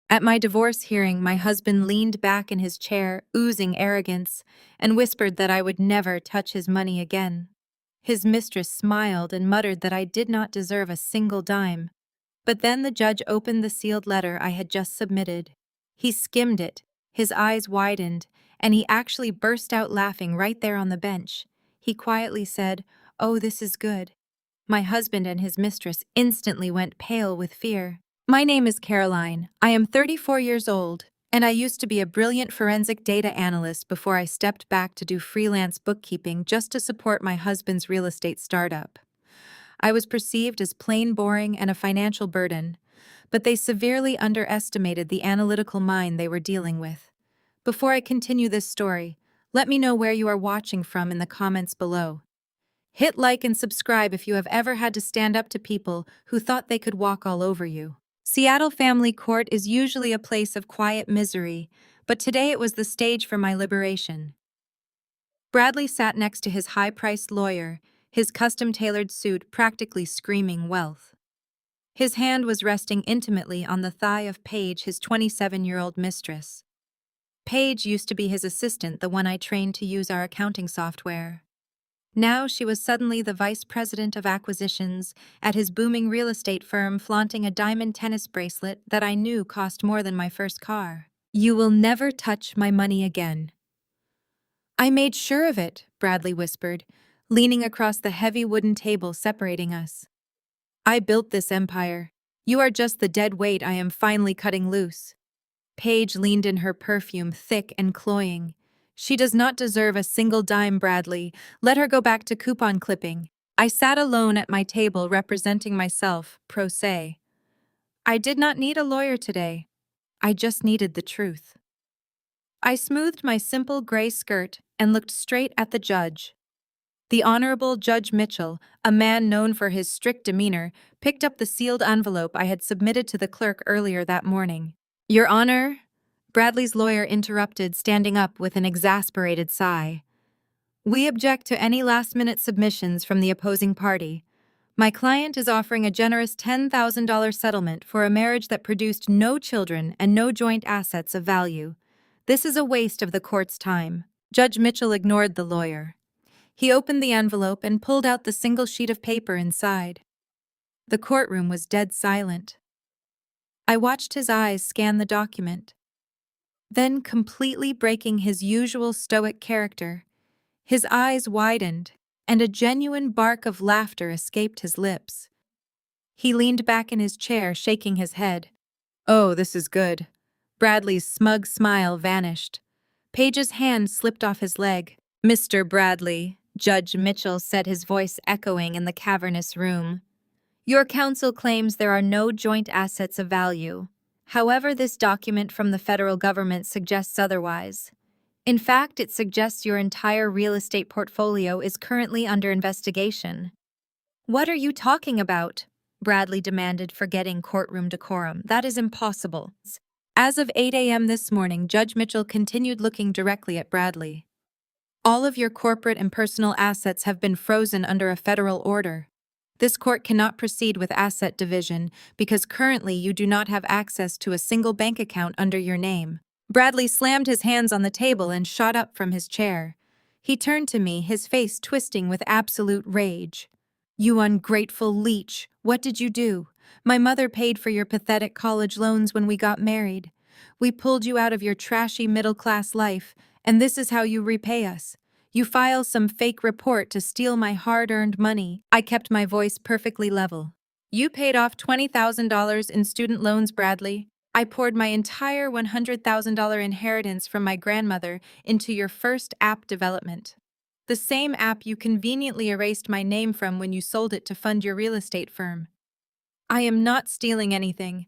At my divorce hearing, my husband leaned back in his chair, oozing arrogance, and whispered that I would never touch his money again. His mistress smiled and muttered that I did not deserve a single dime. But then the judge opened the sealed letter I had just submitted. He skimmed it, his eyes widened, and he actually burst out laughing right there on the bench. He quietly said, "Oh, this is good." My husband and his mistress instantly went pale with fear. My name is Caroline. I am 34 years old, and I used to be a brilliant forensic data analyst before I stepped back to do freelance bookkeeping just to support my husband's real estate startup. I was perceived as plain boring and a financial burden, but they severely underestimated the analytical mind they were dealing with. Before I continue this story, let me know where you are watching from in the comments below. Hit like and subscribe if you have ever had to stand up to people who thought they could walk all over you. Seattle Family Court is usually a place of quiet misery, but today it was the stage for my liberation. Bradley sat next to his high-priced lawyer, his custom-tailored suit practically screaming wealth. His hand was resting intimately on the thigh of Paige, his 27-year-old mistress. Paige used to be his assistant, the one I trained to use our accounting software. Now she was suddenly the vice president of acquisitions at his booming real estate firm, flaunting a diamond tennis bracelet that I knew cost more than my first car. "You will never touch my money again." "I made sure of it," Bradley whispered, leaning across the heavy wooden table separating us. "I built this empire. You are just the dead weight I am finally cutting loose." Paige leaned in, her perfume thick and cloying. "She does not deserve a single dime, Bradley. Let her go back to coupon clipping." I sat alone at my table representing myself, pro se. I did not need a lawyer today. I just needed the truth. I smoothed my simple gray skirt and looked straight at the judge. The Honorable Judge Mitchell, a man known for his strict demeanor, picked up the sealed envelope I had submitted to the clerk earlier that morning. "Your Honor," Bradley's lawyer interrupted, standing up with an exasperated sigh. "We object to any last-minute submissions from the opposing party. My client is offering a generous $10,000 settlement for a marriage that produced no children and no joint assets of value. This is a waste of the court's time." Judge Mitchell ignored the lawyer. He opened the envelope and pulled out the single sheet of paper inside. The courtroom was dead silent. I watched his eyes scan the document. Then, completely breaking his usual stoic character, his eyes widened, and a genuine bark of laughter escaped his lips. He leaned back in his chair, shaking his head. "Oh, this is good." Bradley's smug smile vanished. Paige's hand slipped off his leg. "Mr. Bradley," Judge Mitchell said, his voice echoing in the cavernous room, "your counsel claims there are no joint assets of value. However, this document from the federal government suggests otherwise. In fact, it suggests your entire real estate portfolio is currently under investigation." "What are you talking about?" Bradley demanded, forgetting courtroom decorum. "That is impossible." As of 8 a.m. this morning, Judge Mitchell continued, looking directly at Bradley. "All of your corporate and personal assets have been frozen under a federal order. This court cannot proceed with asset division because currently you do not have access to a single bank account under your name." Bradley slammed his hands on the table and shot up from his chair. He turned to me, his face twisting with absolute rage. "You ungrateful leech, what did you do? My mother paid for your pathetic college loans when we got married. We pulled you out of your trashy middle-class life, and this is how you repay us. You file some fake report to steal my hard-earned money." I kept my voice perfectly level. "You paid off $20,000 in student loans, Bradley. I poured my entire $100,000 inheritance from my grandmother into your first app development. The same app you conveniently erased my name from when you sold it to fund your real estate firm. I am not stealing anything.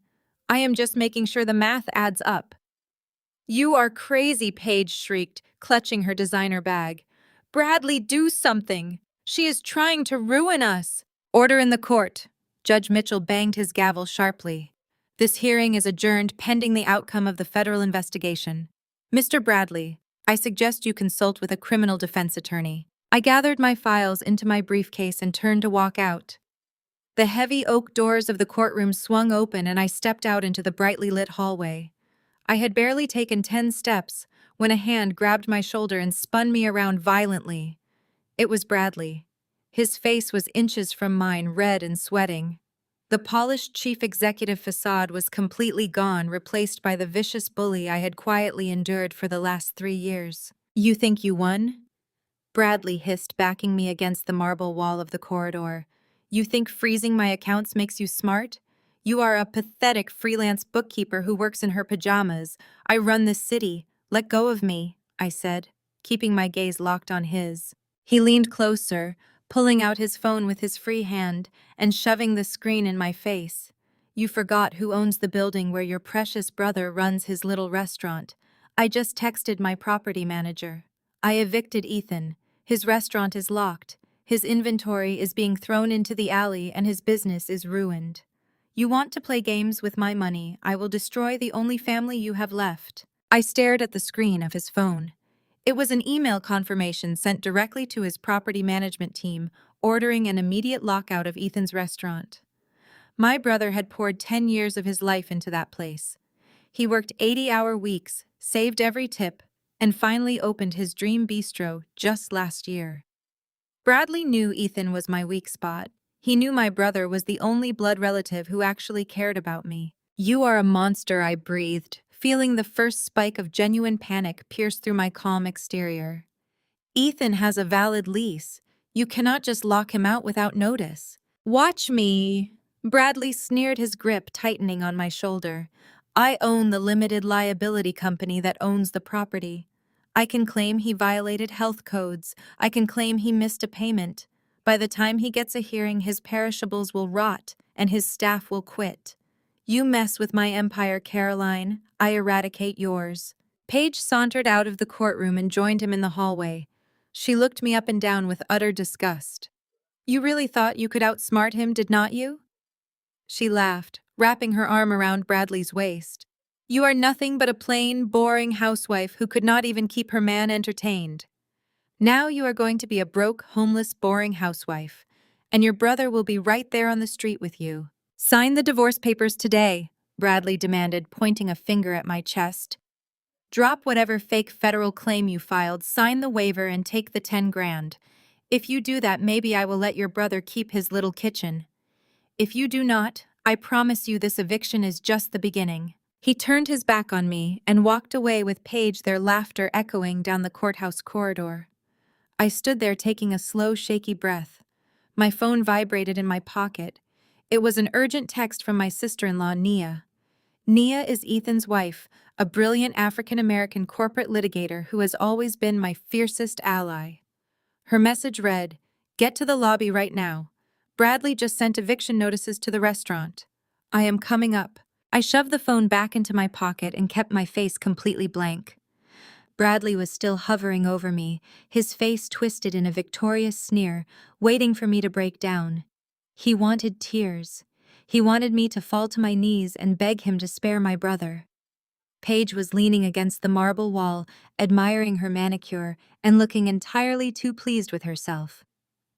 I am just making sure the math adds up." "You are crazy," Paige shrieked, clutching her designer bag. "Bradley, do something! She is trying to ruin us!" "Order in the court!" Judge Mitchell banged his gavel sharply. "This hearing is adjourned pending the outcome of the federal investigation. Mr. Bradley, I suggest you consult with a criminal defense attorney." I gathered my files into my briefcase and turned to walk out. The heavy oak doors of the courtroom swung open and I stepped out into the brightly lit hallway. I had barely taken 10 steps when a hand grabbed my shoulder and spun me around violently. It was Bradley. His face was inches from mine, red and sweating. The polished chief executive facade was completely gone, replaced by the vicious bully I had quietly endured for the last 3 years. "You think you won?" Bradley hissed, backing me against the marble wall of the corridor. "You think freezing my accounts makes you smart? You are a pathetic freelance bookkeeper who works in her pajamas. I run this city. Let go of me," I said, keeping my gaze locked on his. He leaned closer, pulling out his phone with his free hand and shoving the screen in my face. "You forgot who owns the building where your precious brother runs his little restaurant. I just texted my property manager. I evicted Ethan. His restaurant is locked. His inventory is being thrown into the alley and his business is ruined. You want to play games with my money? I will destroy the only family you have left." I stared at the screen of his phone. It was an email confirmation sent directly to his property management team, ordering an immediate lockout of Ethan's restaurant. My brother had poured 10 years of his life into that place. He worked 80-hour weeks, saved every tip, and finally opened his dream bistro just last year. Bradley knew Ethan was my weak spot. He knew my brother was the only blood relative who actually cared about me. "You are a monster," I breathed, feeling the first spike of genuine panic pierce through my calm exterior. "Ethan has a valid lease. You cannot just lock him out without notice." "Watch me." Bradley sneered, his grip tightening on my shoulder. "I own the limited liability company that owns the property. I can claim he violated health codes. I can claim he missed a payment. By the time he gets a hearing, his perishables will rot and his staff will quit. You mess with my empire, Caroline, I eradicate yours." Paige sauntered out of the courtroom and joined him in the hallway. She looked me up and down with utter disgust. "You really thought you could outsmart him, did not you?" She laughed, wrapping her arm around Bradley's waist. "You are nothing but a plain, boring housewife who could not even keep her man entertained. Now you are going to be a broke, homeless, boring housewife, and your brother will be right there on the street with you." "Sign the divorce papers today," Bradley demanded, pointing a finger at my chest. "Drop whatever fake federal claim you filed, sign the waiver, and take the 10 grand. If you do that, maybe I will let your brother keep his little kitchen. If you do not, I promise you this eviction is just the beginning." He turned his back on me and walked away with Paige, their laughter echoing down the courthouse corridor. I stood there taking a slow, shaky breath. My phone vibrated in my pocket. It was an urgent text from my sister-in-law, Nia. Nia is Ethan's wife, a brilliant African-American corporate litigator who has always been my fiercest ally. Her message read, "Get to the lobby right now. Bradley just sent eviction notices to the restaurant. I am coming up." I shoved the phone back into my pocket and kept my face completely blank. Bradley was still hovering over me, his face twisted in a victorious sneer, waiting for me to break down. He wanted tears. He wanted me to fall to my knees and beg him to spare my brother. Paige was leaning against the marble wall, admiring her manicure and looking entirely too pleased with herself.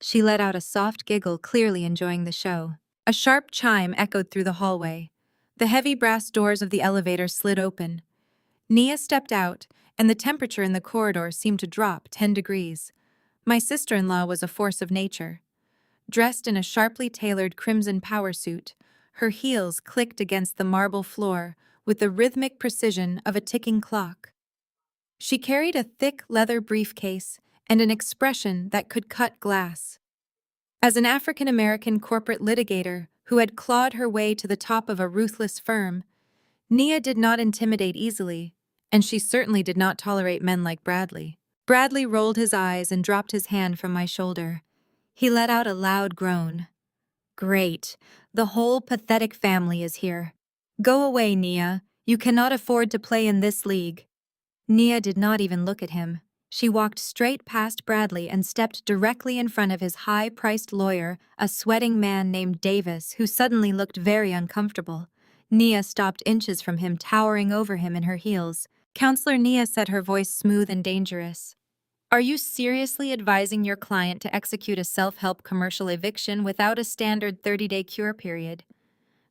She let out a soft giggle, clearly enjoying the show. A sharp chime echoed through the hallway. The heavy brass doors of the elevator slid open. Nia stepped out, and the temperature in the corridor seemed to drop 10 degrees. My sister-in-law was a force of nature. Dressed in a sharply tailored crimson power suit, her heels clicked against the marble floor with the rhythmic precision of a ticking clock. She carried a thick leather briefcase and an expression that could cut glass. As an African-American corporate litigator who had clawed her way to the top of a ruthless firm, Nia did not intimidate easily, and she certainly did not tolerate men like Bradley. Bradley rolled his eyes and dropped his hand from my shoulder. He let out a loud groan. "Great. The whole pathetic family is here. Go away, Nia. You cannot afford to play in this league." Nia did not even look at him. She walked straight past Bradley and stepped directly in front of his high-priced lawyer, a sweating man named Davis, who suddenly looked very uncomfortable. Nia stopped inches from him, towering over him in her heels. "Counselor Nia," said her voice smooth and dangerous. Are you seriously advising your client to execute a self-help commercial eviction without a standard 30-day cure period?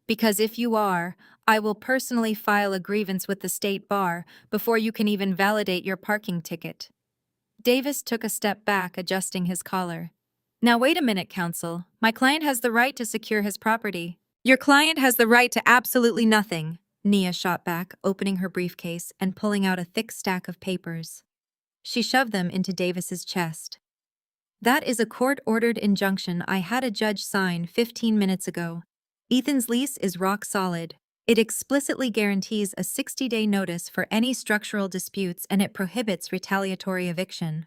Because if you are, I will personally file a grievance with the state bar before you can even validate your parking ticket. Davis took a step back, adjusting his collar. Now wait a minute, counsel. My client has the right to secure his property. Your client has the right to absolutely nothing, Nia shot back, opening her briefcase and pulling out a thick stack of papers. She shoved them into Davis's chest. That is a court-ordered injunction I had a judge sign 15 minutes ago. Ethan's lease is rock solid. It explicitly guarantees a 60-day notice for any structural disputes, and it prohibits retaliatory eviction.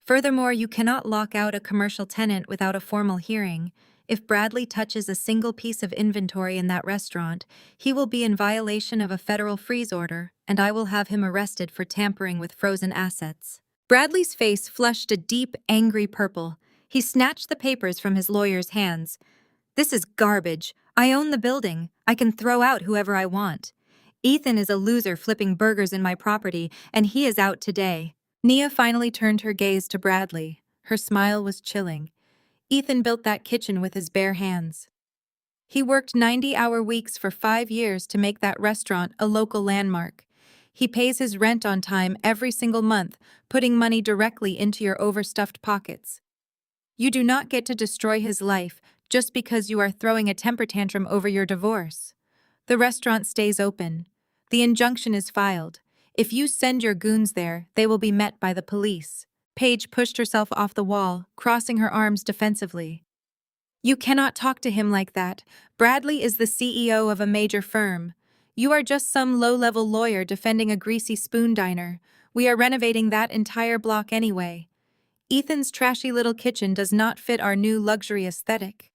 Furthermore, you cannot lock out a commercial tenant without a formal hearing. If Bradley touches a single piece of inventory in that restaurant, he will be in violation of a federal freeze order, and I will have him arrested for tampering with frozen assets. Bradley's face flushed a deep, angry purple. He snatched the papers from his lawyer's hands. This is garbage. I own the building. I can throw out whoever I want. Ethan is a loser flipping burgers in my property, and he is out today. Nia finally turned her gaze to Bradley. Her smile was chilling. Ethan built that kitchen with his bare hands. He worked 90-hour weeks for 5 years to make that restaurant a local landmark. He pays his rent on time every single month, putting money directly into your overstuffed pockets. You do not get to destroy his life just because you are throwing a temper tantrum over your divorce. The restaurant stays open. The injunction is filed. If you send your goons there, they will be met by the police. Paige pushed herself off the wall, crossing her arms defensively. You cannot talk to him like that. Bradley is the CEO of a major firm. You are just some low-level lawyer defending a greasy spoon diner. We are renovating that entire block anyway. Ethan's trashy little kitchen does not fit our new luxury aesthetic.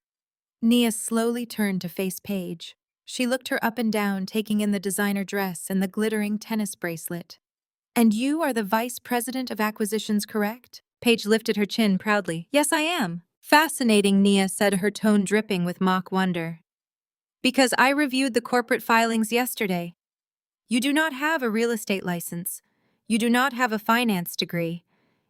Nia slowly turned to face Paige. She looked her up and down, taking in the designer dress and the glittering tennis bracelet. And you are the vice president of acquisitions, correct? Paige lifted her chin proudly. Yes, I am. Fascinating, Nia said, her tone dripping with mock wonder. Because I reviewed the corporate filings yesterday. You do not have a real estate license. You do not have a finance degree.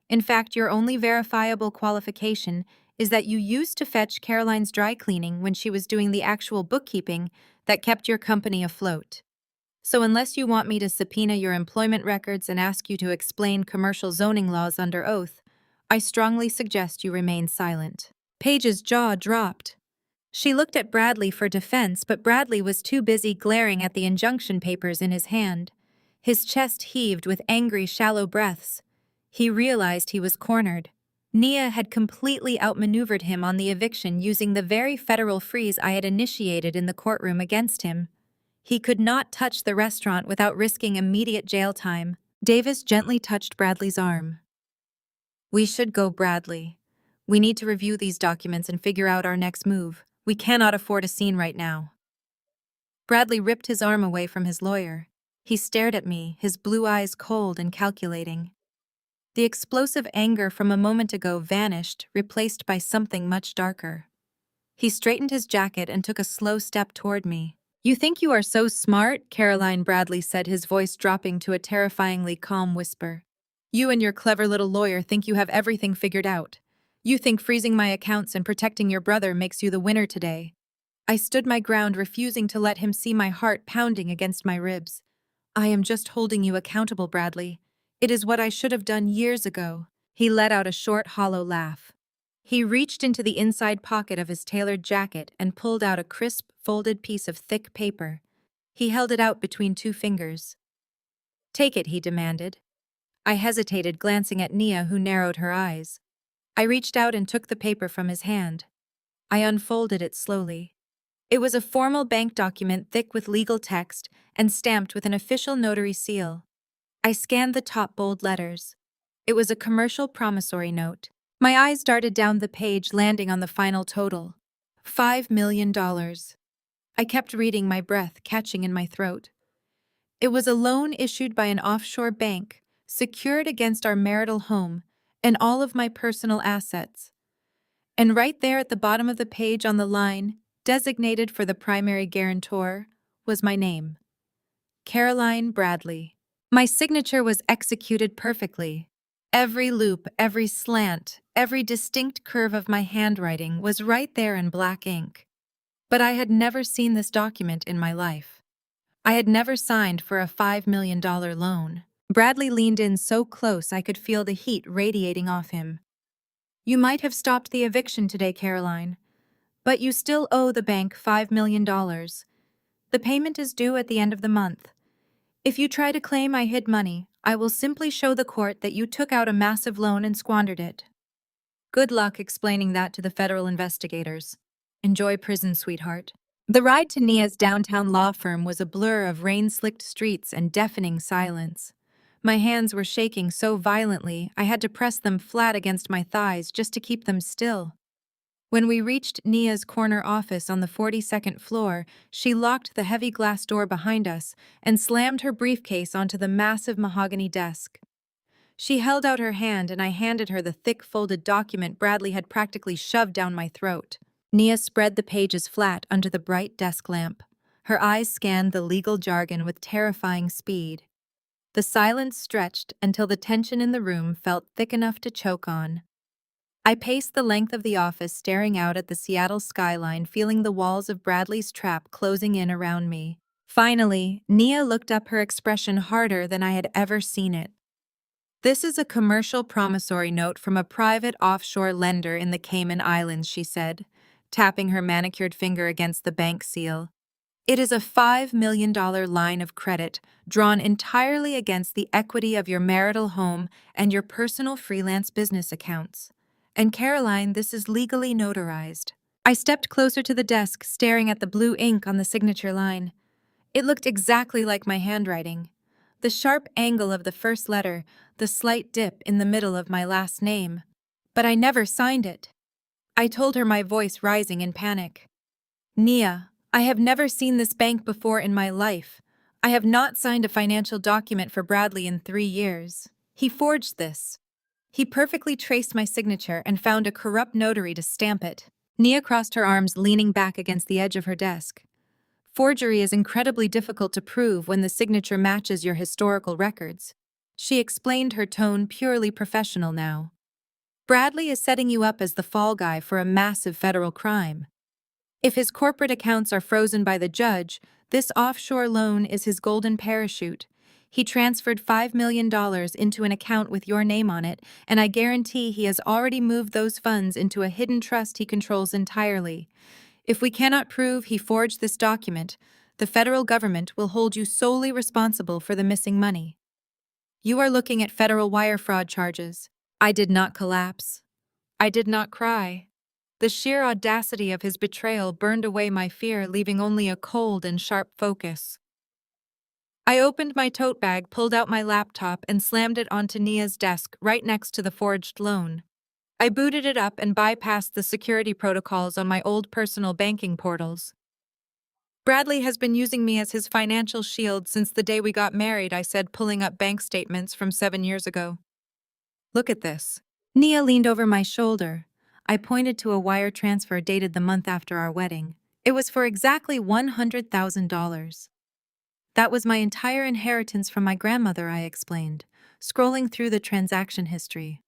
In fact, your only verifiable qualification is that you used to fetch Caroline's dry cleaning when she was doing the actual bookkeeping that kept your company afloat. So unless you want me to subpoena your employment records and ask you to explain commercial zoning laws under oath, I strongly suggest you remain silent. Paige's jaw dropped. She looked at Bradley for defense, but Bradley was too busy glaring at the injunction papers in his hand. His chest heaved with angry, shallow breaths. He realized he was cornered. Nia had completely outmaneuvered him on the eviction using the very federal freeze I had initiated in the courtroom against him. He could not touch the restaurant without risking immediate jail time. Davis gently touched Bradley's arm. We should go, Bradley. We need to review these documents and figure out our next move. We cannot afford a scene right now. Bradley ripped his arm away from his lawyer. He stared at me, his blue eyes cold and calculating. The explosive anger from a moment ago vanished, replaced by something much darker. He straightened his jacket and took a slow step toward me. You think you are so smart, Caroline, Bradley said, his voice dropping to a terrifyingly calm whisper. You and your clever little lawyer think you have everything figured out. You think freezing my accounts and protecting your brother makes you the winner today. I stood my ground, refusing to let him see my heart pounding against my ribs. I am just holding you accountable, Bradley. It is what I should have done years ago. He let out a short, hollow laugh. He reached into the inside pocket of his tailored jacket and pulled out a crisp, folded piece of thick paper. He held it out between 2 fingers. Take it, he demanded. I hesitated, glancing at Nia, who narrowed her eyes. I reached out and took the paper from his hand. I unfolded it slowly. It was a formal bank document thick with legal text and stamped with an official notary seal. I scanned the top bold letters. It was a commercial promissory note. My eyes darted down the page, landing on the final total. $5 million. I kept reading, my breath catching in my throat. It was a loan issued by an offshore bank, secured against our marital home and all of my personal assets. And right there at the bottom of the page on the line, designated for the primary guarantor, was my name. Caroline Bradley. My signature was executed perfectly. Every loop, every slant, every distinct curve of my handwriting was right there in black ink. But I had never seen this document in my life. I had never signed for a $5 million loan. Bradley leaned in so close I could feel the heat radiating off him. You might have stopped the eviction today, Caroline, but you still owe the bank $5 million. The payment is due at the end of the month. If you try to claim I hid money, I will simply show the court that you took out a massive loan and squandered it. Good luck explaining that to the federal investigators. Enjoy prison, sweetheart. The ride to Nia's downtown law firm was a blur of rain-slicked streets and deafening silence. My hands were shaking so violently I had to press them flat against my thighs just to keep them still. When we reached Nia's corner office on the 42nd floor, she locked the heavy glass door behind us and slammed her briefcase onto the massive mahogany desk. She held out her hand and I handed her the thick folded document Bradley had practically shoved down my throat. Nia spread the pages flat under the bright desk lamp. Her eyes scanned the legal jargon with terrifying speed. The silence stretched until the tension in the room felt thick enough to choke on. I paced the length of the office, staring out at the Seattle skyline, feeling the walls of Bradley's trap closing in around me. Finally, Nia looked up, her expression harder than I had ever seen it. "This is a commercial promissory note from a private offshore lender in the Cayman Islands," she said, tapping her manicured finger against the bank seal. "It is a $5 million line of credit drawn entirely against the equity of your marital home and your personal freelance business accounts. And Caroline, this is legally notarized." I stepped closer to the desk, staring at the blue ink on the signature line. It looked exactly like my handwriting. The sharp angle of the first letter, the slight dip in the middle of my last name. But I never signed it. I told her, my voice rising in panic. "Nia, I have never seen this bank before in my life. I have not signed a financial document for Bradley in 3 years. He forged this. He perfectly traced my signature and found a corrupt notary to stamp it." Nia crossed her arms, leaning back against the edge of her desk. "Forgery is incredibly difficult to prove when the signature matches your historical records," she explained, her tone purely professional now. "Bradley is setting you up as the fall guy for a massive federal crime. If his corporate accounts are frozen by the judge, this offshore loan is his golden parachute. He transferred $5 million into an account with your name on it, and I guarantee he has already moved those funds into a hidden trust he controls entirely. If we cannot prove he forged this document, the federal government will hold you solely responsible for the missing money. You are looking at federal wire fraud charges." I did not collapse. I did not cry. The sheer audacity of his betrayal burned away my fear, leaving only a cold and sharp focus. I opened my tote bag, pulled out my laptop, and slammed it onto Nia's desk right next to the forged loan. I booted it up and bypassed the security protocols on my old personal banking portals. "Bradley has been using me as his financial shield since the day we got married," I said, pulling up bank statements from 7 years ago. "Look at this." Nia leaned over my shoulder. I pointed to a wire transfer dated the month after our wedding. It was for exactly $100,000. "That was my entire inheritance from my grandmother," I explained, scrolling through the transaction history.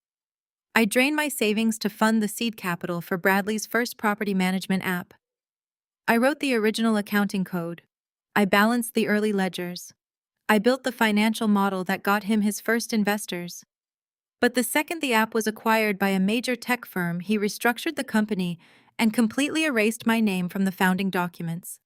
"I drained my savings to fund the seed capital for Bradley's first property management app. I wrote the original accounting code. I balanced the early ledgers. I built the financial model that got him his first investors. But the second the app was acquired by a major tech firm, he restructured the company and completely erased my name from the founding documents.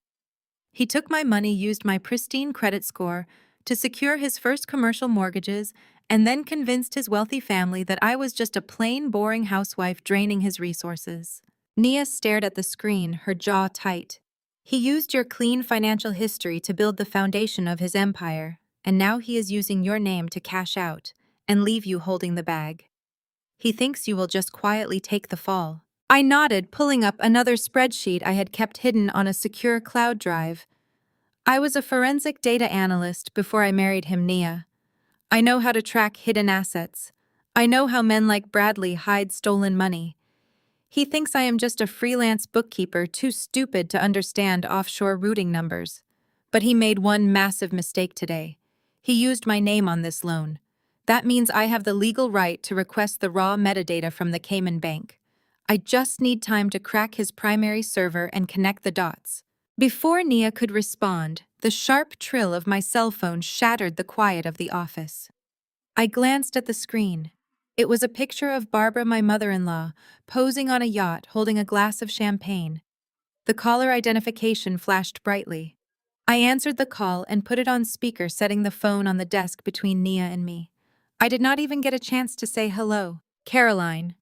He took my money, used my pristine credit score to secure his first commercial mortgages, and then convinced his wealthy family that I was just a plain, boring housewife draining his resources." Nia stared at the screen, her jaw tight. "He used your clean financial history to build the foundation of his empire, and now he is using your name to cash out and leave you holding the bag. He thinks you will just quietly take the fall." I nodded, pulling up another spreadsheet I had kept hidden on a secure cloud drive. "I was a forensic data analyst before I married him, Nia. I know how to track hidden assets. I know how men like Bradley hide stolen money. He thinks I am just a freelance bookkeeper too stupid to understand offshore routing numbers. But he made one massive mistake today. He used my name on this loan. That means I have the legal right to request the raw metadata from the Cayman Bank. I just need time to crack his primary server and connect the dots. Before Nia could respond, the sharp trill of my cell phone shattered the quiet of the office. I glanced at the screen. It was a picture of Barbara, my mother-in-law, posing on a yacht holding a glass of champagne. The caller identification flashed brightly. I answered the call and put it on speaker, setting the phone on the desk between Nia and me. I did not even get a chance to say hello. Caroline.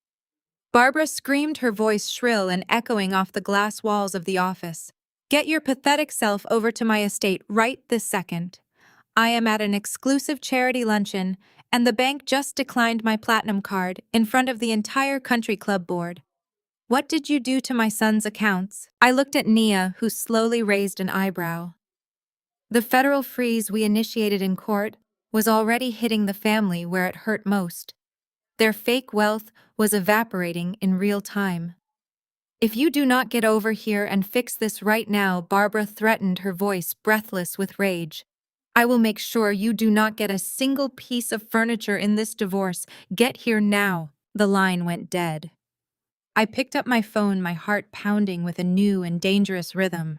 Barbara screamed, her voice shrill and echoing off the glass walls of the office. Get your pathetic self over to my estate right this second. I am at an exclusive charity luncheon, and the bank just declined my platinum card in front of the entire country club board. What did you do to my son's accounts? I looked at Nia, who slowly raised an eyebrow. The federal freeze we initiated in court was already hitting the family where it hurt most. Their fake wealth was evaporating in real time. If you do not get over here and fix this right now, Barbara threatened, her voice breathless with rage. I will make sure you do not get a single piece of furniture in this divorce. Get here now. The line went dead. I picked up my phone, my heart pounding with a new and dangerous rhythm.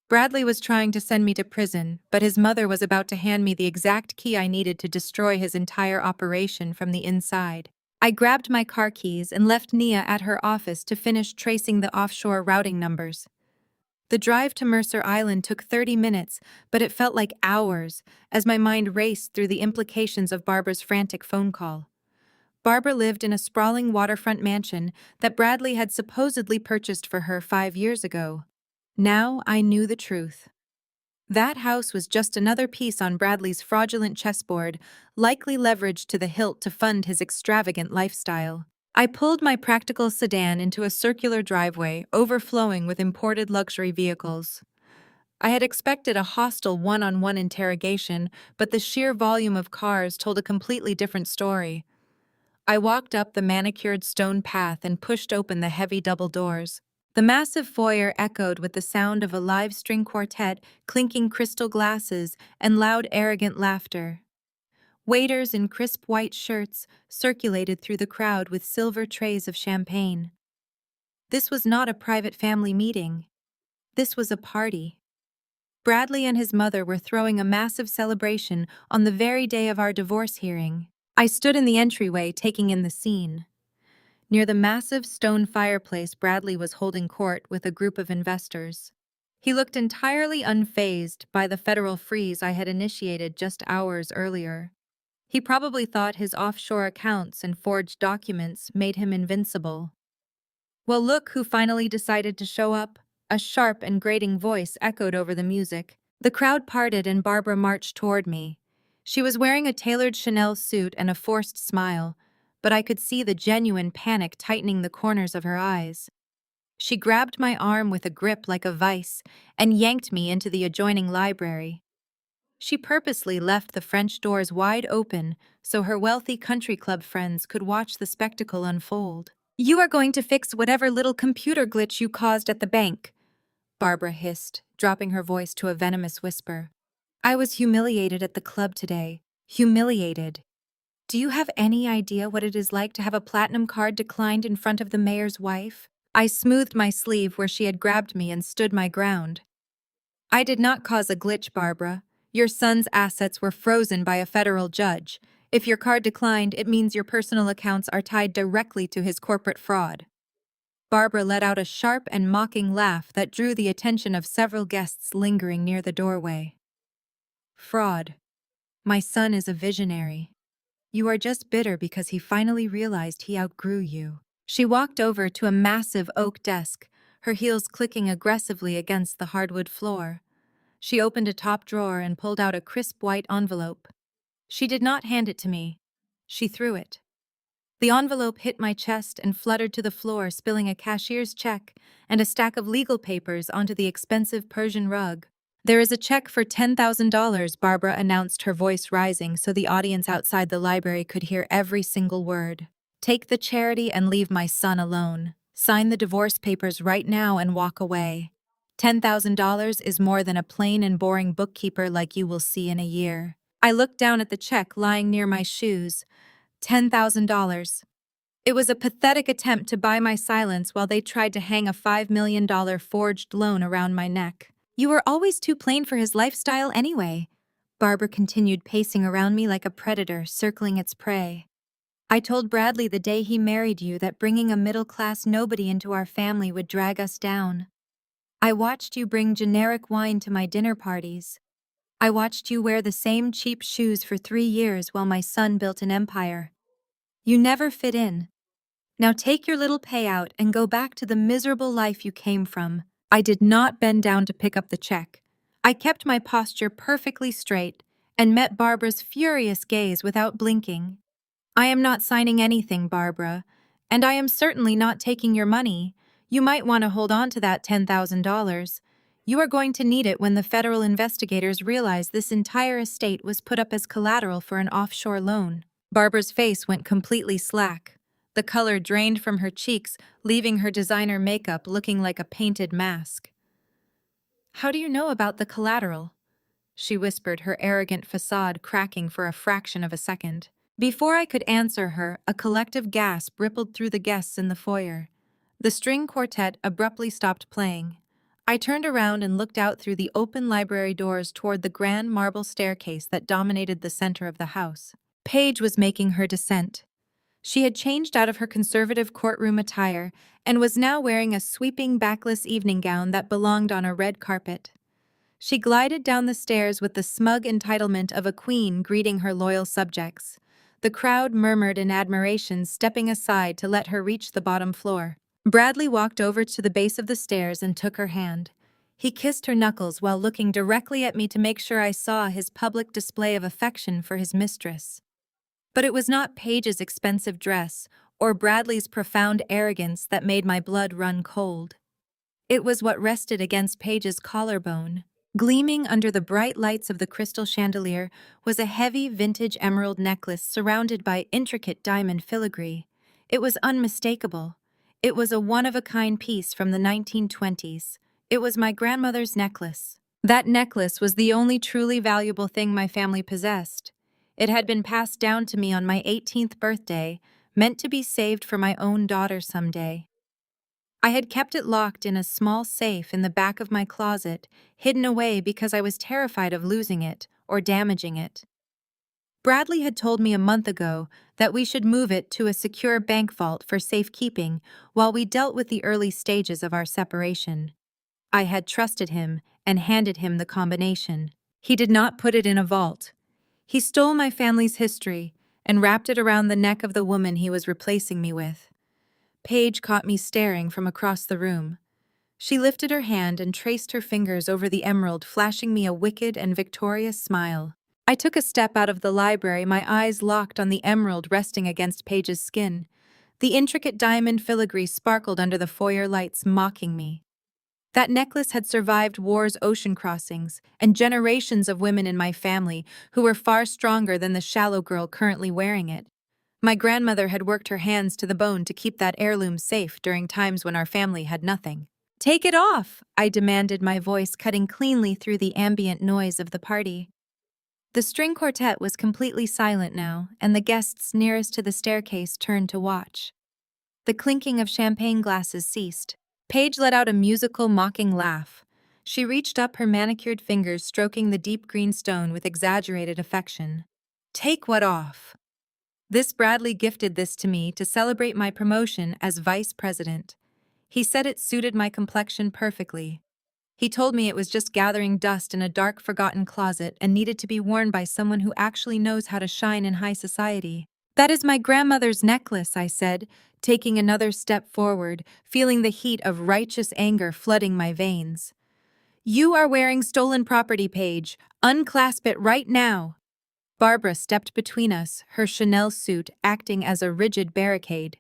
Bradley was trying to send me to prison, but his mother was about to hand me the exact key I needed to destroy his entire operation from the inside. I grabbed my car keys and left Nia at her office to finish tracing the offshore routing numbers. The drive to Mercer Island took 30 minutes, but it felt like hours as my mind raced through the implications of Barbara's frantic phone call. Barbara lived in a sprawling waterfront mansion that Bradley had supposedly purchased for her 5 years ago. Now I knew the truth. That house was just another piece on Bradley's fraudulent chessboard, likely leveraged to the hilt to fund his extravagant lifestyle. I pulled my practical sedan into a circular driveway overflowing with imported luxury vehicles. I had expected a hostile one-on-one interrogation, but the sheer volume of cars told a completely different story. I walked up the manicured stone path and pushed open the heavy double doors. The massive foyer echoed with the sound of a live string quartet, clinking crystal glasses, and loud, arrogant laughter. Waiters in crisp white shirts circulated through the crowd with silver trays of champagne. This was not a private family meeting. This was a party. Bradley and his mother were throwing a massive celebration on the very day of our divorce hearing. I stood in the entryway, taking in the scene. Near the massive stone fireplace, Bradley was holding court with a group of investors. He looked entirely unfazed by the federal freeze I had initiated just hours earlier. He probably thought his offshore accounts and forged documents made him invincible. Well, look who finally decided to show up. A sharp and grating voice echoed over the music. The crowd parted and Barbara marched toward me. She was wearing a tailored Chanel suit and a forced smile, but I could see the genuine panic tightening the corners of her eyes. She grabbed my arm with a grip like a vice and yanked me into the adjoining library. She purposely left the French doors wide open so her wealthy country club friends could watch the spectacle unfold. You are going to fix whatever little computer glitch you caused at the bank, Barbara hissed, dropping her voice to a venomous whisper. I was humiliated at the club today. Humiliated. Do you have any idea what it is like to have a platinum card declined in front of the mayor's wife? I smoothed my sleeve where she had grabbed me and stood my ground. I did not cause a glitch, Barbara. Your son's assets were frozen by a federal judge. If your card declined, it means your personal accounts are tied directly to his corporate fraud. Barbara let out a sharp and mocking laugh that drew the attention of several guests lingering near the doorway. Fraud. My son is a visionary. You are just bitter because he finally realized he outgrew you. She walked over to a massive oak desk, her heels clicking aggressively against the hardwood floor. She opened a top drawer and pulled out a crisp white envelope. She did not hand it to me. She threw it. The envelope hit my chest and fluttered to the floor, spilling a cashier's check and a stack of legal papers onto the expensive Persian rug. There is a check for $10,000, Barbara announced, her voice rising so the audience outside the library could hear every single word. Take the charity and leave my son alone. Sign the divorce papers right now and walk away. $10,000 is more than a plain and boring bookkeeper like you will see in a year. I looked down at the check lying near my shoes. $10,000. It was a pathetic attempt to buy my silence while they tried to hang a $5 million forged loan around my neck. You were always too plain for his lifestyle anyway. Barbara continued pacing around me like a predator circling its prey. I told Bradley the day he married you that bringing a middle-class nobody into our family would drag us down. I watched you bring generic wine to my dinner parties. I watched you wear the same cheap shoes for 3 years while my son built an empire. You never fit in. Now take your little payout and go back to the miserable life you came from. I did not bend down to pick up the check. I kept my posture perfectly straight and met Barbara's furious gaze without blinking. I am not signing anything, Barbara, and I am certainly not taking your money. You might want to hold on to that $10,000. You are going to need it when the federal investigators realize this entire estate was put up as collateral for an offshore loan. Barbara's face went completely slack. The color drained from her cheeks, leaving her designer makeup looking like a painted mask. How do you know about the collateral? She whispered, her arrogant facade cracking for a fraction of a second. Before I could answer her, a collective gasp rippled through the guests in the foyer. The string quartet abruptly stopped playing. I turned around and looked out through the open library doors toward the grand marble staircase that dominated the center of the house. Paige was making her descent. She had changed out of her conservative courtroom attire and was now wearing a sweeping backless evening gown that belonged on a red carpet. She glided down the stairs with the smug entitlement of a queen greeting her loyal subjects. The crowd murmured in admiration, stepping aside to let her reach the bottom floor. Bradley walked over to the base of the stairs and took her hand. He kissed her knuckles while looking directly at me to make sure I saw his public display of affection for his mistress. But it was not Paige's expensive dress or Bradley's profound arrogance that made my blood run cold. It was what rested against Paige's collarbone. Gleaming under the bright lights of the crystal chandelier was a heavy vintage emerald necklace surrounded by intricate diamond filigree. It was unmistakable. It was a one-of-a-kind piece from the 1920s. It was my grandmother's necklace. That necklace was the only truly valuable thing my family possessed. It had been passed down to me on my 18th birthday, meant to be saved for my own daughter someday. I had kept it locked in a small safe in the back of my closet, hidden away because I was terrified of losing it or damaging it. Bradley had told me a month ago that we should move it to a secure bank vault for safekeeping while we dealt with the early stages of our separation. I had trusted him and handed him the combination. He did not put it in a vault. He stole my family's history and wrapped it around the neck of the woman he was replacing me with. Paige caught me staring from across the room. She lifted her hand and traced her fingers over the emerald, flashing me a wicked and victorious smile. I took a step out of the library, my eyes locked on the emerald resting against Paige's skin. The intricate diamond filigree sparkled under the foyer lights, mocking me. That necklace had survived war's ocean crossings and generations of women in my family who were far stronger than the shallow girl currently wearing it. My grandmother had worked her hands to the bone to keep that heirloom safe during times when our family had nothing. "Take it off!" I demanded, my voice cutting cleanly through the ambient noise of the party. The string quartet was completely silent now, and the guests nearest to the staircase turned to watch. The clinking of champagne glasses ceased. Paige let out a musical, mocking laugh. She reached up, her manicured fingers stroking the deep green stone with exaggerated affection. "Take what off?" This Bradley gifted this to me to celebrate my promotion as vice president. He said it suited my complexion perfectly. He told me it was just gathering dust in a dark, forgotten closet and needed to be worn by someone who actually knows how to shine in high society. "That is my grandmother's necklace," I said, taking another step forward, feeling the heat of righteous anger flooding my veins. "You are wearing stolen property, Paige. Unclasp it right now." Barbara stepped between us, her Chanel suit acting as a rigid barricade.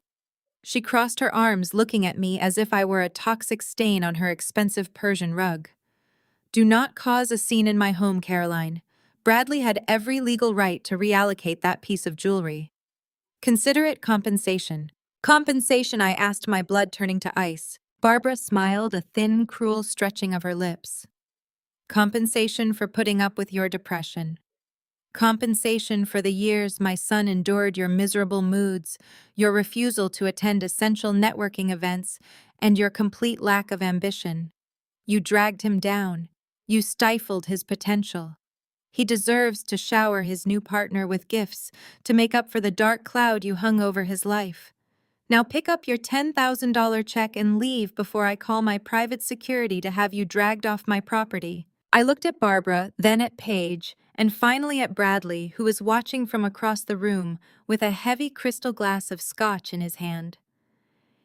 She crossed her arms, looking at me as if I were a toxic stain on her expensive Persian rug. "Do not cause a scene in my home, Caroline. Bradley had every legal right to reallocate that piece of jewelry. Consider it compensation." "Compensation?" I asked, my blood turning to ice. Barbara smiled, a thin, cruel stretching of her lips. "Compensation for putting up with your depression." Compensation for the years my son endured your miserable moods, your refusal to attend essential networking events, and your complete lack of ambition. You dragged him down. You stifled his potential. He deserves to shower his new partner with gifts to make up for the dark cloud you hung over his life. Now pick up your $10,000 check and leave before I call my private security to have you dragged off my property. I looked at Barbara, then at Paige, and finally at Bradley, who was watching from across the room with a heavy crystal glass of scotch in his hand.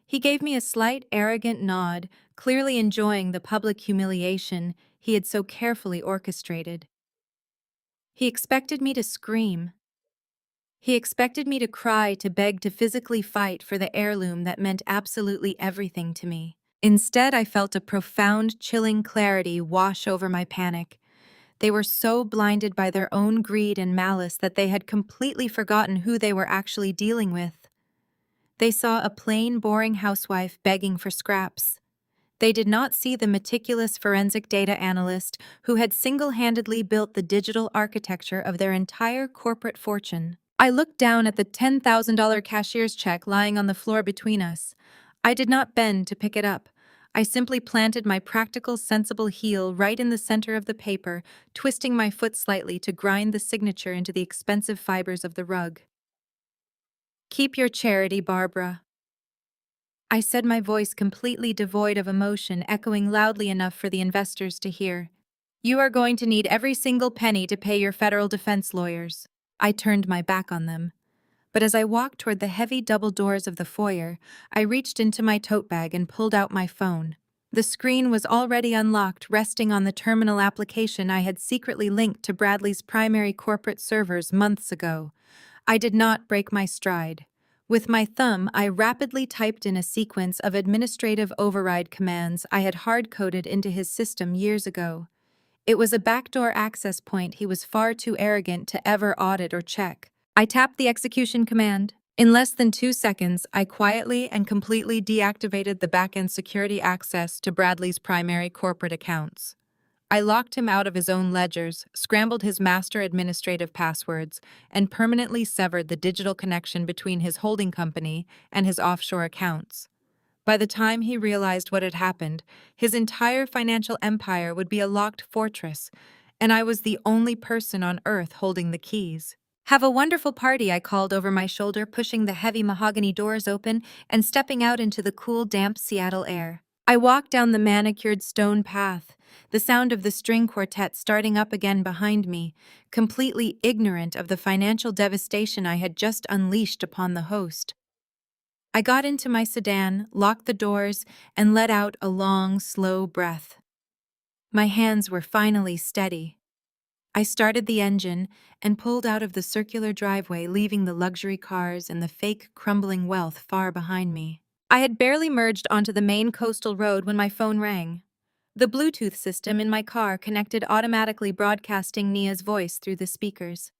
He gave me a slight, arrogant nod, clearly enjoying the public humiliation he had so carefully orchestrated. He expected me to scream. He expected me to cry, to beg, to physically fight for the heirloom that meant absolutely everything to me. Instead, I felt a profound, chilling clarity wash over my panic. They were so blinded by their own greed and malice that they had completely forgotten who they were actually dealing with. They saw a plain, boring housewife begging for scraps. They did not see the meticulous forensic data analyst who had single-handedly built the digital architecture of their entire corporate fortune. I looked down at the $10,000 cashier's check lying on the floor between us. I did not bend to pick it up. I simply planted my practical, sensible heel right in the center of the paper, twisting my foot slightly to grind the signature into the expensive fibers of the rug. "Keep your charity, Barbara," I said, my voice completely devoid of emotion, echoing loudly enough for the investors to hear. "You are going to need every single penny to pay your federal defense lawyers." I turned my back on them. But as I walked toward the heavy double doors of the foyer, I reached into my tote bag and pulled out my phone. The screen was already unlocked, resting on the terminal application I had secretly linked to Bradley's primary corporate servers months ago. I did not break my stride. With my thumb, I rapidly typed in a sequence of administrative override commands I had hard-coded into his system years ago. It was a backdoor access point he was far too arrogant to ever audit or check. I tapped the execution command. In less than 2 seconds, I quietly and completely deactivated the back-end security access to Bradley's primary corporate accounts. I locked him out of his own ledgers, scrambled his master administrative passwords, and permanently severed the digital connection between his holding company and his offshore accounts. By the time he realized what had happened, his entire financial empire would be a locked fortress, and I was the only person on Earth holding the keys. "Have a wonderful party," I called over my shoulder, pushing the heavy mahogany doors open and stepping out into the cool, damp Seattle air. I walked down the manicured stone path, the sound of the string quartet starting up again behind me, completely ignorant of the financial devastation I had just unleashed upon the host. I got into my sedan, locked the doors, and let out a long, slow breath. My hands were finally steady. I started the engine and pulled out of the circular driveway, leaving the luxury cars and the fake, crumbling wealth far behind me. I had barely merged onto the main coastal road when my phone rang. The Bluetooth system in my car connected, automatically broadcasting Nia's voice through the speakers.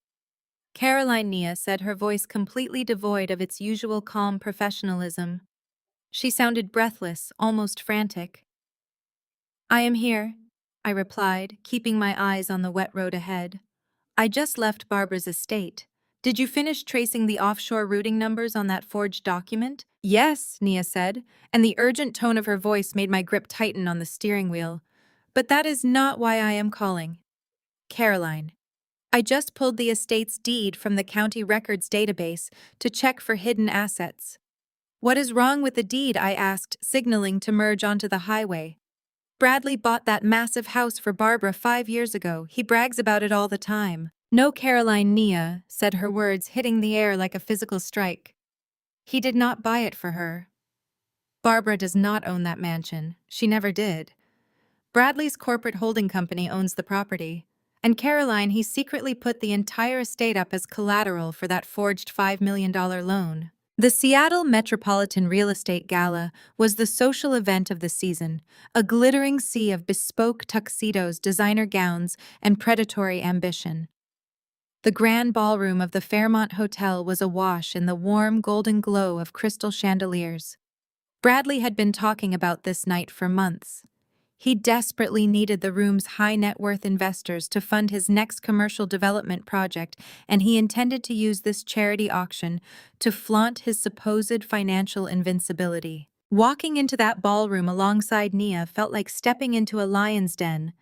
Caroline, Nia said, her voice completely devoid of its usual calm professionalism. She sounded breathless, almost frantic. "I am here," I replied, keeping my eyes on the wet road ahead. "I just left Barbara's estate. Did you finish tracing the offshore routing numbers on that forged document?" "Yes," Nia said, and the urgent tone of her voice made my grip tighten on the steering wheel. "But that is not why I am calling. Caroline, I just pulled the estate's deed from the county records database to check for hidden assets." "What is wrong with the deed?" I asked, signaling to merge onto the highway. "Bradley bought that massive house for Barbara 5 years ago. He brags about it all the time." "No, Caroline," Nia said, her words hitting the air like a physical strike. "He did not buy it for her. Barbara does not own that mansion. She never did. Bradley's corporate holding company owns the property. And Caroline, he secretly put the entire estate up as collateral for that forged $5 million loan." The Seattle Metropolitan Real Estate Gala was the social event of the season, a glittering sea of bespoke tuxedos, designer gowns, and predatory ambition. The grand ballroom of the Fairmont Hotel was awash in the warm, golden glow of crystal chandeliers. Bradley had been talking about this night for months. He desperately needed the room's high-net-worth investors to fund his next commercial development project, and he intended to use this charity auction to flaunt his supposed financial invincibility. Walking into that ballroom alongside Nia felt like stepping into a lion's den,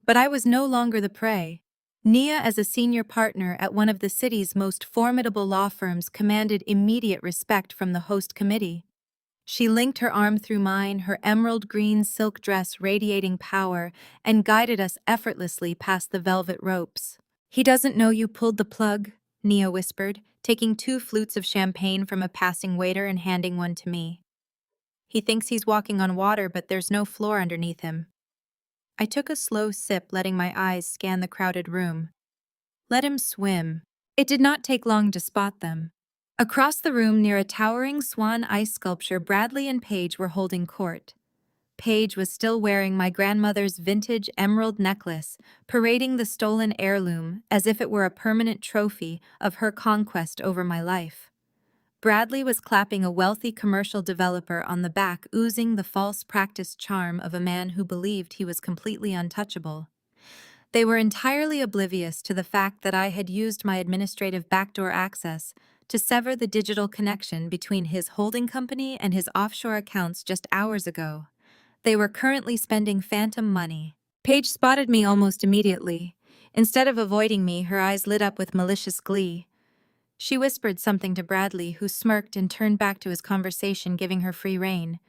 but I was no longer the prey. Nia, as a senior partner at one of the city's most formidable law firms, commanded immediate respect from the host committee. She linked her arm through mine, her emerald green silk dress radiating power, and guided us effortlessly past the velvet ropes. "He doesn't know you pulled the plug," Nia whispered, taking 2 flutes of champagne from a passing waiter and handing one to me. "He thinks he's walking on water, but there's no floor underneath him." I took a slow sip, letting my eyes scan the crowded room. Let him swim. It did not take long to spot them. Across the room, near a towering swan ice sculpture, Bradley and Paige were holding court. Paige was still wearing my grandmother's vintage emerald necklace, parading the stolen heirloom as if it were a permanent trophy of her conquest over my life. Bradley was clapping a wealthy commercial developer on the back, oozing the false practice charm of a man who believed he was completely untouchable. They were entirely oblivious to the fact that I had used my administrative backdoor access to sever the digital connection between his holding company and his offshore accounts just hours ago. They were currently spending phantom money. Paige spotted me almost immediately. Instead of avoiding me, her eyes lit up with malicious glee. She whispered something to Bradley, who smirked and turned back to his conversation, giving her free rein.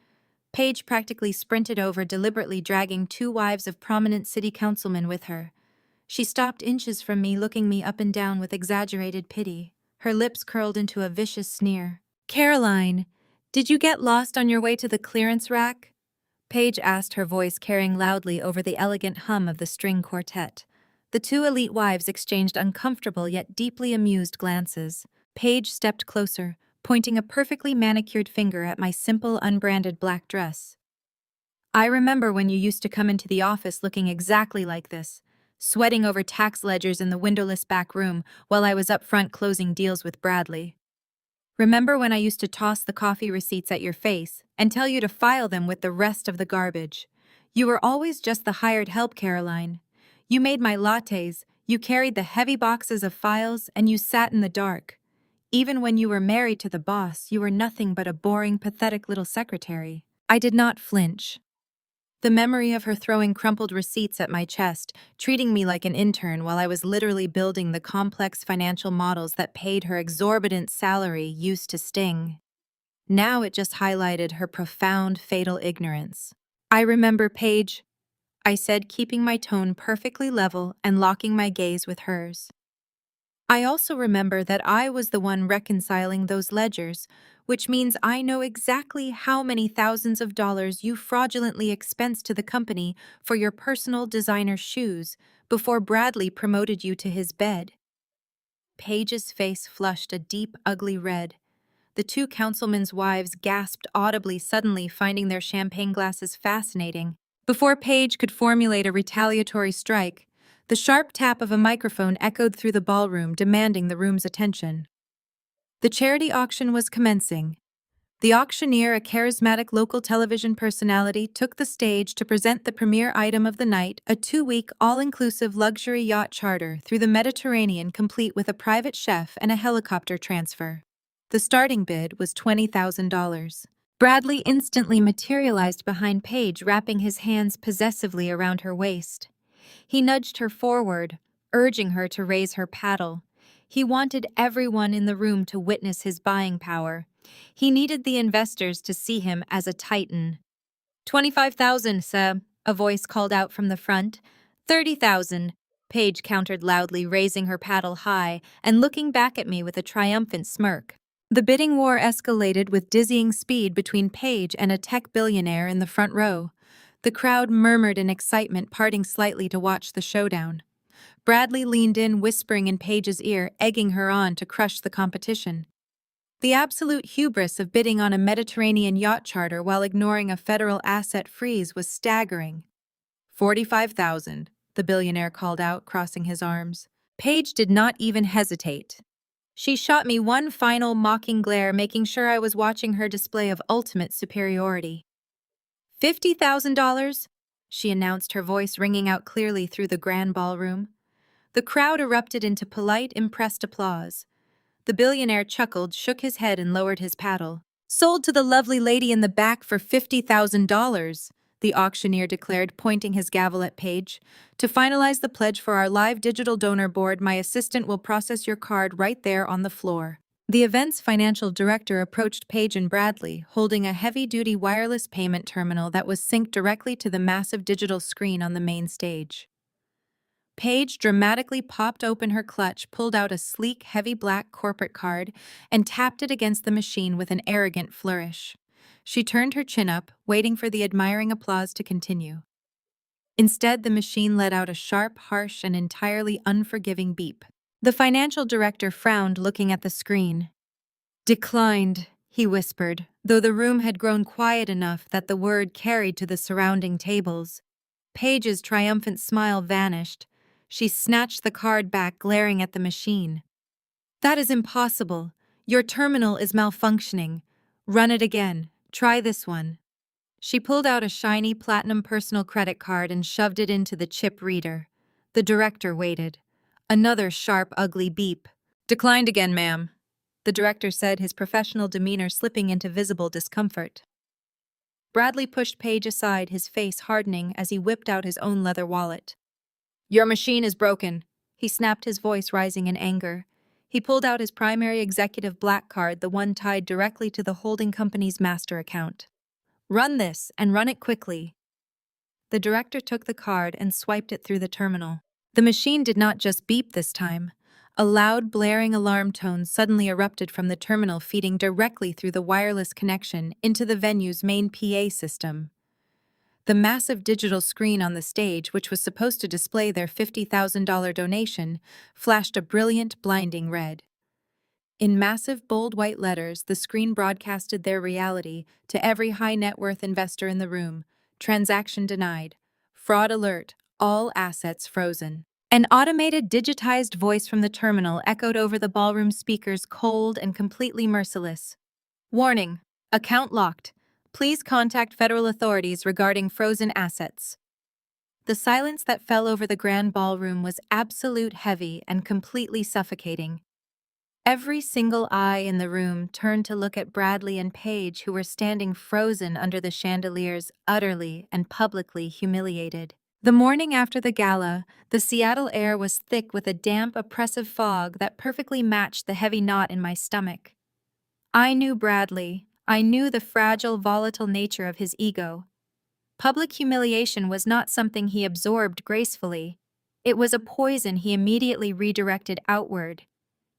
Paige practically sprinted over, deliberately dragging 2 wives of prominent city councilmen with her. She stopped inches from me, looking me up and down with exaggerated pity. Her lips curled into a vicious sneer. "Caroline, did you get lost on your way to the clearance rack?" Paige asked, her voice carrying loudly over the elegant hum of the string quartet. The 2 elite wives exchanged uncomfortable yet deeply amused glances. Paige stepped closer, pointing a perfectly manicured finger at my simple, unbranded black dress. "I remember when you used to come into the office looking exactly like this, sweating over tax ledgers in the windowless back room while I was up front closing deals with Bradley. Remember when I used to toss the coffee receipts at your face and tell you to file them with the rest of the garbage? You were always just the hired help, Caroline. You made my lattes, you carried the heavy boxes of files, and you sat in the dark. Even when you were married to the boss, you were nothing but a boring, pathetic little secretary." I did not flinch. The memory of her throwing crumpled receipts at my chest, treating me like an intern while I was literally building the complex financial models that paid her exorbitant salary, used to sting. Now it just highlighted her profound, fatal ignorance. "I remember, Paige," I said, keeping my tone perfectly level and locking my gaze with hers. "I also remember that I was the one reconciling those ledgers, which means I know exactly how many thousands of dollars you fraudulently expensed to the company for your personal designer shoes before Bradley promoted you to his bed." Paige's face flushed a deep, ugly red. The 2 councilmen's wives gasped audibly, suddenly finding their champagne glasses fascinating. Before Paige could formulate a retaliatory strike, the sharp tap of a microphone echoed through the ballroom, demanding the room's attention. The charity auction was commencing. The auctioneer, a charismatic local television personality, took the stage to present the premier item of the night, a 2-week all-inclusive luxury yacht charter through the Mediterranean, complete with a private chef and a helicopter transfer. The starting bid was $20,000. Bradley instantly materialized behind Paige, wrapping his hands possessively around her waist. He nudged her forward, urging her to raise her paddle. He wanted everyone in the room to witness his buying power. He needed the investors to see him as a titan. "25,000, sir," a voice called out from the front. "30,000, Paige countered loudly, raising her paddle high and looking back at me with a triumphant smirk. The bidding war escalated with dizzying speed between Paige and a tech billionaire in the front row. The crowd murmured in excitement, parting slightly to watch the showdown. Bradley leaned in, whispering in Paige's ear, egging her on to crush the competition. The absolute hubris of bidding on a Mediterranean yacht charter while ignoring a federal asset freeze was staggering. "45,000, the billionaire called out, crossing his arms. Paige did not even hesitate. She shot me one final mocking glare, making sure I was watching her display of ultimate superiority. $50,000? she announced, her voice ringing out clearly through the grand ballroom. The crowd erupted into polite, impressed applause. The billionaire chuckled, shook his head, and lowered his paddle. "Sold to the lovely lady in the back for $50,000, the auctioneer declared, pointing his gavel at Paige. "To finalize the pledge for our live digital donor board, my assistant will process your card right there on the floor." The event's financial director approached Paige and Bradley, holding a heavy-duty wireless payment terminal that was synced directly to the massive digital screen on the main stage. Paige dramatically popped open her clutch, pulled out a sleek, heavy black corporate card, and tapped it against the machine with an arrogant flourish. She turned her chin up, waiting for the admiring applause to continue. Instead, the machine let out a sharp, harsh, and entirely unforgiving beep. The financial director frowned, looking at the screen. "Declined," he whispered, though the room had grown quiet enough that the word carried to the surrounding tables. Paige's triumphant smile vanished. She snatched the card back, glaring at the machine. "That is impossible. Your terminal is malfunctioning. Run it again. Try this one." She pulled out a shiny platinum personal credit card and shoved it into the chip reader. The director waited. Another sharp, ugly beep. "Declined again, ma'am," the director said, his professional demeanor slipping into visible discomfort. Bradley pushed Paige aside, his face hardening as he whipped out his own leather wallet. "Your machine is broken," he snapped, his voice rising in anger. He pulled out his primary executive black card, the one tied directly to the holding company's master account. "Run this, and run it quickly." The director took the card and swiped it through the terminal. The machine did not just beep this time. A loud, blaring alarm tone suddenly erupted from the terminal, feeding directly through the wireless connection into the venue's main PA system. The massive digital screen on the stage, which was supposed to display their $50,000 donation, flashed a brilliant, blinding red. In massive, bold white letters, the screen broadcasted their reality to every high-net-worth investor in the room. "Transaction denied. Fraud alert. All assets frozen." An automated, digitized voice from the terminal echoed over the ballroom speakers, cold and completely merciless. "Warning. Account locked. Please contact federal authorities regarding frozen assets." The silence that fell over the grand ballroom was absolute, heavy, and completely suffocating. Every single eye in the room turned to look at Bradley and Paige, who were standing frozen under the chandeliers, utterly and publicly humiliated. The morning after the gala, the Seattle air was thick with a damp, oppressive fog that perfectly matched the heavy knot in my stomach. I knew Bradley. I knew the fragile, volatile nature of his ego. Public humiliation was not something he absorbed gracefully. It was a poison he immediately redirected outward.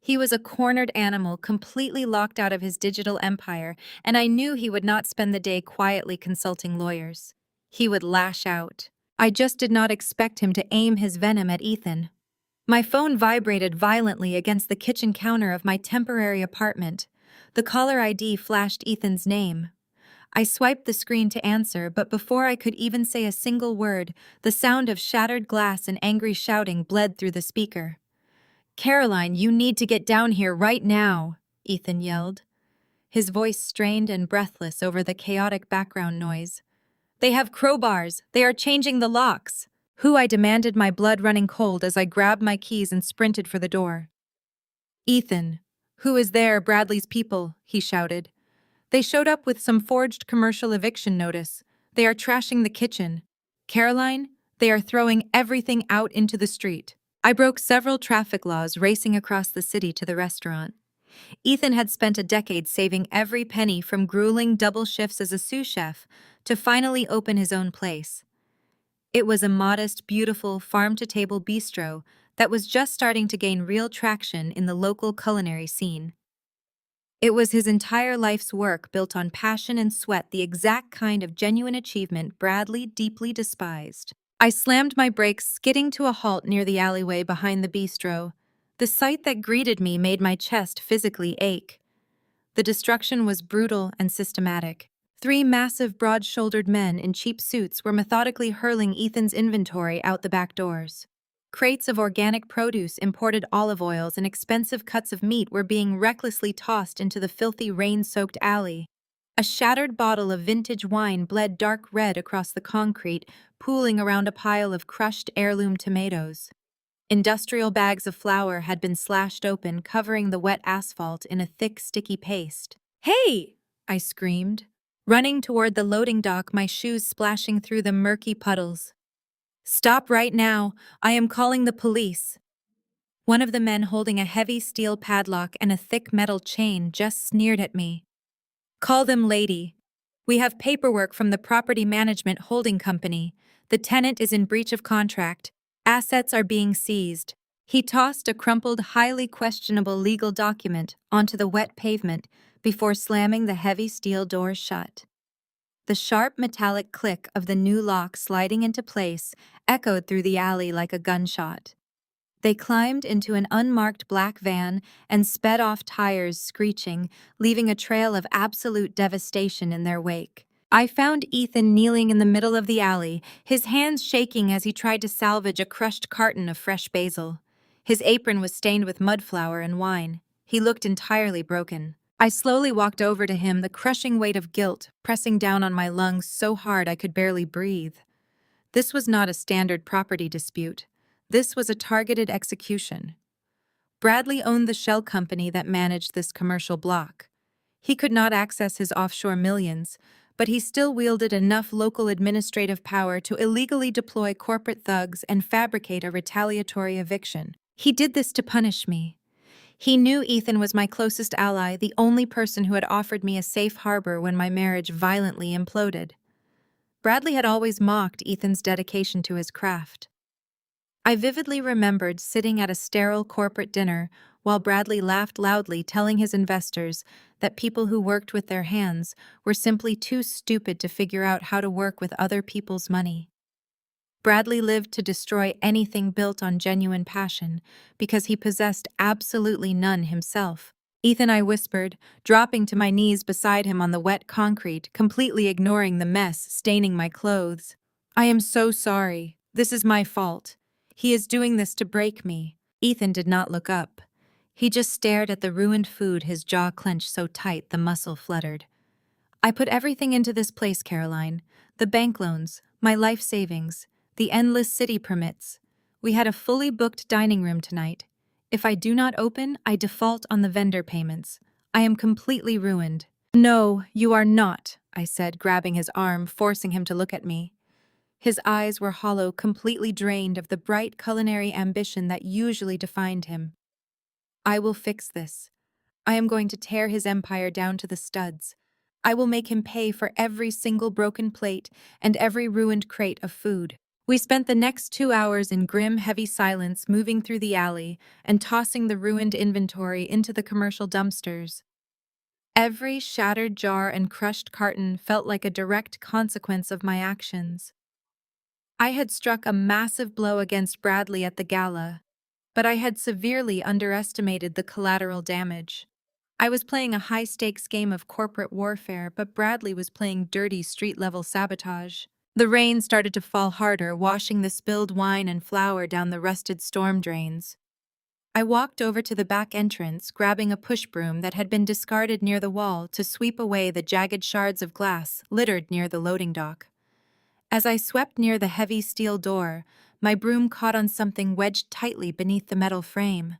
He was a cornered animal, completely locked out of his digital empire, and I knew he would not spend the day quietly consulting lawyers. He would lash out. I just did not expect him to aim his venom at Ethan. My phone vibrated violently against the kitchen counter of my temporary apartment. The caller ID flashed Ethan's name. I swiped the screen to answer, but before I could even say a single word, the sound of shattered glass and angry shouting bled through the speaker. "Caroline, you need to get down here right now," Ethan yelled, his voice strained and breathless over the chaotic background noise. "They have crowbars. They are changing the locks." "Who?" I demanded, my blood running cold as I grabbed my keys and sprinted for the door. "Ethan. Who is there? Bradley's people," he shouted. "They showed up with some forged commercial eviction notice. They are trashing the kitchen. Caroline, they are throwing everything out into the street." I broke several traffic laws racing across the city to the restaurant. Ethan had spent a decade saving every penny, from grueling double shifts as a sous chef to finally open his own place. It was a modest, beautiful, farm-to-table bistro that was just starting to gain real traction in the local culinary scene. It was his entire life's work, built on passion and sweat, the exact kind of genuine achievement Bradley deeply despised. I slammed my brakes, skidding to a halt near the alleyway behind the bistro. The sight that greeted me made my chest physically ache. The destruction was brutal and systematic. 3 massive, broad-shouldered men in cheap suits were methodically hurling Ethan's inventory out the back doors. Crates of organic produce, imported olive oils, and expensive cuts of meat were being recklessly tossed into the filthy, rain-soaked alley. A shattered bottle of vintage wine bled dark red across the concrete, pooling around a pile of crushed heirloom tomatoes. Industrial bags of flour had been slashed open, covering the wet asphalt in a thick, sticky paste. "Hey!" I screamed, running toward the loading dock, my shoes splashing through the murky puddles. "Stop right now! I am calling the police!" One of the men holding a heavy steel padlock and a thick metal chain just sneered at me. "Call them, lady. We have paperwork from the property management holding company. The tenant is in breach of contract. Assets are being seized." He tossed a crumpled, highly questionable legal document onto the wet pavement before slamming the heavy steel doors shut. The sharp metallic click of the new lock sliding into place echoed through the alley like a gunshot. They climbed into an unmarked black van and sped off, tires screeching, leaving a trail of absolute devastation in their wake. I found Ethan kneeling in the middle of the alley, his hands shaking as he tried to salvage a crushed carton of fresh basil. His apron was stained with mud flour and wine. He looked entirely broken. I slowly walked over to him, the crushing weight of guilt pressing down on my lungs so hard I could barely breathe. This was not a standard property dispute. This was a targeted execution. Bradley owned the shell company that managed this commercial block. He could not access his offshore millions, but he still wielded enough local administrative power to illegally deploy corporate thugs and fabricate a retaliatory eviction. He did this to punish me. He knew Ethan was my closest ally, the only person who had offered me a safe harbor when my marriage violently imploded. Bradley had always mocked Ethan's dedication to his craft. I vividly remembered sitting at a sterile corporate dinner while Bradley laughed loudly, telling his investors that people who worked with their hands were simply too stupid to figure out how to work with other people's money. Bradley lived to destroy anything built on genuine passion because he possessed absolutely none himself. "Ethan," I whispered, dropping to my knees beside him on the wet concrete, completely ignoring the mess staining my clothes. "I am so sorry. This is my fault. He is doing this to break me." Ethan did not look up. He just stared at the ruined food, his jaw clenched so tight the muscle fluttered. "I put everything into this place, Caroline. The bank loans, my life savings, the endless city permits. We had a fully booked dining room tonight. If I do not open, I default on the vendor payments. I am completely ruined." "No, you are not," I said, grabbing his arm, forcing him to look at me. His eyes were hollow, completely drained of the bright culinary ambition that usually defined him. "I will fix this. I am going to tear his empire down to the studs. I will make him pay for every single broken plate and every ruined crate of food." We spent the next 2 hours in grim, heavy silence, moving through the alley and tossing the ruined inventory into the commercial dumpsters. Every shattered jar and crushed carton felt like a direct consequence of my actions. I had struck a massive blow against Bradley at the gala, but I had severely underestimated the collateral damage. I was playing a high-stakes game of corporate warfare, but Bradley was playing dirty street-level sabotage. The rain started to fall harder, washing the spilled wine and flour down the rusted storm drains. I walked over to the back entrance, grabbing a push broom that had been discarded near the wall to sweep away the jagged shards of glass littered near the loading dock. As I swept near the heavy steel door, my broom caught on something wedged tightly beneath the metal frame.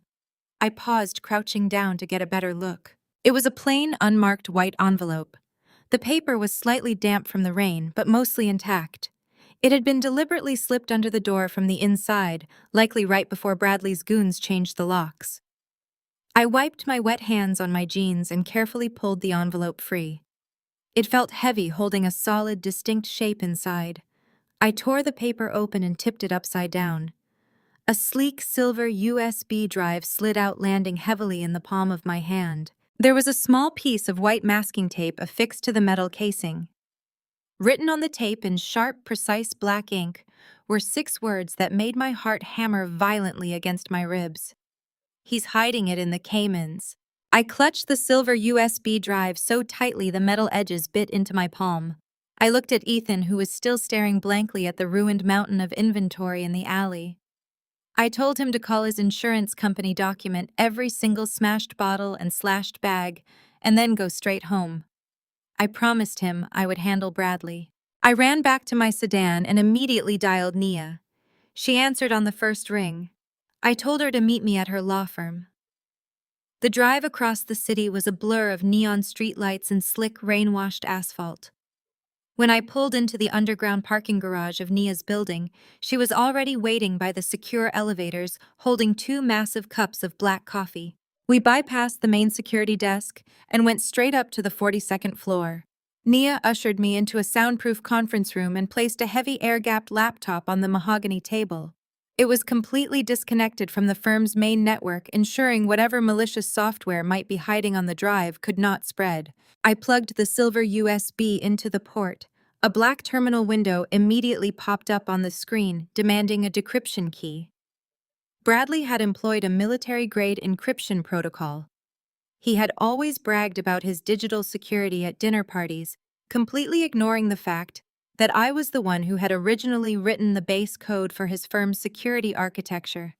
I paused, crouching down to get a better look. It was a plain, unmarked white envelope. The paper was slightly damp from the rain, but mostly intact. It had been deliberately slipped under the door from the inside, likely right before Bradley's goons changed the locks. I wiped my wet hands on my jeans and carefully pulled the envelope free. It felt heavy, holding a solid, distinct shape inside. I tore the paper open and tipped it upside down. A sleek silver USB drive slid out, landing heavily in the palm of my hand. There was a small piece of white masking tape affixed to the metal casing. Written on the tape in sharp, precise black ink were 6 words that made my heart hammer violently against my ribs. "He's hiding it in the Caymans." I clutched the silver USB drive so tightly the metal edges bit into my palm. I looked at Ethan, who was still staring blankly at the ruined mountain of inventory in the alley. I told him to call his insurance company, document every single smashed bottle and slashed bag, and then go straight home. I promised him I would handle Bradley. I ran back to my sedan and immediately dialed Nia. She answered on the first ring. I told her to meet me at her law firm. The drive across the city was a blur of neon streetlights and slick, rain-washed asphalt. When I pulled into the underground parking garage of Nia's building, she was already waiting by the secure elevators, holding two massive cups of black coffee. We bypassed the main security desk and went straight up to the 42nd floor. Nia ushered me into a soundproof conference room and placed a heavy air-gapped laptop on the mahogany table. It was completely disconnected from the firm's main network, ensuring whatever malicious software might be hiding on the drive could not spread. I plugged the silver USB into the port. A black terminal window immediately popped up on the screen, demanding a decryption key. Bradley had employed a military-grade encryption protocol. He had always bragged about his digital security at dinner parties, completely ignoring the fact that I was the one who had originally written the base code for his firm's security architecture.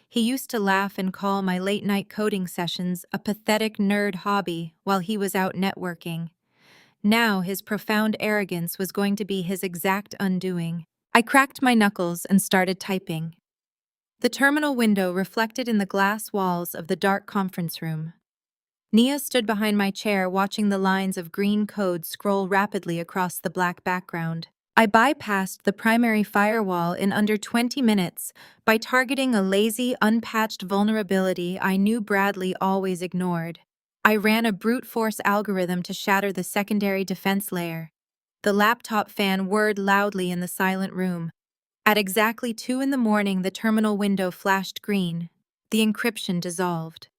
He used to laugh and call my late-night coding sessions a pathetic nerd hobby while he was out networking. Now his profound arrogance was going to be his exact undoing. I cracked my knuckles and started typing. The terminal window reflected in the glass walls of the dark conference room. Nia stood behind my chair watching the lines of green code scroll rapidly across the black background. I bypassed the primary firewall in under 20 minutes by targeting a lazy, unpatched vulnerability I knew Bradley always ignored. I ran a brute force algorithm to shatter the secondary defense layer. The laptop fan whirred loudly in the silent room. At exactly 2 in the morning, the terminal window flashed green. The encryption dissolved.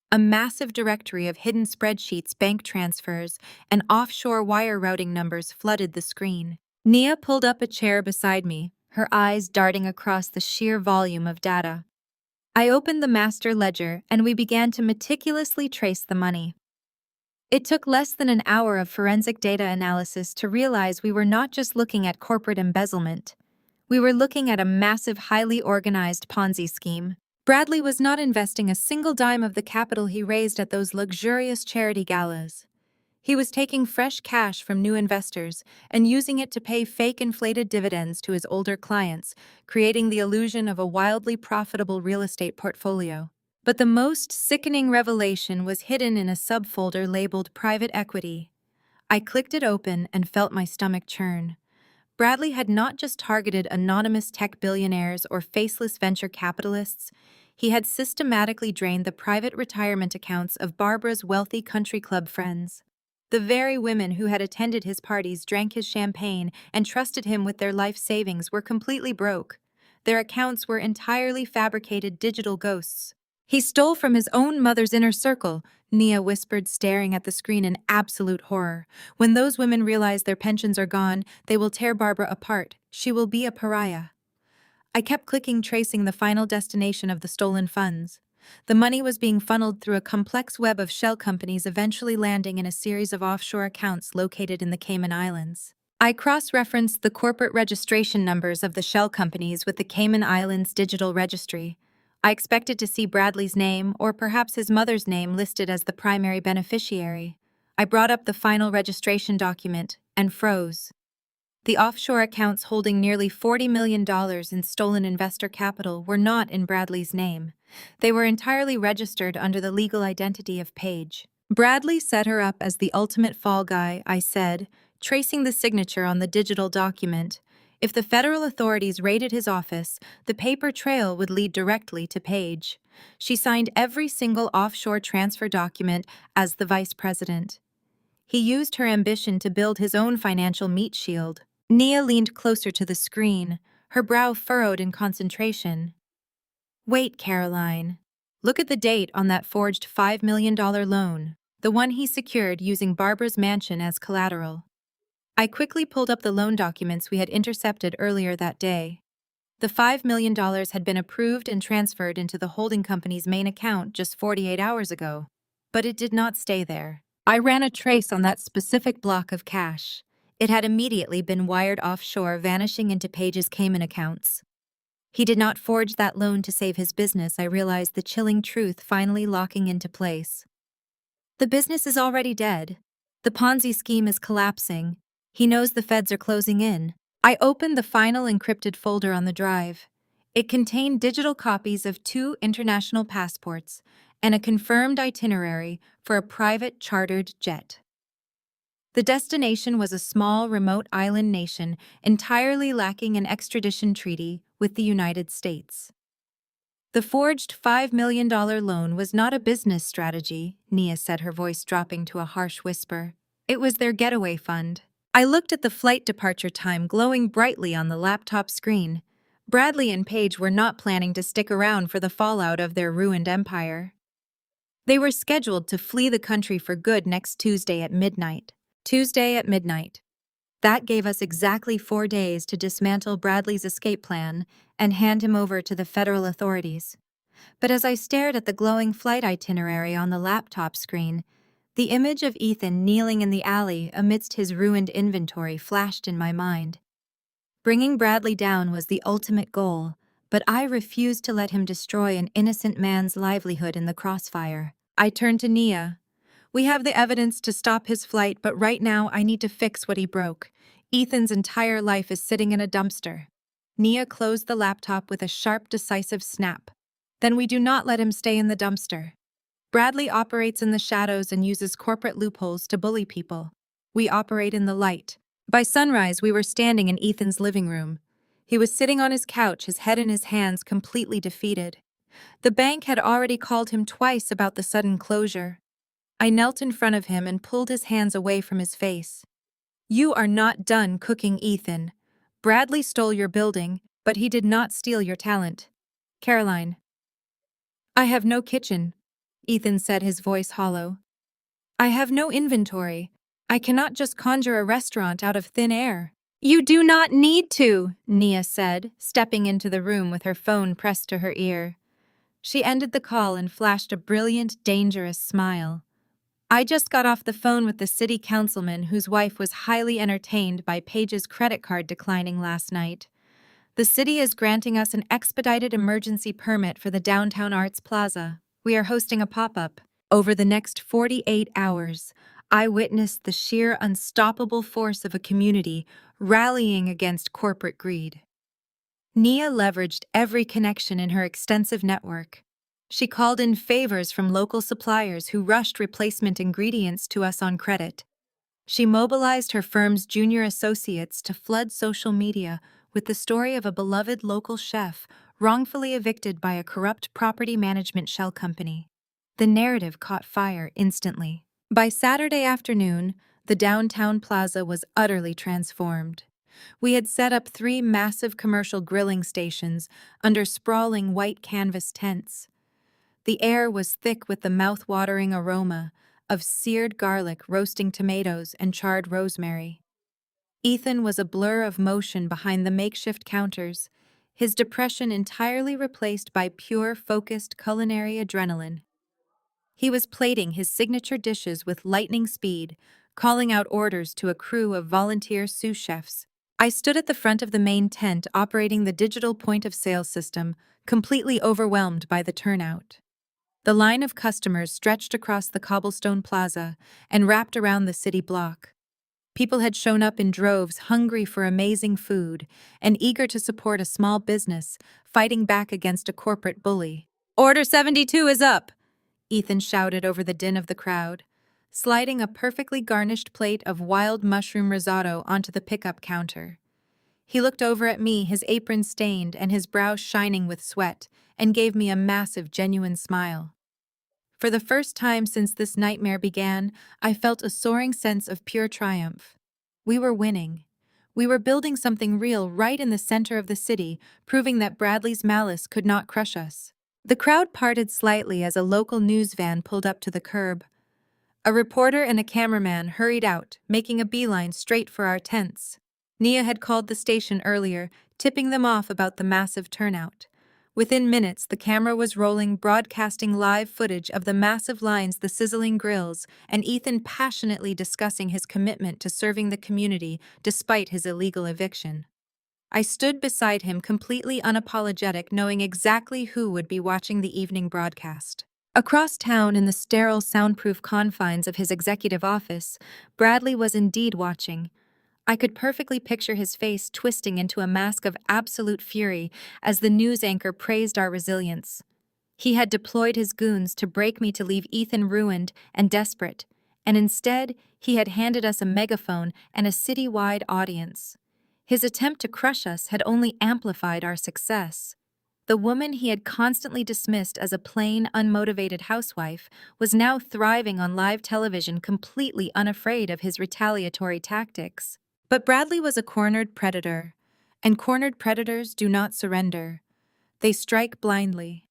A massive directory of hidden spreadsheets, bank transfers, and offshore wire routing numbers flooded the screen. Nia pulled up a chair beside me, her eyes darting across the sheer volume of data. I opened the master ledger and we began to meticulously trace the money. It took less than an hour of forensic data analysis to realize we were not just looking at corporate embezzlement. We were looking at a massive, highly organized Ponzi scheme. Bradley was not investing a single dime of the capital he raised at those luxurious charity galas. He was taking fresh cash from new investors and using it to pay fake inflated dividends to his older clients, creating the illusion of a wildly profitable real estate portfolio. But the most sickening revelation was hidden in a subfolder labeled Private Equity. I clicked it open and felt my stomach churn. Bradley had not just targeted anonymous tech billionaires or faceless venture capitalists, he had systematically drained the private retirement accounts of Barbara's wealthy country club friends. The very women who had attended his parties, drank his champagne, and trusted him with their life savings were completely broke. Their accounts were entirely fabricated digital ghosts. He stole from his own mother's inner circle, Nia whispered, staring at the screen in absolute horror. When those women realize their pensions are gone, they will tear Barbara apart. She will be a pariah. I kept clicking, tracing the final destination of the stolen funds. The money was being funneled through a complex web of shell companies, eventually landing in a series of offshore accounts located in the Cayman Islands. I cross-referenced the corporate registration numbers of the shell companies with the Cayman Islands Digital Registry. I expected to see Bradley's name, or perhaps his mother's name, listed as the primary beneficiary. I brought up the final registration document and froze. The offshore accounts holding nearly $40 million in stolen investor capital were not in Bradley's name. They were entirely registered under the legal identity of Paige. Bradley set her up as the ultimate fall guy, I said, tracing the signature on the digital document. If the federal authorities raided his office, the paper trail would lead directly to Paige. She signed every single offshore transfer document as the vice president. He used her ambition to build his own financial meat shield. Nia leaned closer to the screen, her brow furrowed in concentration. Wait, Caroline. Look at the date on that forged $5 million loan, the one he secured using Barbara's mansion as collateral. I quickly pulled up the loan documents we had intercepted earlier that day. The $5 million had been approved and transferred into the holding company's main account just 48 hours ago. But it did not stay there. I ran a trace on that specific block of cash. It had immediately been wired offshore, vanishing into Paige's Cayman accounts. He did not forge that loan to save his business, I realized, the chilling truth finally locking into place. The business is already dead. The Ponzi scheme is collapsing. He knows the feds are closing in. I opened the final encrypted folder on the drive. It contained digital copies of 2 international passports and a confirmed itinerary for a private chartered jet. The destination was a small, remote island nation entirely lacking an extradition treaty with the United States. The forged $5 million loan was not a business strategy, Nia said, her voice dropping to a harsh whisper. It was their getaway fund. I looked at the flight departure time glowing brightly on the laptop screen. Bradley and Paige were not planning to stick around for the fallout of their ruined empire. They were scheduled to flee the country for good next Tuesday at midnight. That gave us exactly 4 days to dismantle Bradley's escape plan and hand him over to the federal authorities. But as I stared at the glowing flight itinerary on the laptop screen, the image of Ethan kneeling in the alley amidst his ruined inventory flashed in my mind. Bringing Bradley down was the ultimate goal, but I refused to let him destroy an innocent man's livelihood in the crossfire. I turned to Nia. We have the evidence to stop his flight, but right now I need to fix what he broke. Ethan's entire life is sitting in a dumpster. Nia closed the laptop with a sharp, decisive snap. Then we do not let him stay in the dumpster. Bradley operates in the shadows and uses corporate loopholes to bully people. We operate in the light. By sunrise, we were standing in Ethan's living room. He was sitting on his couch, his head in his hands, completely defeated. The bank had already called him twice about the sudden closure. I knelt in front of him and pulled his hands away from his face. You are not done cooking, Ethan. Bradley stole your building, but he did not steal your talent. Caroline. I have no kitchen, Ethan said, his voice hollow. I have no inventory. I cannot just conjure a restaurant out of thin air. You do not need to, Nia said, stepping into the room with her phone pressed to her ear. She ended the call and flashed a brilliant, dangerous smile. I just got off the phone with the city councilman whose wife was highly entertained by Paige's credit card declining last night. The city is granting us an expedited emergency permit for the Downtown Arts Plaza. We are hosting a pop-up. Over the next 48 hours, I witnessed the sheer unstoppable force of a community rallying against corporate greed. Nia leveraged every connection in her extensive network. She called in favors from local suppliers who rushed replacement ingredients to us on credit. She mobilized her firm's junior associates to flood social media with the story of a beloved local chef wrongfully evicted by a corrupt property management shell company. The narrative caught fire instantly. By Saturday afternoon, the downtown plaza was utterly transformed. We had set up 3 massive commercial grilling stations under sprawling white canvas tents. The air was thick with the mouth-watering aroma of seared garlic, roasting tomatoes, and charred rosemary. Ethan was a blur of motion behind the makeshift counters, his depression entirely replaced by pure, focused culinary adrenaline. He was plating his signature dishes with lightning speed, calling out orders to a crew of volunteer sous chefs. I stood at the front of the main tent operating the digital point-of-sale system, completely overwhelmed by the turnout. The line of customers stretched across the cobblestone plaza and wrapped around the city block. People had shown up in droves, hungry for amazing food and eager to support a small business fighting back against a corporate bully. Order 72 is up, Ethan shouted over the din of the crowd, sliding a perfectly garnished plate of wild mushroom risotto onto the pickup counter. He looked over at me, his apron stained and his brow shining with sweat, and gave me a massive, genuine smile. For the first time since this nightmare began, I felt a soaring sense of pure triumph. We were winning. We were building something real right in the center of the city, proving that Bradley's malice could not crush us. The crowd parted slightly as a local news van pulled up to the curb. A reporter and a cameraman hurried out, making a beeline straight for our tents. Nia had called the station earlier, tipping them off about the massive turnout. Within minutes, the camera was rolling, broadcasting live footage of the massive lines, the sizzling grills, and Ethan passionately discussing his commitment to serving the community despite his illegal eviction. I stood beside him, completely unapologetic, knowing exactly who would be watching the evening broadcast. Across town in the sterile, soundproof confines of his executive office, Bradley was indeed watching. I could perfectly picture his face twisting into a mask of absolute fury as the news anchor praised our resilience. He had deployed his goons to break me to leave Ethan ruined and desperate, and instead, he had handed us a megaphone and a city-wide audience. His attempt to crush us had only amplified our success. The woman he had constantly dismissed as a plain, unmotivated housewife was now thriving on live television, completely unafraid of his retaliatory tactics. But Bradley was a cornered predator, and cornered predators do not surrender. They strike blindly.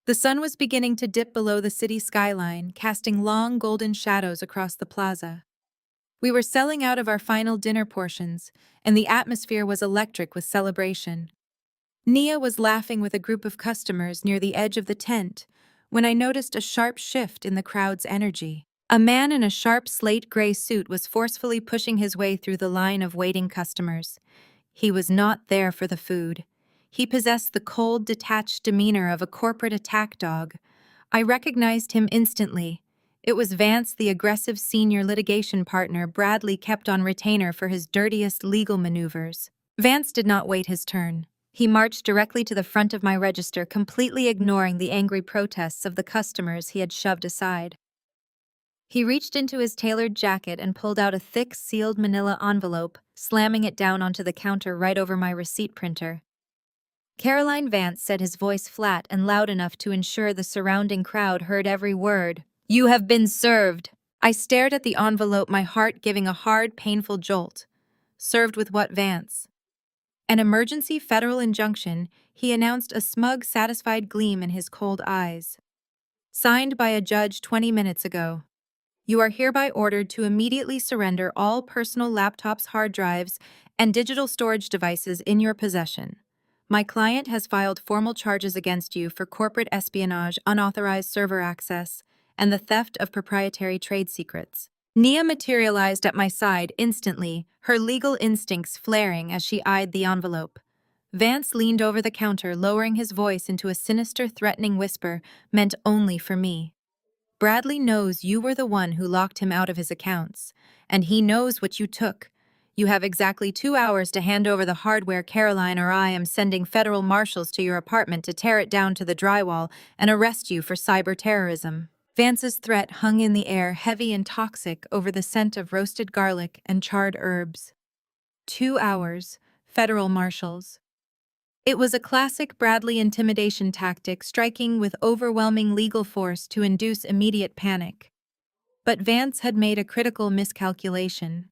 The sun was beginning to dip below the city skyline, casting long golden shadows across the plaza. We were selling out of our final dinner portions, and the atmosphere was electric with celebration. Nia was laughing with a group of customers near the edge of the tent when I noticed a sharp shift in the crowd's energy. A man in a sharp slate gray suit was forcefully pushing his way through the line of waiting customers. He was not there for the food. He possessed the cold, detached demeanor of a corporate attack dog. I recognized him instantly. It was Vance, the aggressive senior litigation partner Bradley kept on retainer for his dirtiest legal maneuvers. Vance did not wait his turn. He marched directly to the front of my register, completely ignoring the angry protests of the customers he had shoved aside. He reached into his tailored jacket and pulled out a thick, sealed manila envelope, slamming it down onto the counter right over my receipt printer. Caroline Vance said, his voice flat and loud enough to ensure the surrounding crowd heard every word. "You have been served." I stared at the envelope, my heart giving a hard, painful jolt. Served with what, Vance? An emergency federal injunction, he announced, a smug, satisfied gleam in his cold eyes. Signed by a judge 20 minutes ago. You are hereby ordered to immediately surrender all personal laptops, hard drives, and digital storage devices in your possession. My client has filed formal charges against you for corporate espionage, unauthorized server access, and the theft of proprietary trade secrets. Nia materialized at my side instantly, her legal instincts flaring as she eyed the envelope. Vance leaned over the counter, lowering his voice into a sinister, threatening whisper meant only for me. Bradley knows you were the one who locked him out of his accounts, and he knows what you took. You have exactly 2 hours to hand over the hardware. Caroline or I am sending federal marshals to your apartment to tear it down to the drywall and arrest you for cyber terrorism. Vance's threat hung in the air, heavy and toxic, over the scent of roasted garlic and charred herbs. 2 hours, federal marshals. It was a classic Bradley intimidation tactic, striking with overwhelming legal force to induce immediate panic. But Vance had made a critical miscalculation.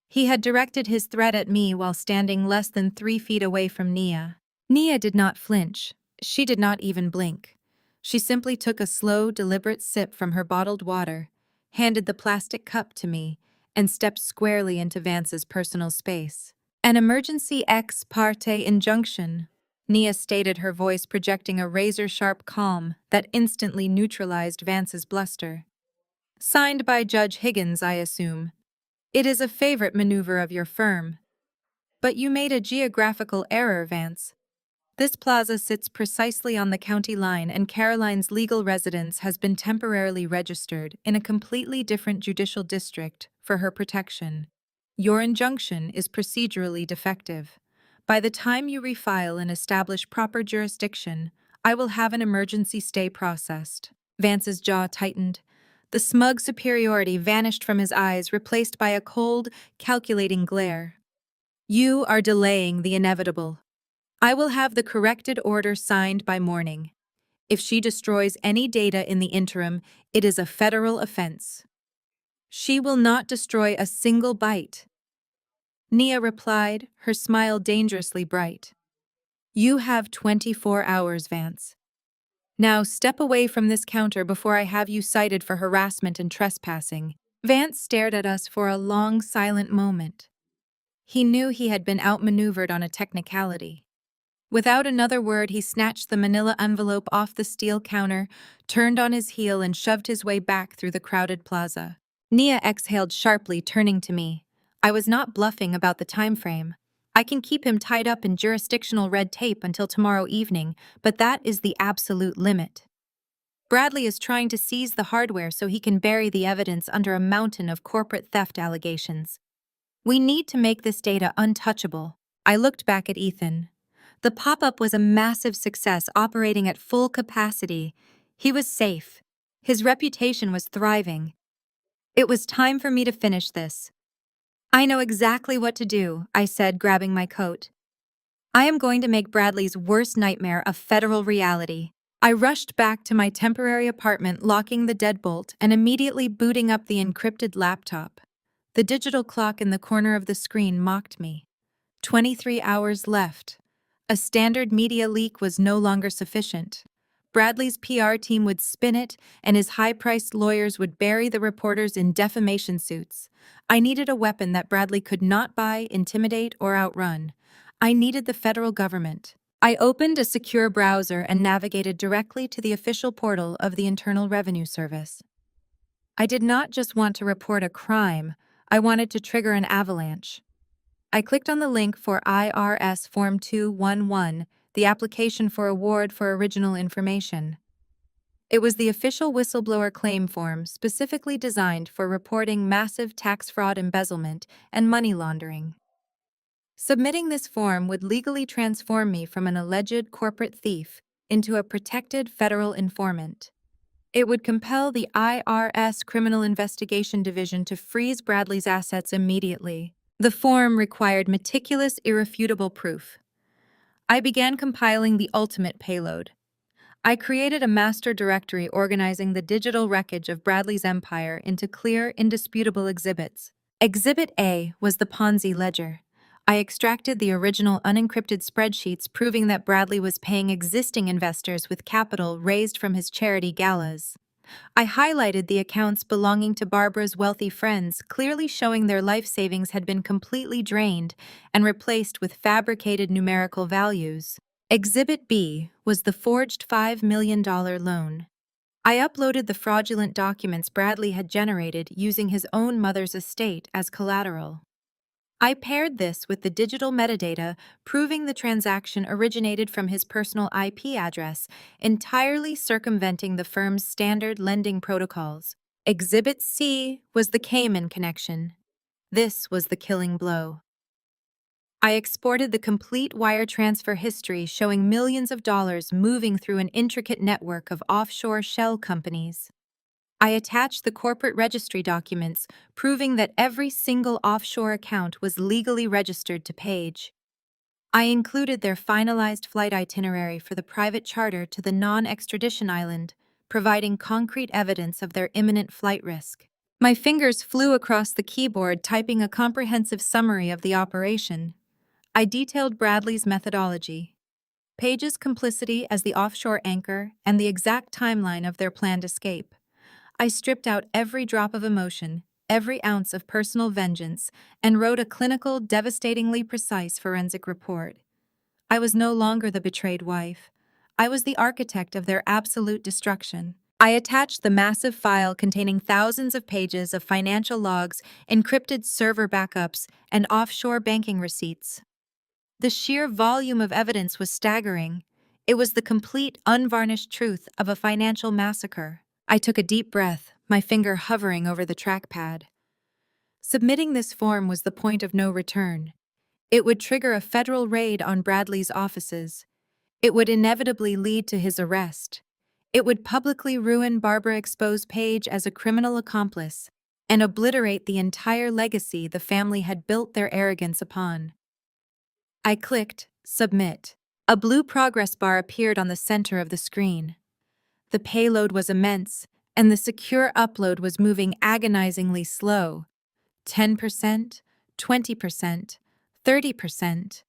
He had directed his threat at me while standing less than 3 feet away from Nia. Nia did not flinch. She did not even blink. She simply took a slow, deliberate sip from her bottled water, handed the plastic cup to me, and stepped squarely into Vance's personal space. An emergency ex parte injunction, Nia stated, her voice projecting a razor-sharp calm that instantly neutralized Vance's bluster. Signed by Judge Higgins, I assume. It is a favorite maneuver of your firm. But you made a geographical error, Vance. This plaza sits precisely on the county line, and Caroline's legal residence has been temporarily registered in a completely different judicial district for her protection. Your injunction is procedurally defective. By the time you refile and establish proper jurisdiction, I will have an emergency stay processed. Vance's jaw tightened. The smug superiority vanished from his eyes, replaced by a cold, calculating glare. You are delaying the inevitable. I will have the corrected order signed by morning. If she destroys any data in the interim, it is a federal offense. She will not destroy a single byte. Nia replied, her smile dangerously bright. You have 24 hours, Vance. Now step away from this counter before I have you cited for harassment and trespassing. Vance stared at us for a long, silent moment. He knew he had been outmaneuvered on a technicality. Without another word, he snatched the manila envelope off the steel counter, turned on his heel, and shoved his way back through the crowded plaza. Nia exhaled sharply, turning to me. I was not bluffing about the time frame. I can keep him tied up in jurisdictional red tape until tomorrow evening, but that is the absolute limit. Bradley is trying to seize the hardware so he can bury the evidence under a mountain of corporate theft allegations. We need to make this data untouchable. I looked back at Ethan. The pop-up was a massive success, operating at full capacity. He was safe. His reputation was thriving. It was time for me to finish this. I know exactly what to do, I said, grabbing my coat. I am going to make Bradley's worst nightmare a federal reality. I rushed back to my temporary apartment, locking the deadbolt and immediately booting up the encrypted laptop. The digital clock in the corner of the screen mocked me. 23 hours left. A standard media leak was no longer sufficient. Bradley's PR team would spin it, and his high-priced lawyers would bury the reporters in defamation suits. I needed a weapon that Bradley could not buy, intimidate, or outrun. I needed the federal government. I opened a secure browser and navigated directly to the official portal of the Internal Revenue Service. I did not just want to report a crime, I wanted to trigger an avalanche. I clicked on the link for IRS Form 211, the application for award for original information. It was the official whistleblower claim form specifically designed for reporting massive tax fraud, embezzlement, and money laundering. Submitting this form would legally transform me from an alleged corporate thief into a protected federal informant. It would compel the IRS Criminal Investigation Division to freeze Bradley's assets immediately. The form required meticulous, irrefutable proof. I began compiling the ultimate payload. I created a master directory organizing the digital wreckage of Bradley's empire into clear, indisputable exhibits. Exhibit A was the Ponzi ledger. I extracted the original unencrypted spreadsheets proving that Bradley was paying existing investors with capital raised from his charity galas. I highlighted the accounts belonging to Barbara's wealthy friends, clearly showing their life savings had been completely drained and replaced with fabricated numerical values. Exhibit B was the forged $5 million loan. I uploaded the fraudulent documents Bradley had generated using his own mother's estate as collateral. I paired this with the digital metadata proving the transaction originated from his personal IP address, entirely circumventing the firm's standard lending protocols. Exhibit C was the Cayman connection. This was the killing blow. I exported the complete wire transfer history showing millions of dollars moving through an intricate network of offshore shell companies. I attached the corporate registry documents proving that every single offshore account was legally registered to Page. I included their finalized flight itinerary for the private charter to the non-extradition island, providing concrete evidence of their imminent flight risk. My fingers flew across the keyboard, typing a comprehensive summary of the operation. I detailed Bradley's methodology, Page's complicity as the offshore anchor, and the exact timeline of their planned escape. I stripped out every drop of emotion, every ounce of personal vengeance, and wrote a clinical, devastatingly precise forensic report. I was no longer the betrayed wife. I was the architect of their absolute destruction. I attached the massive file containing thousands of pages of financial logs, encrypted server backups, and offshore banking receipts. The sheer volume of evidence was staggering. It was the complete, unvarnished truth of a financial massacre. I took a deep breath, my finger hovering over the trackpad. Submitting this form was the point of no return. It would trigger a federal raid on Bradley's offices. It would inevitably lead to his arrest. It would publicly ruin Barbara, expose Page as a criminal accomplice, and obliterate the entire legacy the family had built their arrogance upon. I clicked Submit. A blue progress bar appeared on the center of the screen. The payload was immense, and the secure upload was moving agonizingly slow. 10%, 20%, 30%.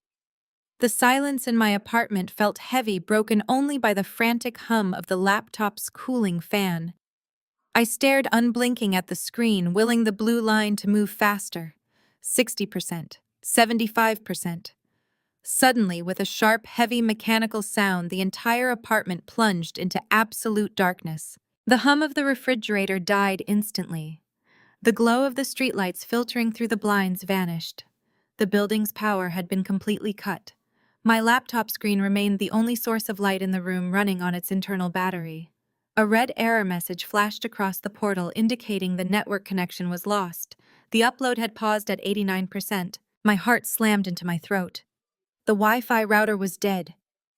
The silence in my apartment felt heavy, broken only by the frantic hum of the laptop's cooling fan. I stared unblinking at the screen, willing the blue line to move faster. 60%, 75%. Suddenly, with a sharp, heavy mechanical sound, the entire apartment plunged into absolute darkness. The hum of the refrigerator died instantly. The glow of the streetlights filtering through the blinds vanished. The building's power had been completely cut. My laptop screen remained the only source of light in the room, running on its internal battery. A red error message flashed across the portal indicating the network connection was lost. The upload had paused at 89%. My heart slammed into my throat. The Wi-Fi router was dead.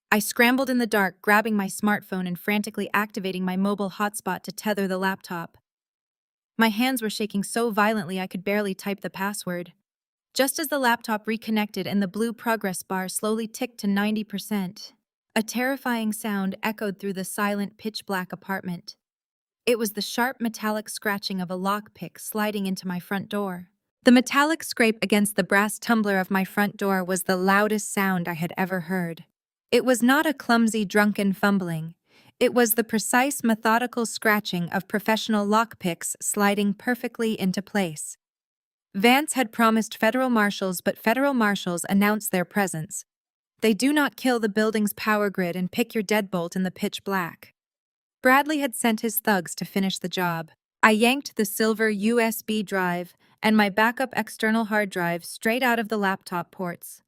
I scrambled in the dark, grabbing my smartphone and frantically activating my mobile hotspot to tether the laptop. My hands were shaking so violently I could barely type the password. Just as the laptop reconnected and the blue progress bar slowly ticked to 90%, a terrifying sound echoed through the silent, pitch-black apartment. It was the sharp metallic scratching of a lockpick sliding into my front door. The metallic scrape against the brass tumbler of my front door was the loudest sound I had ever heard. It was not a clumsy, drunken fumbling. It was the precise, methodical scratching of professional lockpicks sliding perfectly into place. Vance had promised federal marshals, but federal marshals announced their presence. They do not kill the building's power grid and pick your deadbolt in the pitch black. Bradley had sent his thugs to finish the job. I yanked the silver USB drive and my backup external hard drive straight out of the laptop ports.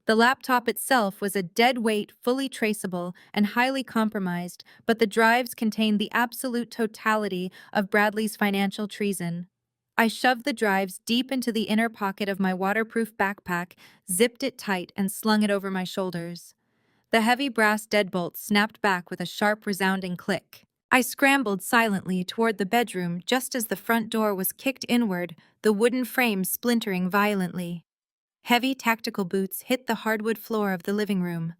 The laptop itself was a dead weight, fully traceable, and highly compromised, but the drives contained the absolute totality of Bradley's financial treason. I shoved the drives deep into the inner pocket of my waterproof backpack, zipped it tight, and slung it over my shoulders. The heavy brass deadbolt snapped back with a sharp, resounding click. I scrambled silently toward the bedroom just as the front door was kicked inward, the wooden frame splintering violently. Heavy tactical boots hit the hardwood floor of the living room.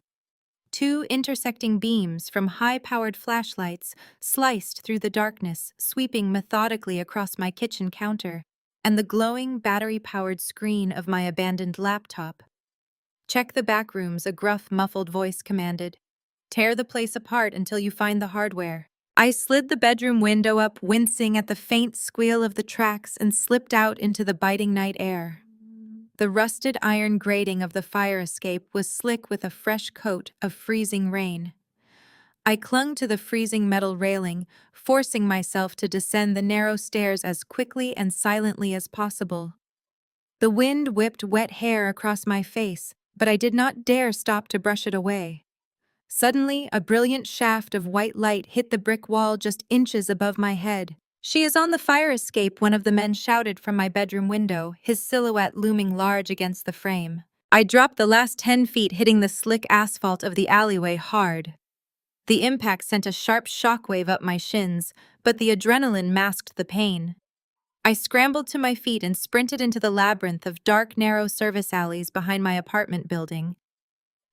Two intersecting beams from high-powered flashlights sliced through the darkness, sweeping methodically across my kitchen counter and the glowing battery-powered screen of my abandoned laptop. "Check the back rooms," a gruff, muffled voice commanded. "Tear the place apart until you find the hardware." I slid the bedroom window up, wincing at the faint squeal of the tracks, and slipped out into the biting night air. The rusted iron grating of the fire escape was slick with a fresh coat of freezing rain. I clung to the freezing metal railing, forcing myself to descend the narrow stairs as quickly and silently as possible. The wind whipped wet hair across my face, but I did not dare stop to brush it away. Suddenly, a brilliant shaft of white light hit the brick wall just inches above my head. "She is on the fire escape," one of the men shouted from my bedroom window, his silhouette looming large against the frame. I dropped the last 10 feet, hitting the slick asphalt of the alleyway hard. The impact sent a sharp shockwave up my shins, but the adrenaline masked the pain. I scrambled to my feet and sprinted into the labyrinth of dark, narrow service alleys behind my apartment building.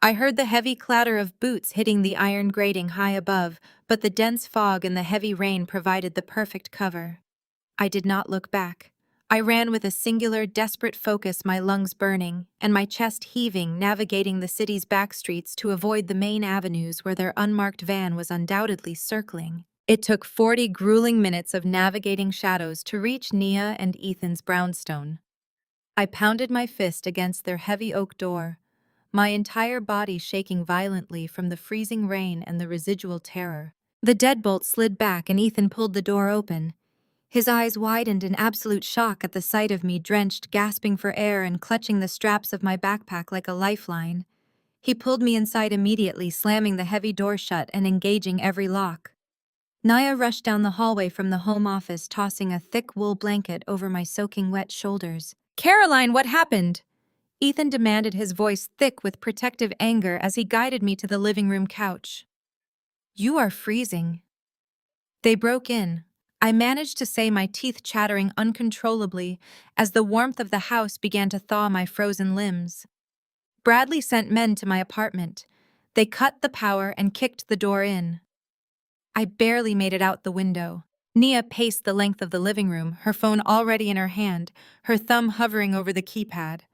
I heard the heavy clatter of boots hitting the iron grating high above, but the dense fog and the heavy rain provided the perfect cover. I did not look back. I ran with a singular, desperate focus, my lungs burning, and my chest heaving, navigating the city's back streets to avoid the main avenues where their unmarked van was undoubtedly circling. It took 40 grueling minutes of navigating shadows to reach Nia and Ethan's brownstone. I pounded my fist against their heavy oak door, my entire body shaking violently from the freezing rain and the residual terror. The deadbolt slid back and Ethan pulled the door open. His eyes widened in absolute shock at the sight of me, drenched, gasping for air and clutching the straps of my backpack like a lifeline. He pulled me inside immediately, slamming the heavy door shut and engaging every lock. Nia rushed down the hallway from the home office, tossing a thick wool blanket over my soaking wet shoulders. "Caroline, what happened?" Ethan demanded, his voice thick with protective anger as he guided me to the living room couch. "You are freezing." "They broke in," I managed to say, my teeth chattering uncontrollably as the warmth of the house began to thaw my frozen limbs. "Bradley sent men to my apartment. They cut the power and kicked the door in." I barely made it out the window. Nia paced the length of the living room, her phone already in her hand, her thumb hovering over the keypad.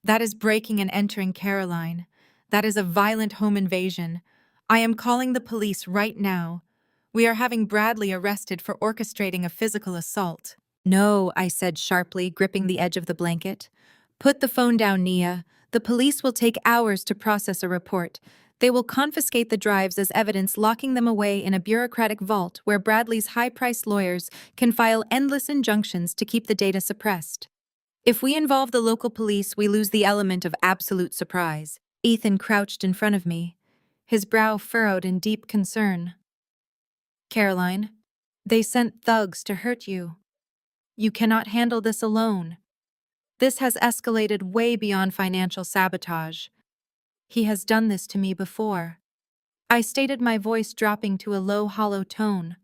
"That is breaking and entering, Caroline. That is a violent home invasion. I am calling the police right now. We are having Bradley arrested for orchestrating a physical assault." "No," I said sharply, gripping the edge of the blanket. "Put the phone down, Nia. The police will take hours to process a report. They will confiscate the drives as evidence, locking them away in a bureaucratic vault where Bradley's high-priced lawyers can file endless injunctions to keep the data suppressed. If we involve the local police, we lose the element of absolute surprise." Ethan crouched in front of me, his brow furrowed in deep concern. Caroline, they sent thugs to hurt you. You cannot handle this alone. This has escalated way beyond financial sabotage. He has done this to me before. I stated, my voice dropping to a low, hollow tone.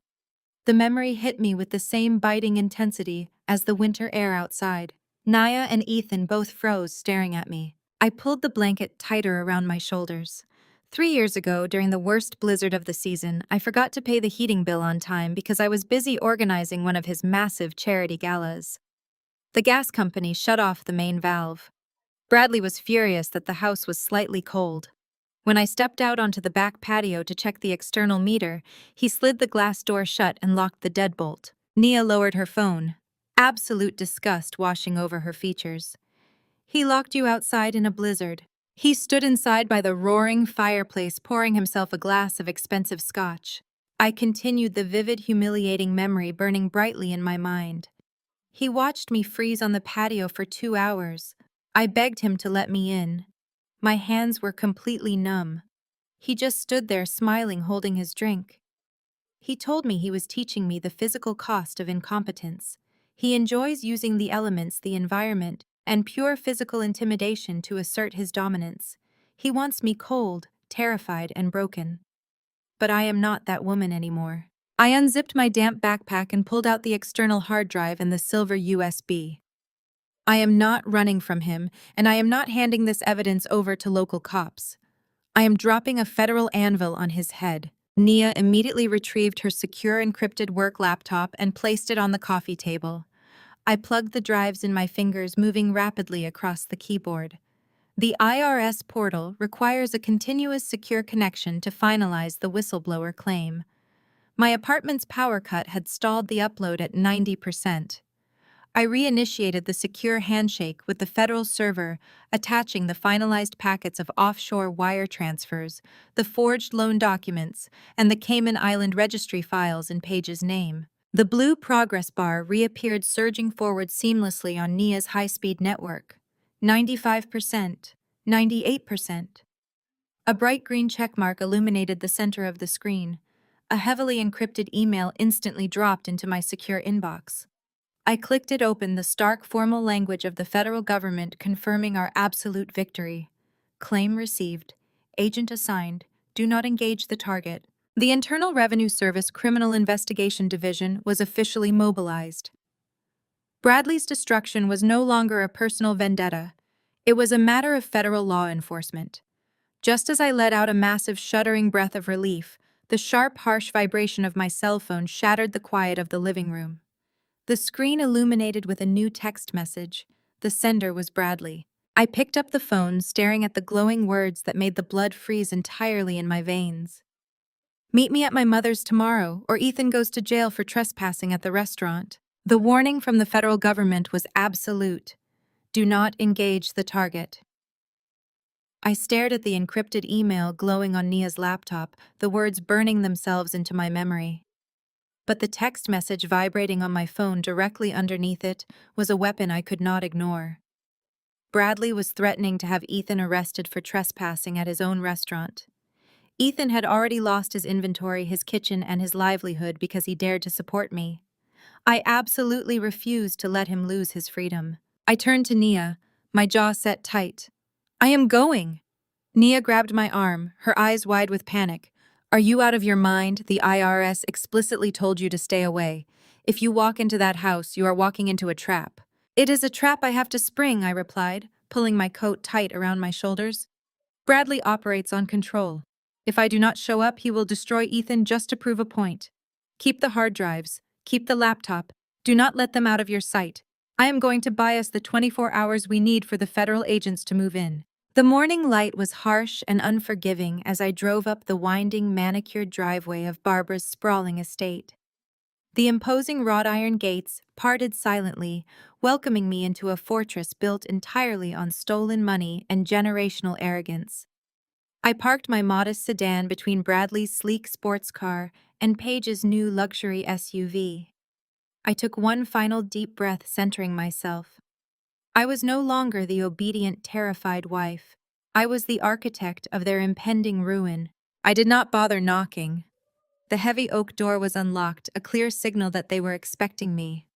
The memory hit me with the same biting intensity as the winter air outside. Naya and Ethan both froze, staring at me. I pulled the blanket tighter around my shoulders. 3 years ago, during the worst blizzard of the season, I forgot to pay the heating bill on time because I was busy organizing one of his massive charity galas. The gas company shut off the main valve. Bradley was furious that the house was slightly cold. When I stepped out onto the back patio to check the external meter, he slid the glass door shut and locked the deadbolt. Nia lowered her phone, absolute disgust washing over her features. He locked you outside in a blizzard. He stood inside by the roaring fireplace, pouring himself a glass of expensive scotch. I continued, the vivid, humiliating memory burning brightly in my mind. He watched me freeze on the patio for 2 hours. I begged him to let me in. My hands were completely numb. He just stood there smiling, holding his drink. He told me he was teaching me the physical cost of incompetence. He enjoys using the elements, the environment, and pure physical intimidation to assert his dominance. He wants me cold, terrified, and broken. But I am not that woman anymore. I unzipped my damp backpack and pulled out the external hard drive and the silver USB. I am not running from him, and I am not handing this evidence over to local cops. I am dropping a federal anvil on his head. Nia immediately retrieved her secure encrypted work laptop and placed it on the coffee table. I plugged the drives in my fingers, moving rapidly across the keyboard. The IRS portal requires a continuous secure connection to finalize the whistleblower claim. My apartment's power cut had stalled the upload at 90%. I reinitiated the secure handshake with the federal server, attaching the finalized packets of offshore wire transfers, the forged loan documents, and the Cayman Island registry files in Paige's name. The blue progress bar reappeared, surging forward seamlessly on Nia's high-speed network. 95%, 98%. A bright green checkmark illuminated the center of the screen. A heavily encrypted email instantly dropped into my secure inbox. I clicked it open, the stark formal language of the federal government confirming our absolute victory. Claim received. Agent assigned. Do not engage the target. The Internal Revenue Service Criminal Investigation Division was officially mobilized. Bradley's destruction was no longer a personal vendetta. It was a matter of federal law enforcement. Just as I let out a massive, shuddering breath of relief, the sharp, harsh vibration of my cell phone shattered the quiet of the living room. The screen illuminated with a new text message. The sender was Bradley. I picked up the phone, staring at the glowing words that made the blood freeze entirely in my veins. Meet me at my mother's tomorrow, or Ethan goes to jail for trespassing at the restaurant. The warning from the federal government was absolute. Do not engage the target. I stared at the encrypted email glowing on Nia's laptop, the words burning themselves into my memory. But the text message vibrating on my phone directly underneath it was a weapon I could not ignore. Bradley was threatening to have Ethan arrested for trespassing at his own restaurant. Ethan had already lost his inventory, his kitchen, and his livelihood because he dared to support me. I absolutely refused to let him lose his freedom. I turned to Nia, my jaw set tight. I am going. Nia grabbed my arm, her eyes wide with panic. Are you out of your mind? The IRS explicitly told you to stay away. If you walk into that house, you are walking into a trap. It is a trap I have to spring, I replied, pulling my coat tight around my shoulders. Bradley operates on control. If I do not show up, he will destroy Ethan just to prove a point. Keep the hard drives. Keep the laptop. Do not let them out of your sight. I am going to buy us the 24 hours we need for the federal agents to move in. The morning light was harsh and unforgiving as I drove up the winding, manicured driveway of Barbara's sprawling estate. The imposing wrought iron gates parted silently, welcoming me into a fortress built entirely on stolen money and generational arrogance. I parked my modest sedan between Bradley's sleek sports car and Paige's new luxury SUV. I took one final deep breath, centering myself. I was no longer the obedient, terrified wife. I was the architect of their impending ruin. I did not bother knocking. The heavy oak door was unlocked, a clear signal that they were expecting me.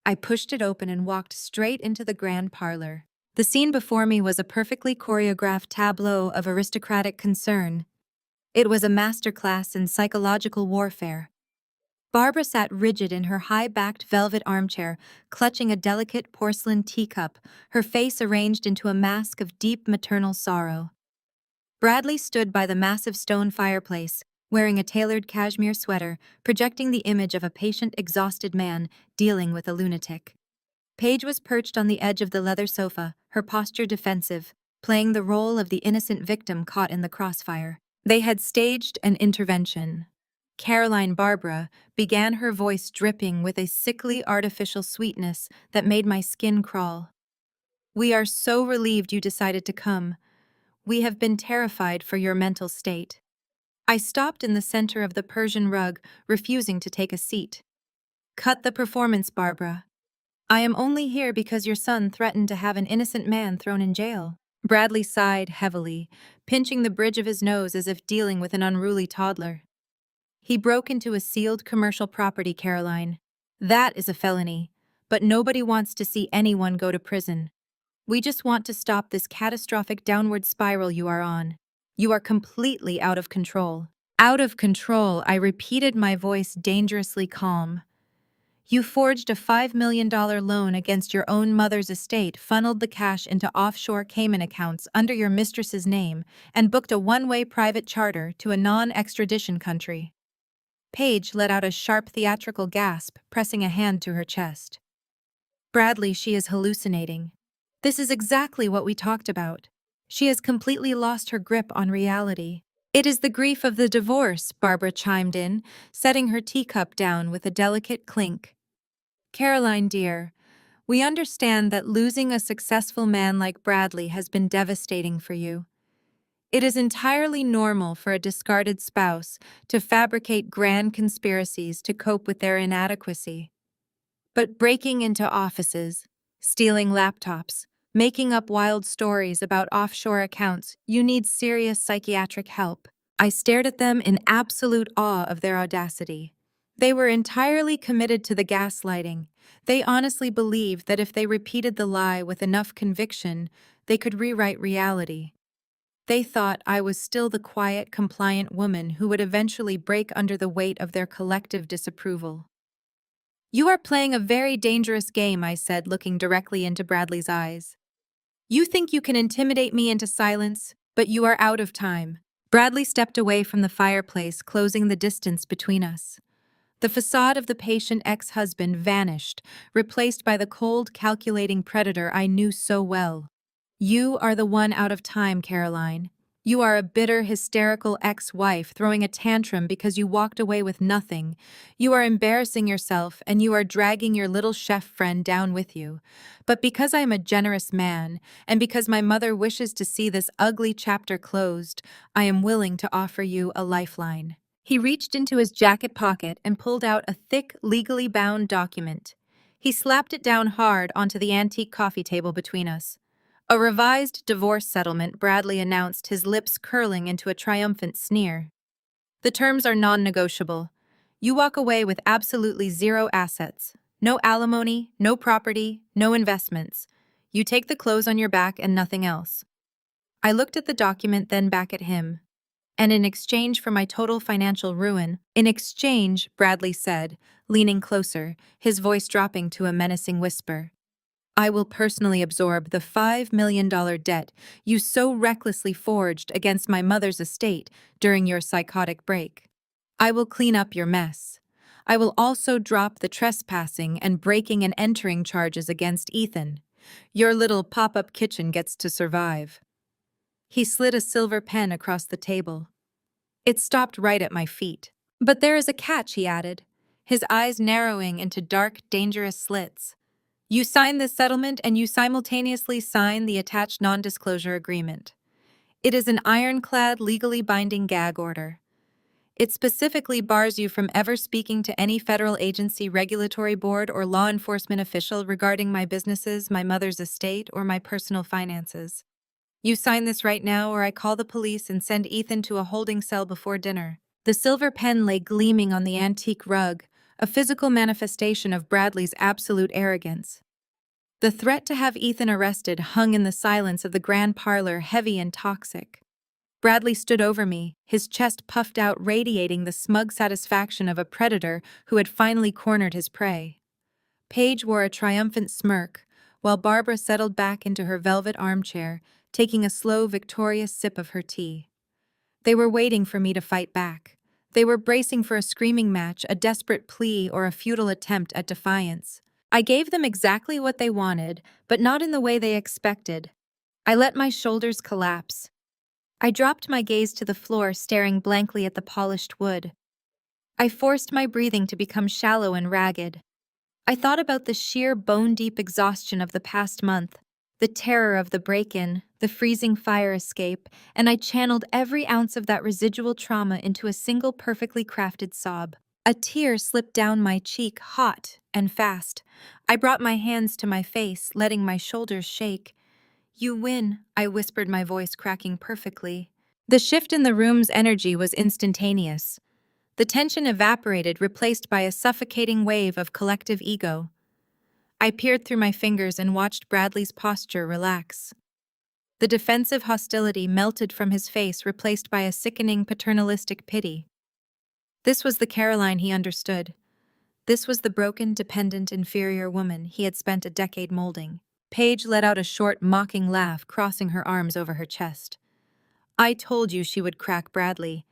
I pushed it open and walked straight into the grand parlor. The scene before me was a perfectly choreographed tableau of aristocratic concern. It was a masterclass in psychological warfare. Barbara sat rigid in her high-backed velvet armchair, clutching a delicate porcelain teacup, her face arranged into a mask of deep maternal sorrow. Bradley stood by the massive stone fireplace, wearing a tailored cashmere sweater, projecting the image of a patient, exhausted man dealing with a lunatic. Paige was perched on the edge of the leather sofa, her posture defensive, playing the role of the innocent victim caught in the crossfire. They had staged an intervention. Caroline Barbara began, her voice dripping with a sickly artificial sweetness that made my skin crawl. "We are so relieved you decided to come. We have been terrified for your mental state." I stopped in the center of the Persian rug, refusing to take a seat. "Cut the performance, Barbara. I am only here because your son threatened to have an innocent man thrown in jail." Bradley sighed heavily, pinching the bridge of his nose as if dealing with an unruly toddler. "He broke into a sealed commercial property, Caroline. That is a felony, but nobody wants to see anyone go to prison. We just want to stop this catastrophic downward spiral you are on. You are completely out of control." "Out of control," I repeated, my voice dangerously calm. "You forged a $5 million loan against your own mother's estate, funneled the cash into offshore Cayman accounts under your mistress's name, and booked a one-way private charter to a non-extradition country." Paige let out a sharp theatrical gasp, pressing a hand to her chest. "Bradley, she is hallucinating. This is exactly what we talked about. She has completely lost her grip on reality." "It is the grief of the divorce," Barbara chimed in, setting her teacup down with a delicate clink. "Caroline, dear, we understand that losing a successful man like Bradley has been devastating for you. It is entirely normal for a discarded spouse to fabricate grand conspiracies to cope with their inadequacy. But breaking into offices, stealing laptops, making up wild stories about offshore accounts, you need serious psychiatric help." I stared at them in absolute awe of their audacity. They were entirely committed to the gaslighting. They honestly believed that if they repeated the lie with enough conviction, they could rewrite reality. They thought I was still the quiet, compliant woman who would eventually break under the weight of their collective disapproval. "You are playing a very dangerous game," I said, looking directly into Bradley's eyes. "You think you can intimidate me into silence, but you are out of time." Bradley stepped away from the fireplace, closing the distance between us. The facade of the patient ex-husband vanished, replaced by the cold, calculating predator I knew so well. "You are the one out of time, Caroline. You are a bitter, hysterical ex-wife throwing a tantrum because you walked away with nothing. You are embarrassing yourself, and you are dragging your little chef friend down with you. But because I am a generous man, and because my mother wishes to see this ugly chapter closed, I am willing to offer you a lifeline." He reached into his jacket pocket and pulled out a thick, legally bound document. He slapped it down hard onto the antique coffee table between us. "A revised divorce settlement," Bradley announced, his lips curling into a triumphant sneer. "The terms are non-negotiable. You walk away with absolutely zero assets. No alimony, no property, no investments. You take the clothes on your back and nothing else." I looked at the document, then back at him. "And in exchange for my total financial ruin—" "In exchange," Bradley said, leaning closer, his voice dropping to a menacing whisper, "I will personally absorb the $5 million debt you so recklessly forged against my mother's estate during your psychotic break. I will clean up your mess. I will also drop the trespassing and breaking and entering charges against Ethan. Your little pop-up kitchen gets to survive." He slid a silver pen across the table. It stopped right at my feet. "But there is a catch," he added, his eyes narrowing into dark, dangerous slits. "You sign this settlement and you simultaneously sign the attached non-disclosure agreement. It is an ironclad, legally binding gag order. It specifically bars you from ever speaking to any federal agency, regulatory board, or law enforcement official regarding my businesses, my mother's estate, or my personal finances. You sign this right now or I call the police and send Ethan to a holding cell before dinner." The silver pen lay gleaming on the antique rug, a physical manifestation of Bradley's absolute arrogance. The threat to have Ethan arrested hung in the silence of the grand parlor, heavy and toxic. Bradley stood over me, his chest puffed out, radiating the smug satisfaction of a predator who had finally cornered his prey. Paige wore a triumphant smirk, while Barbara settled back into her velvet armchair, taking a slow, victorious sip of her tea. They were waiting for me to fight back. They were bracing for a screaming match, a desperate plea, or a futile attempt at defiance. I gave them exactly what they wanted, but not in the way they expected. I let my shoulders collapse. I dropped my gaze to the floor, staring blankly at the polished wood. I forced my breathing to become shallow and ragged. I thought about the sheer bone-deep exhaustion of the past month, the terror of the break-in, the freezing fire escape, and I channeled every ounce of that residual trauma into a single perfectly crafted sob. A tear slipped down my cheek, hot and fast. I brought my hands to my face, letting my shoulders shake. "You win," I whispered, my voice cracking perfectly. The shift in the room's energy was instantaneous. The tension evaporated, replaced by a suffocating wave of collective ego. I peered through my fingers and watched Bradley's posture relax. The defensive hostility melted from his face, replaced by a sickening paternalistic pity. This was the Caroline he understood. This was the broken, dependent, inferior woman he had spent a decade molding. Paige let out a short, mocking laugh, crossing her arms over her chest. "I told you she would crack, Bradley.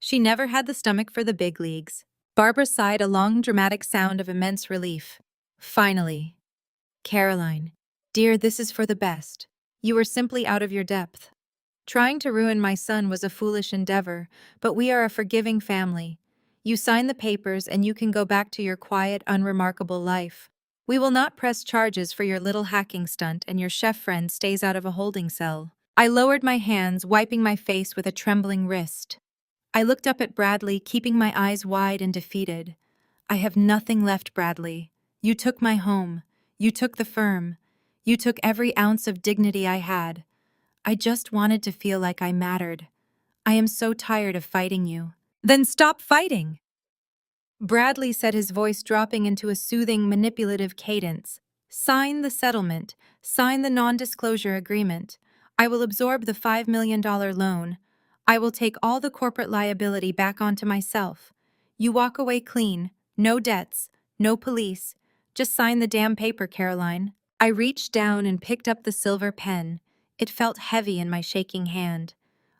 She never had the stomach for the big leagues." Barbara sighed, a long, dramatic sound of immense relief. "Finally. Caroline, dear, this is for the best. You were simply out of your depth. Trying to ruin my son was a foolish endeavor, but we are a forgiving family. You sign the papers and you can go back to your quiet, unremarkable life. We will not press charges for your little hacking stunt, and your chef friend stays out of a holding cell." I lowered my hands, wiping my face with a trembling wrist. I looked up at Bradley, keeping my eyes wide and defeated. "I have nothing left, Bradley. You took my home. You took the firm. You took every ounce of dignity I had. I just wanted to feel like I mattered. I am so tired of fighting you." "Then stop fighting!" Bradley said, his voice dropping into a soothing, manipulative cadence. "Sign the settlement. Sign the non-disclosure agreement. I will absorb the $5 million loan. I will take all the corporate liability back onto myself. You walk away clean. No debts. No police. Just sign the damn paper, Caroline." I reached down and picked up the silver pen. It felt heavy in my shaking hand.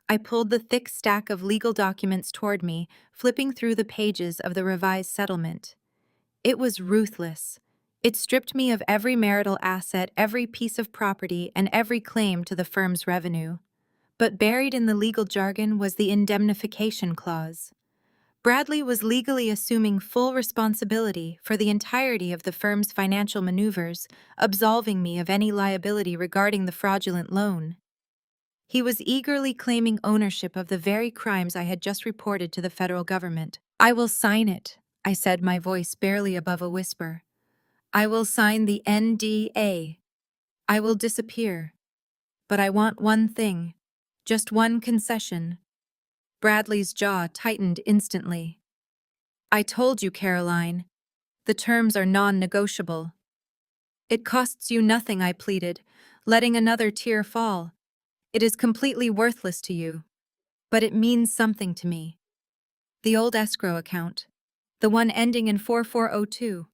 I pulled the thick stack of legal documents toward me, flipping through the pages of the revised settlement. It was ruthless. It stripped me of every marital asset, every piece of property, and every claim to the firm's revenue. But buried in the legal jargon was the indemnification clause. Bradley was legally assuming full responsibility for the entirety of the firm's financial maneuvers, absolving me of any liability regarding the fraudulent loan. He was eagerly claiming ownership of the very crimes I had just reported to the federal government. "I will sign it," I said, my voice barely above a whisper. "I will sign the NDA. I will disappear. But I want one thing. Just one concession." Bradley's jaw tightened instantly. "I told you, Caroline. The terms are non-negotiable." "It costs you nothing," I pleaded, letting another tear fall. "It is completely worthless to you. But it means something to me. The old escrow account. The one ending in 4402.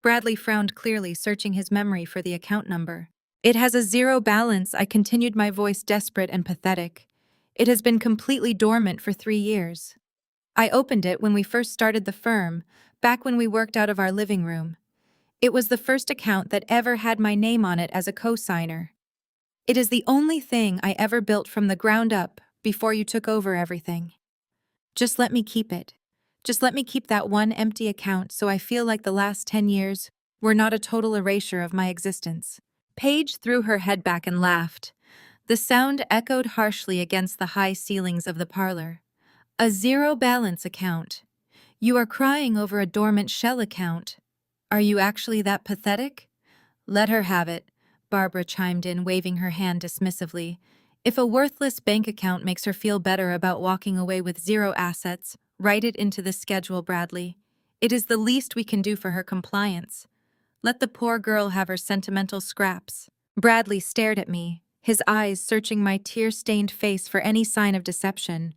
Bradley frowned clearly, searching his memory for the account number. "It has a zero balance," I continued, my voice desperate and pathetic. "It has been completely dormant for 3 years. I opened it when we first started the firm, back when we worked out of our living room. It was the first account that ever had my name on it as a co-signer. It is the only thing I ever built from the ground up before you took over everything. Just let me keep it. Just let me keep that one empty account so I feel like the last 10 years were not a total erasure of my existence." Paige threw her head back and laughed. The sound echoed harshly against the high ceilings of the parlor. "A zero balance account. You are crying over a dormant shell account. Are you actually that pathetic?" "Let her have it," Barbara chimed in, waving her hand dismissively. If a worthless bank account makes her feel better about walking away with zero assets, write it into the schedule, Bradley. It is the least we can do for her compliance. Let the poor girl have her sentimental scraps. Bradley stared at me, his eyes searching my tear-stained face for any sign of deception.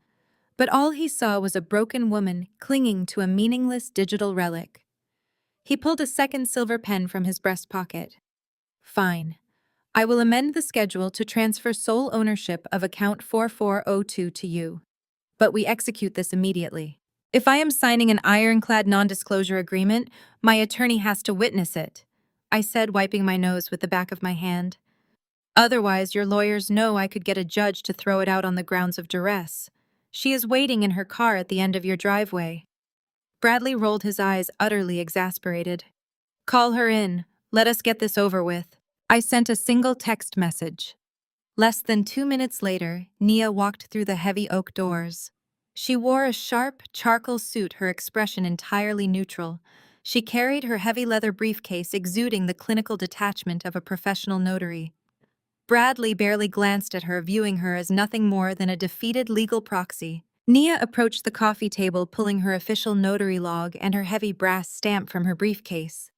But all he saw was a broken woman clinging to a meaningless digital relic. He pulled a second silver pen from his breast pocket. Fine. I will amend the schedule to transfer sole ownership of account 4402 to you. But we execute this immediately. If I am signing an ironclad non-disclosure agreement, my attorney has to witness it, I said, wiping my nose with the back of my hand. Otherwise, your lawyers know I could get a judge to throw it out on the grounds of duress. She is waiting in her car at the end of your driveway. Bradley rolled his eyes, utterly exasperated. Call her in. Let us get this over with. I sent a single text message. Less than 2 minutes later, Nia walked through the heavy oak doors. She wore a sharp, charcoal suit, her expression entirely neutral. She carried her heavy leather briefcase, exuding the clinical detachment of a professional notary. Bradley barely glanced at her, viewing her as nothing more than a defeated legal proxy. Nia approached the coffee table, pulling her official notary log and her heavy brass stamp from her briefcase.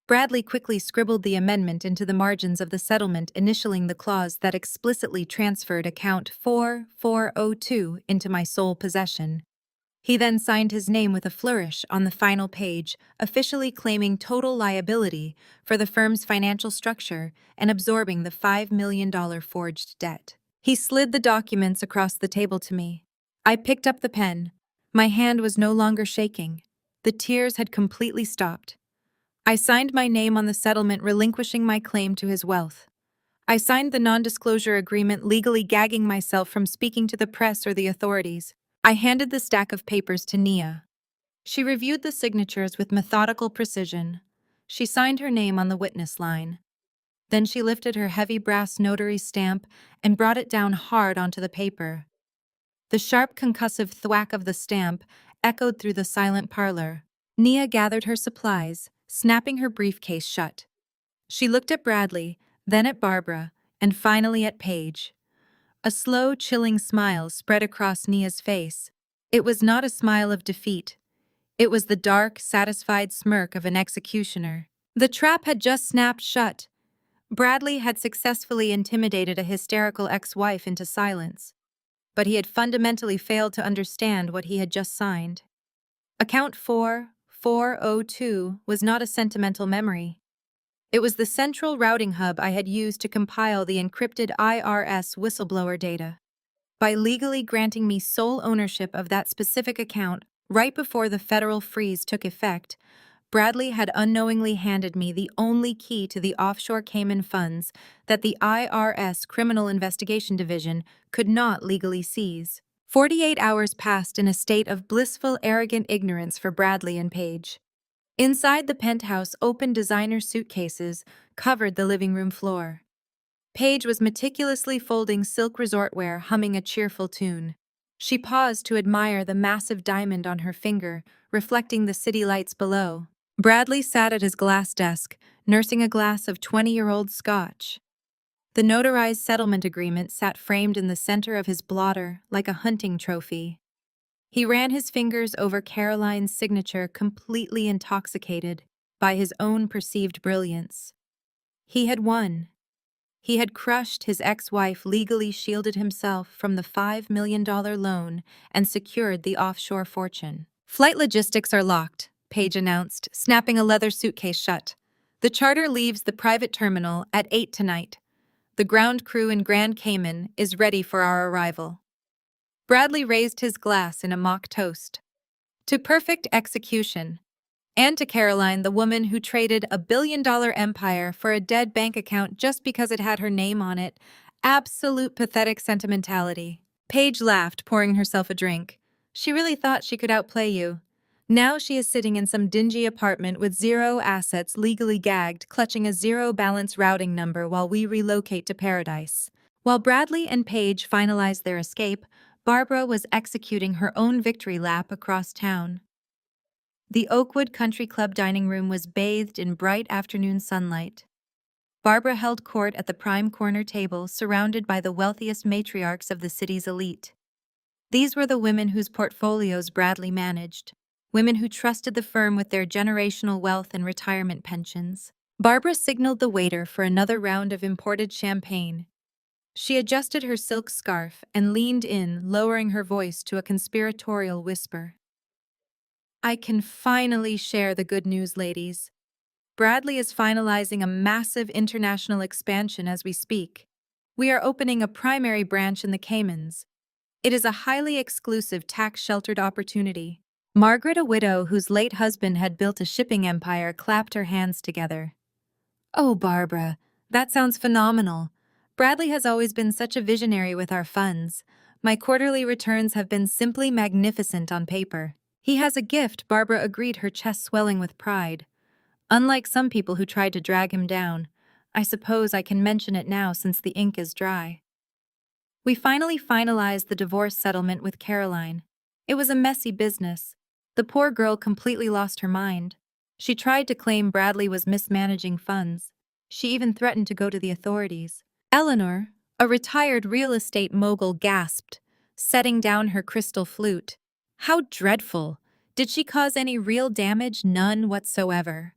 Bradley quickly scribbled the amendment into the margins of the settlement, initialing the clause that explicitly transferred account 4402 into my sole possession. He then signed his name with a flourish on the final page, officially claiming total liability for the firm's financial structure and absorbing the $5 million forged debt. He slid the documents across the table to me. I picked up the pen. My hand was no longer shaking. The tears had completely stopped. I signed my name on the settlement, relinquishing my claim to his wealth. I signed the non-disclosure agreement, legally gagging myself from speaking to the press or the authorities. I handed the stack of papers to Nia. She reviewed the signatures with methodical precision. She signed her name on the witness line. Then she lifted her heavy brass notary stamp and brought it down hard onto the paper. The sharp, concussive thwack of the stamp echoed through the silent parlor. Nia gathered her supplies, snapping her briefcase shut. She looked at Bradley, then at Barbara, and finally at Paige. A slow, chilling smile spread across Nia's face. It was not a smile of defeat. It was the dark, satisfied smirk of an executioner. The trap had just snapped shut. Bradley had successfully intimidated a hysterical ex-wife into silence, but he had fundamentally failed to understand what he had just signed. Account 4402 was not a sentimental memory. It was the central routing hub I had used to compile the encrypted IRS whistleblower data. By legally granting me sole ownership of that specific account right before the federal freeze took effect, Bradley had unknowingly handed me the only key to the offshore Cayman funds that the IRS Criminal Investigation Division could not legally seize. 48 hours passed in a state of blissful, arrogant ignorance for Bradley and Paige. Inside the penthouse, open designer suitcases covered the living room floor. Paige was meticulously folding silk resort wear, humming a cheerful tune. She paused to admire the massive diamond on her finger, reflecting the city lights below. Bradley sat at his glass desk, nursing a glass of 20-year-old scotch. The notarized settlement agreement sat framed in the center of his blotter like a hunting trophy. He ran his fingers over Caroline's signature, completely intoxicated by his own perceived brilliance. He had won. He had crushed his ex-wife, legally shielded himself from the $5 million loan, and secured the offshore fortune. Flight logistics are locked, Paige announced, snapping a leather suitcase shut. The charter leaves the private terminal at 8 tonight. The ground crew in Grand Cayman is ready for our arrival. Bradley raised his glass in a mock toast. To perfect execution. And to Caroline, the woman who traded a billion-dollar empire for a dead bank account just because it had her name on it. Absolute pathetic sentimentality. Paige laughed, pouring herself a drink. She really thought she could outplay you. Now she is sitting in some dingy apartment with zero assets, legally gagged, clutching a zero-balance routing number while we relocate to paradise. While Bradley and Paige finalized their escape, Barbara was executing her own victory lap across town. The Oakwood Country Club dining room was bathed in bright afternoon sunlight. Barbara held court at the prime corner table, surrounded by the wealthiest matriarchs of the city's elite. These were the women whose portfolios Bradley managed, women who trusted the firm with their generational wealth and retirement pensions. Barbara signaled the waiter for another round of imported champagne. She adjusted her silk scarf and leaned in, lowering her voice to a conspiratorial whisper. I can finally share the good news, ladies. Bradley is finalizing a massive international expansion as we speak. We are opening a primary branch in the Caymans. It is a highly exclusive tax-sheltered opportunity. Margaret, a widow whose late husband had built a shipping empire, clapped her hands together. Oh, Barbara, that sounds phenomenal. Bradley has always been such a visionary with our funds. My quarterly returns have been simply magnificent on paper. He has a gift, Barbara agreed, her chest swelling with pride. Unlike some people who tried to drag him down, I suppose I can mention it now since the ink is dry. We finally finalized the divorce settlement with Caroline. It was a messy business. The poor girl completely lost her mind. She tried to claim Bradley was mismanaging funds. She even threatened to go to the authorities. Eleanor, a retired real estate mogul, gasped, setting down her crystal flute. How dreadful! Did she cause any real damage? None whatsoever.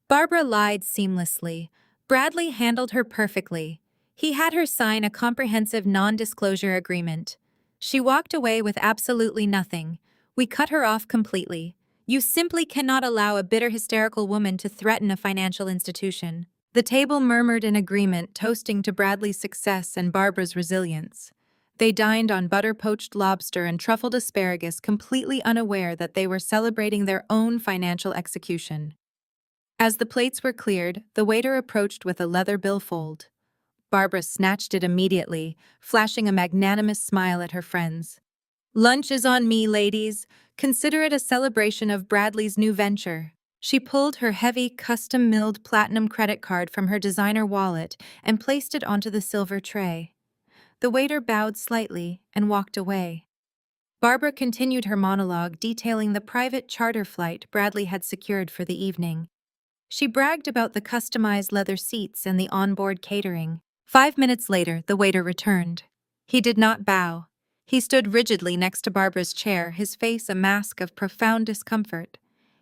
Barbara lied seamlessly. Bradley handled her perfectly. He had her sign a comprehensive non-disclosure agreement. She walked away with absolutely nothing. We cut her off completely. You simply cannot allow a bitter, hysterical woman to threaten a financial institution. The table murmured in agreement, toasting to Bradley's success and Barbara's resilience. They dined on butter-poached lobster and truffled asparagus, completely unaware that they were celebrating their own financial execution. As the plates were cleared, the waiter approached with a leather billfold. Barbara snatched it immediately, flashing a magnanimous smile at her friends. Lunch is on me, ladies. Consider it a celebration of Bradley's new venture. She pulled her heavy, custom-milled platinum credit card from her designer wallet and placed it onto the silver tray. The waiter bowed slightly and walked away. Barbara continued her monologue, detailing the private charter flight Bradley had secured for the evening. She bragged about the customized leather seats and the onboard catering. 5 minutes later, the waiter returned. He did not bow. He stood rigidly next to Barbara's chair, his face a mask of profound discomfort.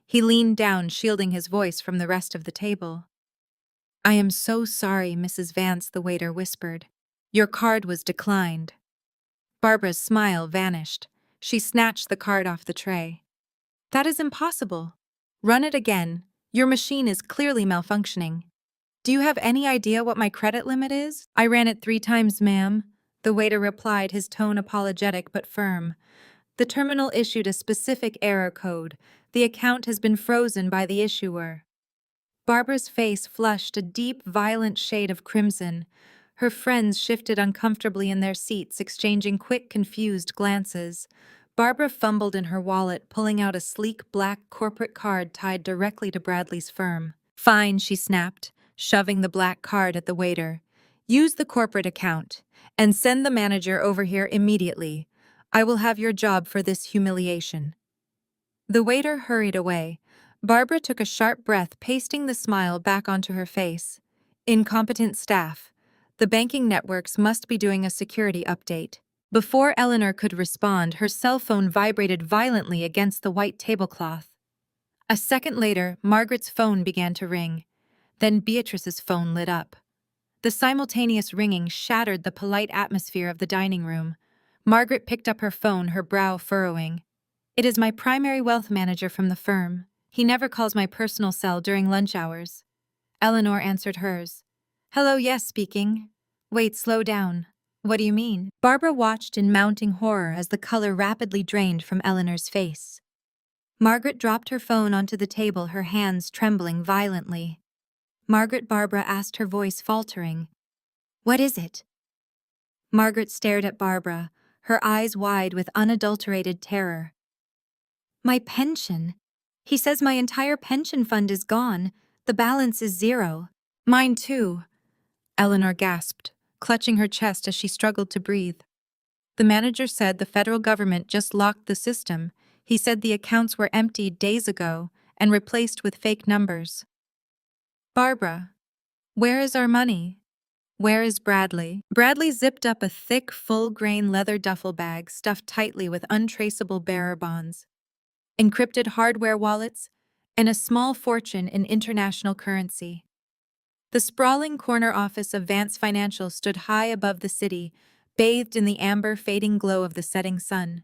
He leaned down, shielding his voice from the rest of the table. I am so sorry, Mrs. Vance, the waiter whispered. Your card was declined. Barbara's smile vanished. She snatched the card off the tray. That is impossible. Run it again. Your machine is clearly malfunctioning. Do you have any idea what my credit limit is? I ran it 3 times, ma'am. The waiter replied, his tone apologetic but firm. The terminal issued a specific error code. The account has been frozen by the issuer. Barbara's face flushed a deep, violent shade of crimson. Her friends shifted uncomfortably in their seats, exchanging quick, confused glances. Barbara fumbled in her wallet, pulling out a sleek black corporate card tied directly to Bradley's firm. Fine, she snapped, shoving the black card at the waiter. Use the corporate account, and send the manager over here immediately. I will have your job for this humiliation. The waiter hurried away. Barbara took a sharp breath, pasting the smile back onto her face. Incompetent staff. The banking networks must be doing a security update. Before Eleanor could respond, her cell phone vibrated violently against the white tablecloth. A second later, Margaret's phone began to ring. Then Beatrice's phone lit up. The simultaneous ringing shattered the polite atmosphere of the dining room. Margaret picked up her phone, her brow furrowing. It is my primary wealth manager from the firm. He never calls my personal cell during lunch hours. Eleanor answered hers. Hello, yes, speaking. Wait, slow down. What do you mean? Barbara watched in mounting horror as the color rapidly drained from Eleanor's face. Margaret dropped her phone onto the table, her hands trembling violently. Margaret, Barbara asked, her voice faltering. What is it? Margaret stared at Barbara, her eyes wide with unadulterated terror. My pension. He says my entire pension fund is gone. The balance is 0. Mine too, Eleanor gasped, clutching her chest as she struggled to breathe. The manager said the federal government just locked the system. He said the accounts were emptied days ago and replaced with fake numbers. Barbara, Where is our money? Where is Bradley? Bradley zipped up a thick, full-grain leather duffel bag stuffed tightly with untraceable bearer bonds, encrypted hardware wallets, and a small fortune in international currency. The sprawling corner office of Vance Financial stood high above the city, bathed in the amber, fading glow of the setting sun.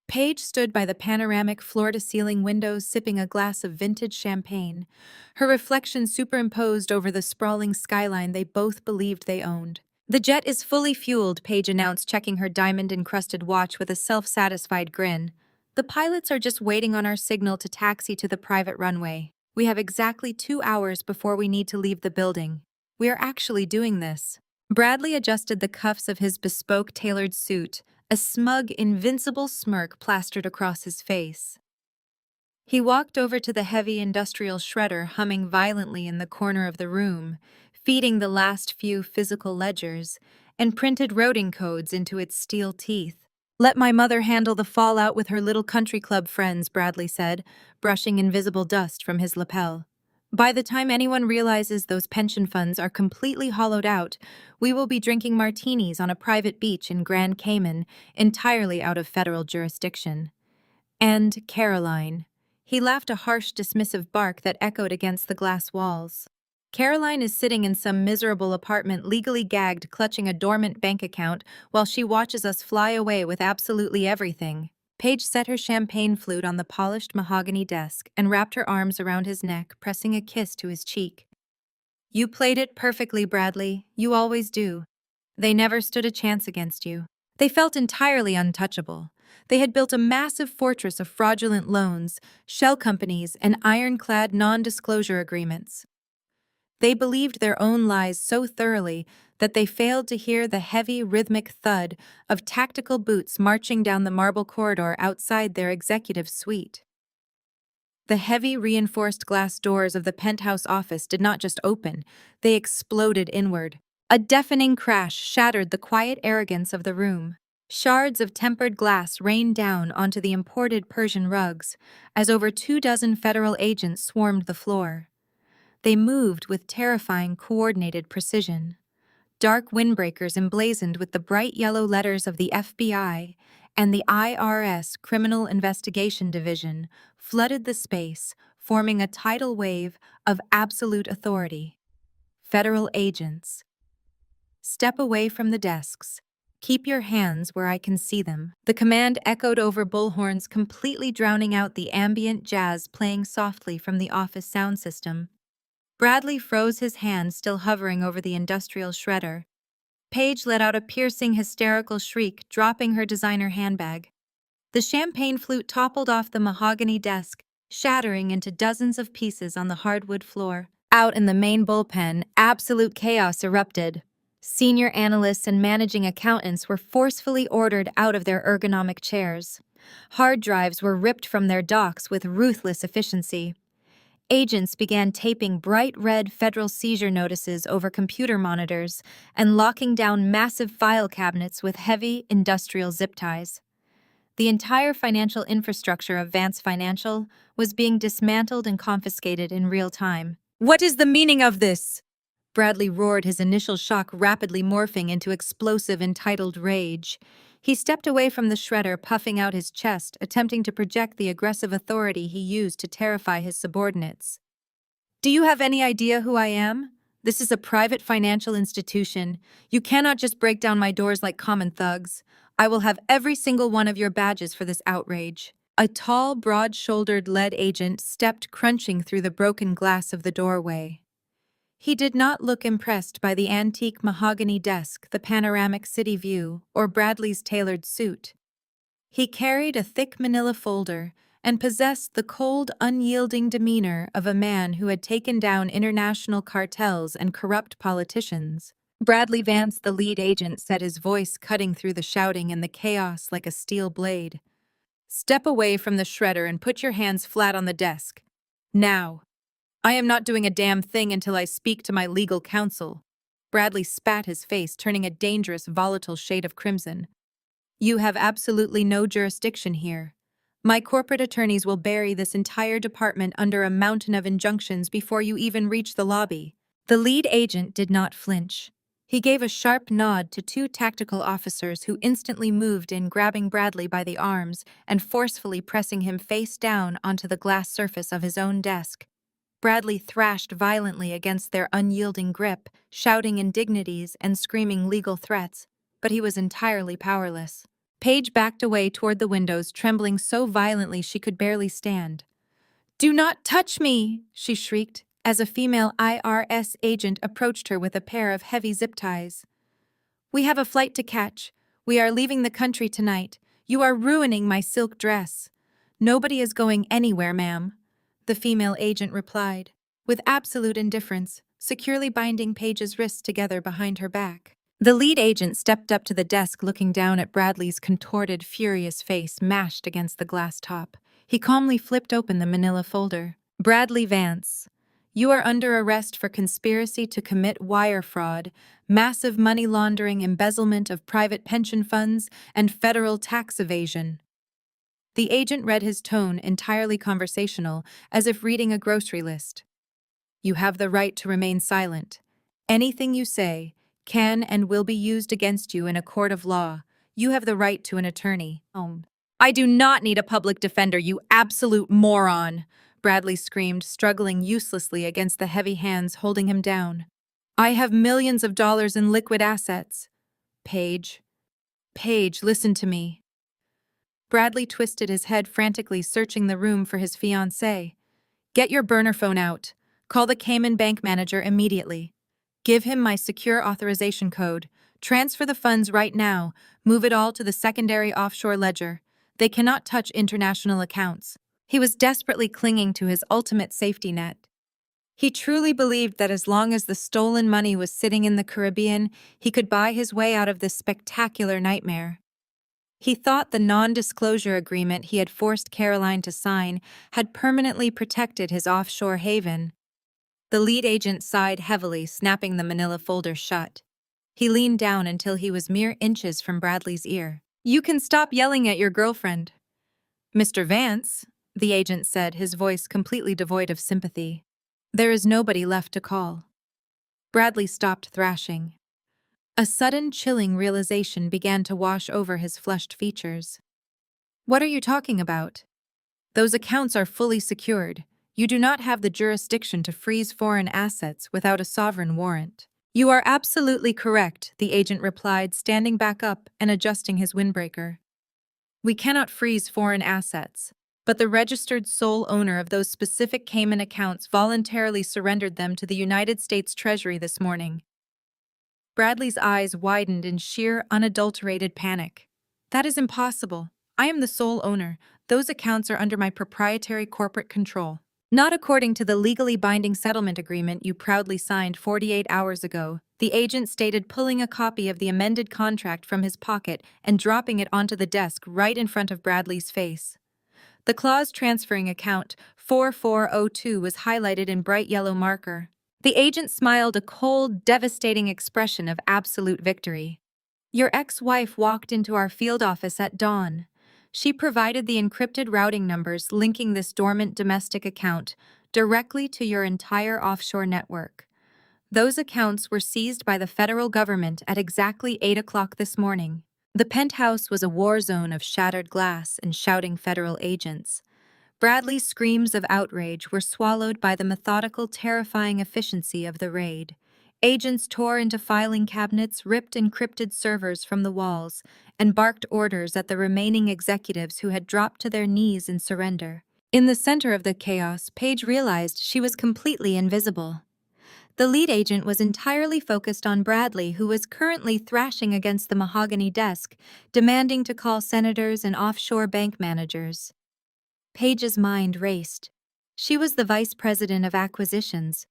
Paige stood by the panoramic floor-to-ceiling windows sipping a glass of vintage champagne, her reflection superimposed over the sprawling skyline they both believed they owned. "The jet is fully fueled," Paige announced, checking her diamond-encrusted watch with a self-satisfied grin. "The pilots are just waiting on our signal to taxi to the private runway. We have exactly 2 hours before we need to leave the building. We are actually doing this." Bradley adjusted the cuffs of his bespoke tailored suit, a smug, invincible smirk plastered across his face. He walked over to the heavy industrial shredder humming violently in the corner of the room, feeding the last few physical ledgers, and printed routing codes into its steel teeth. "Let my mother handle the fallout with her little country club friends," Bradley said, brushing invisible dust from his lapel. "By the time anyone realizes those pension funds are completely hollowed out, we will be drinking martinis on a private beach in Grand Cayman, entirely out of federal jurisdiction." And Caroline. He laughed, a harsh, dismissive bark that echoed against the glass walls. "Caroline is sitting in some miserable apartment, legally gagged, clutching a dormant bank account, while she watches us fly away with absolutely everything." Paige set her champagne flute on the polished mahogany desk and wrapped her arms around his neck, pressing a kiss to his cheek. "You played it perfectly, Bradley. You always do. They never stood a chance against you." They felt entirely untouchable. They had built a massive fortress of fraudulent loans, shell companies, and ironclad non-disclosure agreements. They believed their own lies so thoroughly that they failed to hear the heavy, rhythmic thud of tactical boots marching down the marble corridor outside their executive suite. The heavy, reinforced glass doors of the penthouse office did not just open, they exploded inward. A deafening crash shattered the quiet arrogance of the room. Shards of tempered glass rained down onto the imported Persian rugs as over 24 federal agents swarmed the floor. They moved with terrifying, coordinated precision. Dark windbreakers emblazoned with the bright yellow letters of the FBI and the IRS Criminal Investigation Division flooded the space, forming a tidal wave of absolute authority. Federal agents. "Step away from the desks. Keep your hands where I can see them." The command echoed over bullhorns, completely drowning out the ambient jazz playing softly from the office sound system. Bradley froze, his hand still hovering over the industrial shredder. Paige let out a piercing, hysterical shriek, dropping her designer handbag. The champagne flute toppled off the mahogany desk, shattering into dozens of pieces on the hardwood floor. Out in the main bullpen, absolute chaos erupted. Senior analysts and managing accountants were forcefully ordered out of their ergonomic chairs. Hard drives were ripped from their docks with ruthless efficiency. Agents began taping bright red federal seizure notices over computer monitors and locking down massive file cabinets with heavy industrial zip ties. The entire financial infrastructure of Vance Financial was being dismantled and confiscated in real time. "What is the meaning of this?" Bradley roared, his initial shock rapidly morphing into explosive, entitled rage. He stepped away from the shredder, puffing out his chest, attempting to project the aggressive authority he used to terrify his subordinates. "Do you have any idea who I am? This is a private financial institution. You cannot just break down my doors like common thugs. I will have every single one of your badges for this outrage." A tall, broad-shouldered lead agent stepped crunching through the broken glass of the doorway. He did not look impressed by the antique mahogany desk, the panoramic city view, or Bradley's tailored suit. He carried a thick manila folder and possessed the cold, unyielding demeanor of a man who had taken down international cartels and corrupt politicians. "Bradley Vance," the lead agent said, his voice cutting through the shouting and the chaos like a steel blade. "Step away from the shredder and put your hands flat on the desk. Now. I am not doing a damn thing until I speak to my legal counsel." Bradley spat his face, turning a dangerous, volatile shade of crimson. "You have absolutely no jurisdiction here. My corporate attorneys will bury this entire department under a mountain of injunctions before you even reach the lobby." The lead agent did not flinch. He gave a sharp nod to two tactical officers who instantly moved in, grabbing Bradley by the arms and forcefully pressing him face down onto the glass surface of his own desk. Bradley thrashed violently against their unyielding grip, shouting indignities and screaming legal threats, but he was entirely powerless. Paige backed away toward the windows, trembling so violently she could barely stand. "Do not touch me!" she shrieked, as a female IRS agent approached her with a pair of heavy zip ties. "We have a flight to catch. We are leaving the country tonight. You are ruining my silk dress." "Nobody is going anywhere, ma'am," the female agent replied, with absolute indifference, securely binding Paige's wrists together behind her back. The lead agent stepped up to the desk, looking down at Bradley's contorted, furious face mashed against the glass top. He calmly flipped open the manila folder. "Bradley Vance, you are under arrest for conspiracy to commit wire fraud, massive money laundering, embezzlement of private pension funds, and federal tax evasion." The agent read his tone entirely conversational, as if reading a grocery list. "You have the right to remain silent. Anything you say can and will be used against you in a court of law. You have the right to an attorney." "I do not need a public defender, you absolute moron!" Bradley screamed, struggling uselessly against the heavy hands holding him down. "I have millions of dollars in liquid assets." Paige, listen to me." Bradley twisted his head frantically, searching the room for his fiancée. "Get your burner phone out. Call the Cayman bank manager immediately. Give him my secure authorization code. Transfer the funds right now. Move it all to the secondary offshore ledger. They cannot touch international accounts." He was desperately clinging to his ultimate safety net. He truly believed that as long as the stolen money was sitting in the Caribbean, he could buy his way out of this spectacular nightmare. He thought the non-disclosure agreement he had forced Caroline to sign had permanently protected his offshore haven. The lead agent sighed heavily, snapping the manila folder shut. He leaned down until he was mere inches from Bradley's ear. "You can stop yelling at your girlfriend." "Mr. Vance," the agent said, his voice completely devoid of sympathy. "There is nobody left to call." Bradley stopped thrashing. A sudden, chilling realization began to wash over his flushed features. "What are you talking about? Those accounts are fully secured. You do not have the jurisdiction to freeze foreign assets without a sovereign warrant." "You are absolutely correct," the agent replied, standing back up and adjusting his windbreaker. "We cannot freeze foreign assets, but the registered sole owner of those specific Cayman accounts voluntarily surrendered them to the United States Treasury this morning." Bradley's eyes widened in sheer, unadulterated panic. "That is impossible. I am the sole owner. Those accounts are under my proprietary corporate control." "Not according to the legally binding settlement agreement you proudly signed 48 hours ago," the agent stated, pulling a copy of the amended contract from his pocket and dropping it onto the desk right in front of Bradley's face. The clause transferring account 4402 was highlighted in bright yellow marker. The agent smiled a cold, devastating expression of absolute victory. "Your ex-wife walked into our field office at dawn. She provided the encrypted routing numbers linking this dormant domestic account directly to your entire offshore network. Those accounts were seized by the federal government at exactly 8 o'clock this morning." The penthouse was a war zone of shattered glass and shouting federal agents. Bradley's screams of outrage were swallowed by the methodical, terrifying efficiency of the raid. Agents tore into filing cabinets, ripped encrypted servers from the walls, and barked orders at the remaining executives who had dropped to their knees in surrender. In the center of the chaos, Paige realized she was completely invisible. The lead agent was entirely focused on Bradley, who was currently thrashing against the mahogany desk, demanding to call senators and offshore bank managers. Paige's mind raced. She was the vice president of acquisitions.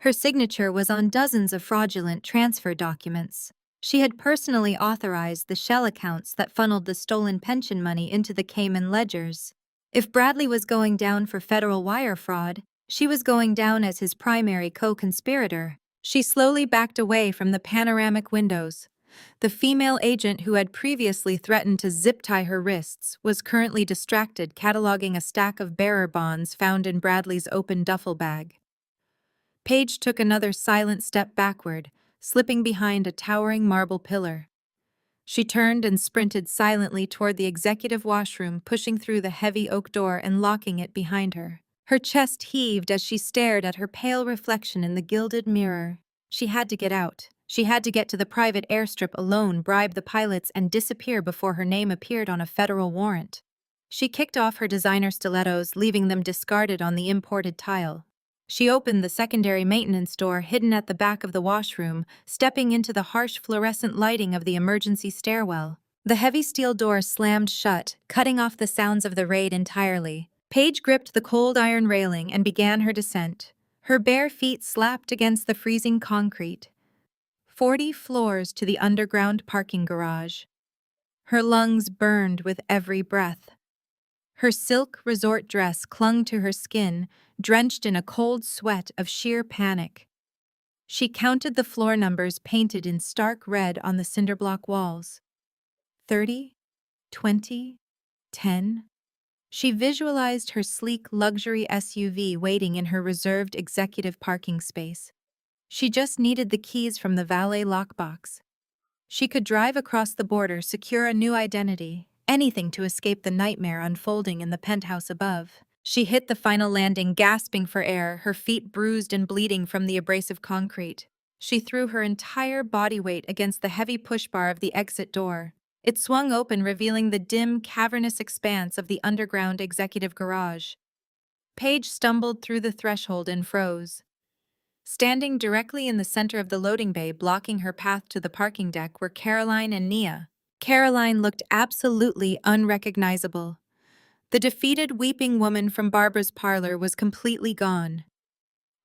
Her signature was on dozens of fraudulent transfer documents. She had personally authorized the shell accounts that funneled the stolen pension money into the Cayman ledgers. If Bradley was going down for federal wire fraud, she was going down as his primary co-conspirator. She slowly backed away from the panoramic windows. The female agent who had previously threatened to zip-tie her wrists was currently distracted, cataloging a stack of bearer bonds found in Bradley's open duffel bag. Paige took another silent step backward, slipping behind a towering marble pillar. She turned and sprinted silently toward the executive washroom, pushing through the heavy oak door and locking it behind her. Her chest heaved as she stared at her pale reflection in the gilded mirror. She had to get out. She had to get to the private airstrip alone, bribe the pilots, and disappear before her name appeared on a federal warrant. She kicked off her designer stilettos, leaving them discarded on the imported tile. She opened the secondary maintenance door hidden at the back of the washroom, stepping into the harsh fluorescent lighting of the emergency stairwell. The heavy steel door slammed shut, cutting off the sounds of the raid entirely. Paige gripped the cold iron railing and began her descent. Her bare feet slapped against the freezing concrete. 40 floors to the underground parking garage. Her lungs burned with every breath. Her silk resort dress clung to her skin, drenched in a cold sweat of sheer panic. She counted the floor numbers painted in stark red on the cinderblock walls. 30, 20, 10. She visualized her sleek luxury SUV waiting in her reserved executive parking space. She just needed the keys from the valet lockbox. She could drive across the border, secure a new identity, anything to escape the nightmare unfolding in the penthouse above. She hit the final landing, gasping for air, her feet bruised and bleeding from the abrasive concrete. She threw her entire body weight against the heavy push bar of the exit door. It swung open, revealing the dim, cavernous expanse of the underground executive garage. Paige stumbled through the threshold and froze. Standing directly in the center of the loading bay, blocking her path to the parking deck, were Caroline and Nia. Caroline looked absolutely unrecognizable. The defeated, weeping woman from Barbara's parlor was completely gone.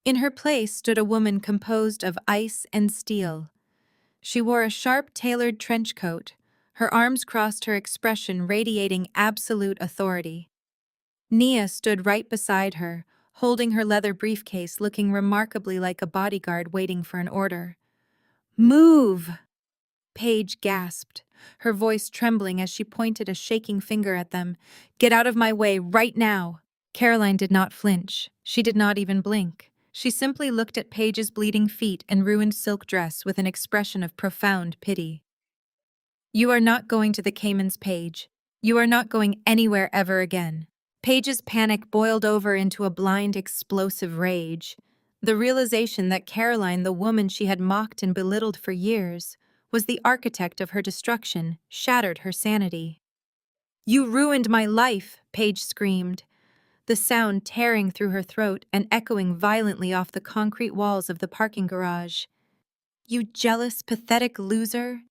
In her place stood a woman composed of ice and steel. She wore a sharp, tailored trench coat, her arms crossed, her expression radiating absolute authority. Nia stood right beside her, holding her leather briefcase, looking remarkably like a bodyguard waiting for an order. "Move!" Paige gasped, her voice trembling as she pointed a shaking finger at them. "Get out of my way, right now!" Caroline did not flinch. She did not even blink. She simply looked at Paige's bleeding feet and ruined silk dress with an expression of profound pity. "You are not going to the Caymans, Paige. You are not going anywhere ever again." Paige's panic boiled over into a blind, explosive rage. The realization that Caroline, the woman she had mocked and belittled for years, was the architect of her destruction, shattered her sanity. "You ruined my life!" Paige screamed, the sound tearing through her throat and echoing violently off the concrete walls of the parking garage. "You jealous, pathetic loser!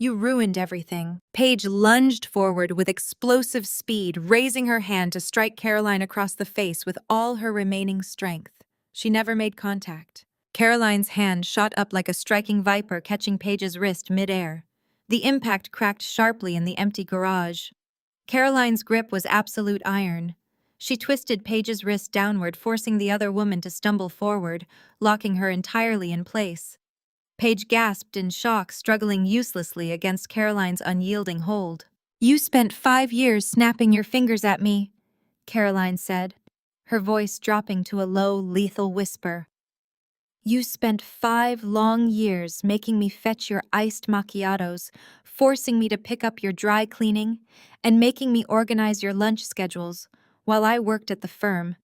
You ruined everything." Paige lunged forward with explosive speed, raising her hand to strike Caroline across the face with all her remaining strength. She never made contact. Caroline's hand shot up like a striking viper, catching Paige's wrist mid-air. The impact cracked sharply in the empty garage. Caroline's grip was absolute iron. She twisted Paige's wrist downward, forcing the other woman to stumble forward, locking her entirely in place. Paige gasped in shock, struggling uselessly against Caroline's unyielding hold. "You spent 5 years snapping your fingers at me," Caroline said, her voice dropping to a low, lethal whisper. "You spent 5 long years making me fetch your iced macchiatos, forcing me to pick up your dry cleaning, and making me organize your lunch schedules while I worked at the firm.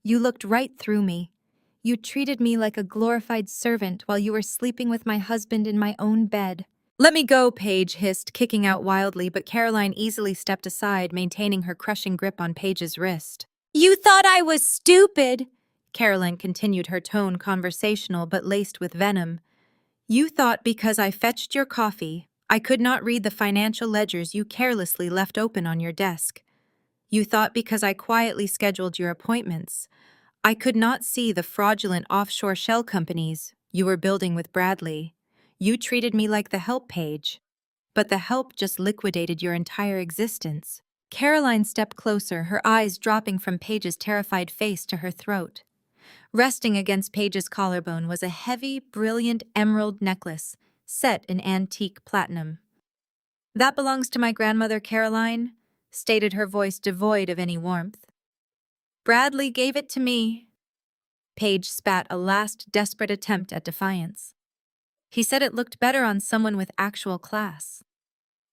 You looked right through me. You treated me like a glorified servant while you were sleeping with my husband in my own bed." "Let me go," Paige hissed, kicking out wildly, but Caroline easily stepped aside, maintaining her crushing grip on Paige's wrist. "You thought I was stupid," Caroline continued, her tone conversational but laced with venom. "You thought because I fetched your coffee, I could not read the financial ledgers you carelessly left open on your desk. You thought because I quietly scheduled your appointments, I could not see the fraudulent offshore shell companies you were building with Bradley. You treated me like the help page, but the help just liquidated your entire existence." Caroline stepped closer, her eyes dropping from Paige's terrified face to her throat. Resting against Paige's collarbone was a heavy, brilliant emerald necklace, set in antique platinum. "That belongs to my grandmother, Caroline," stated her voice devoid of any warmth. "Bradley gave it to me." Paige spat a last desperate attempt at defiance. He said it looked better on someone with actual class.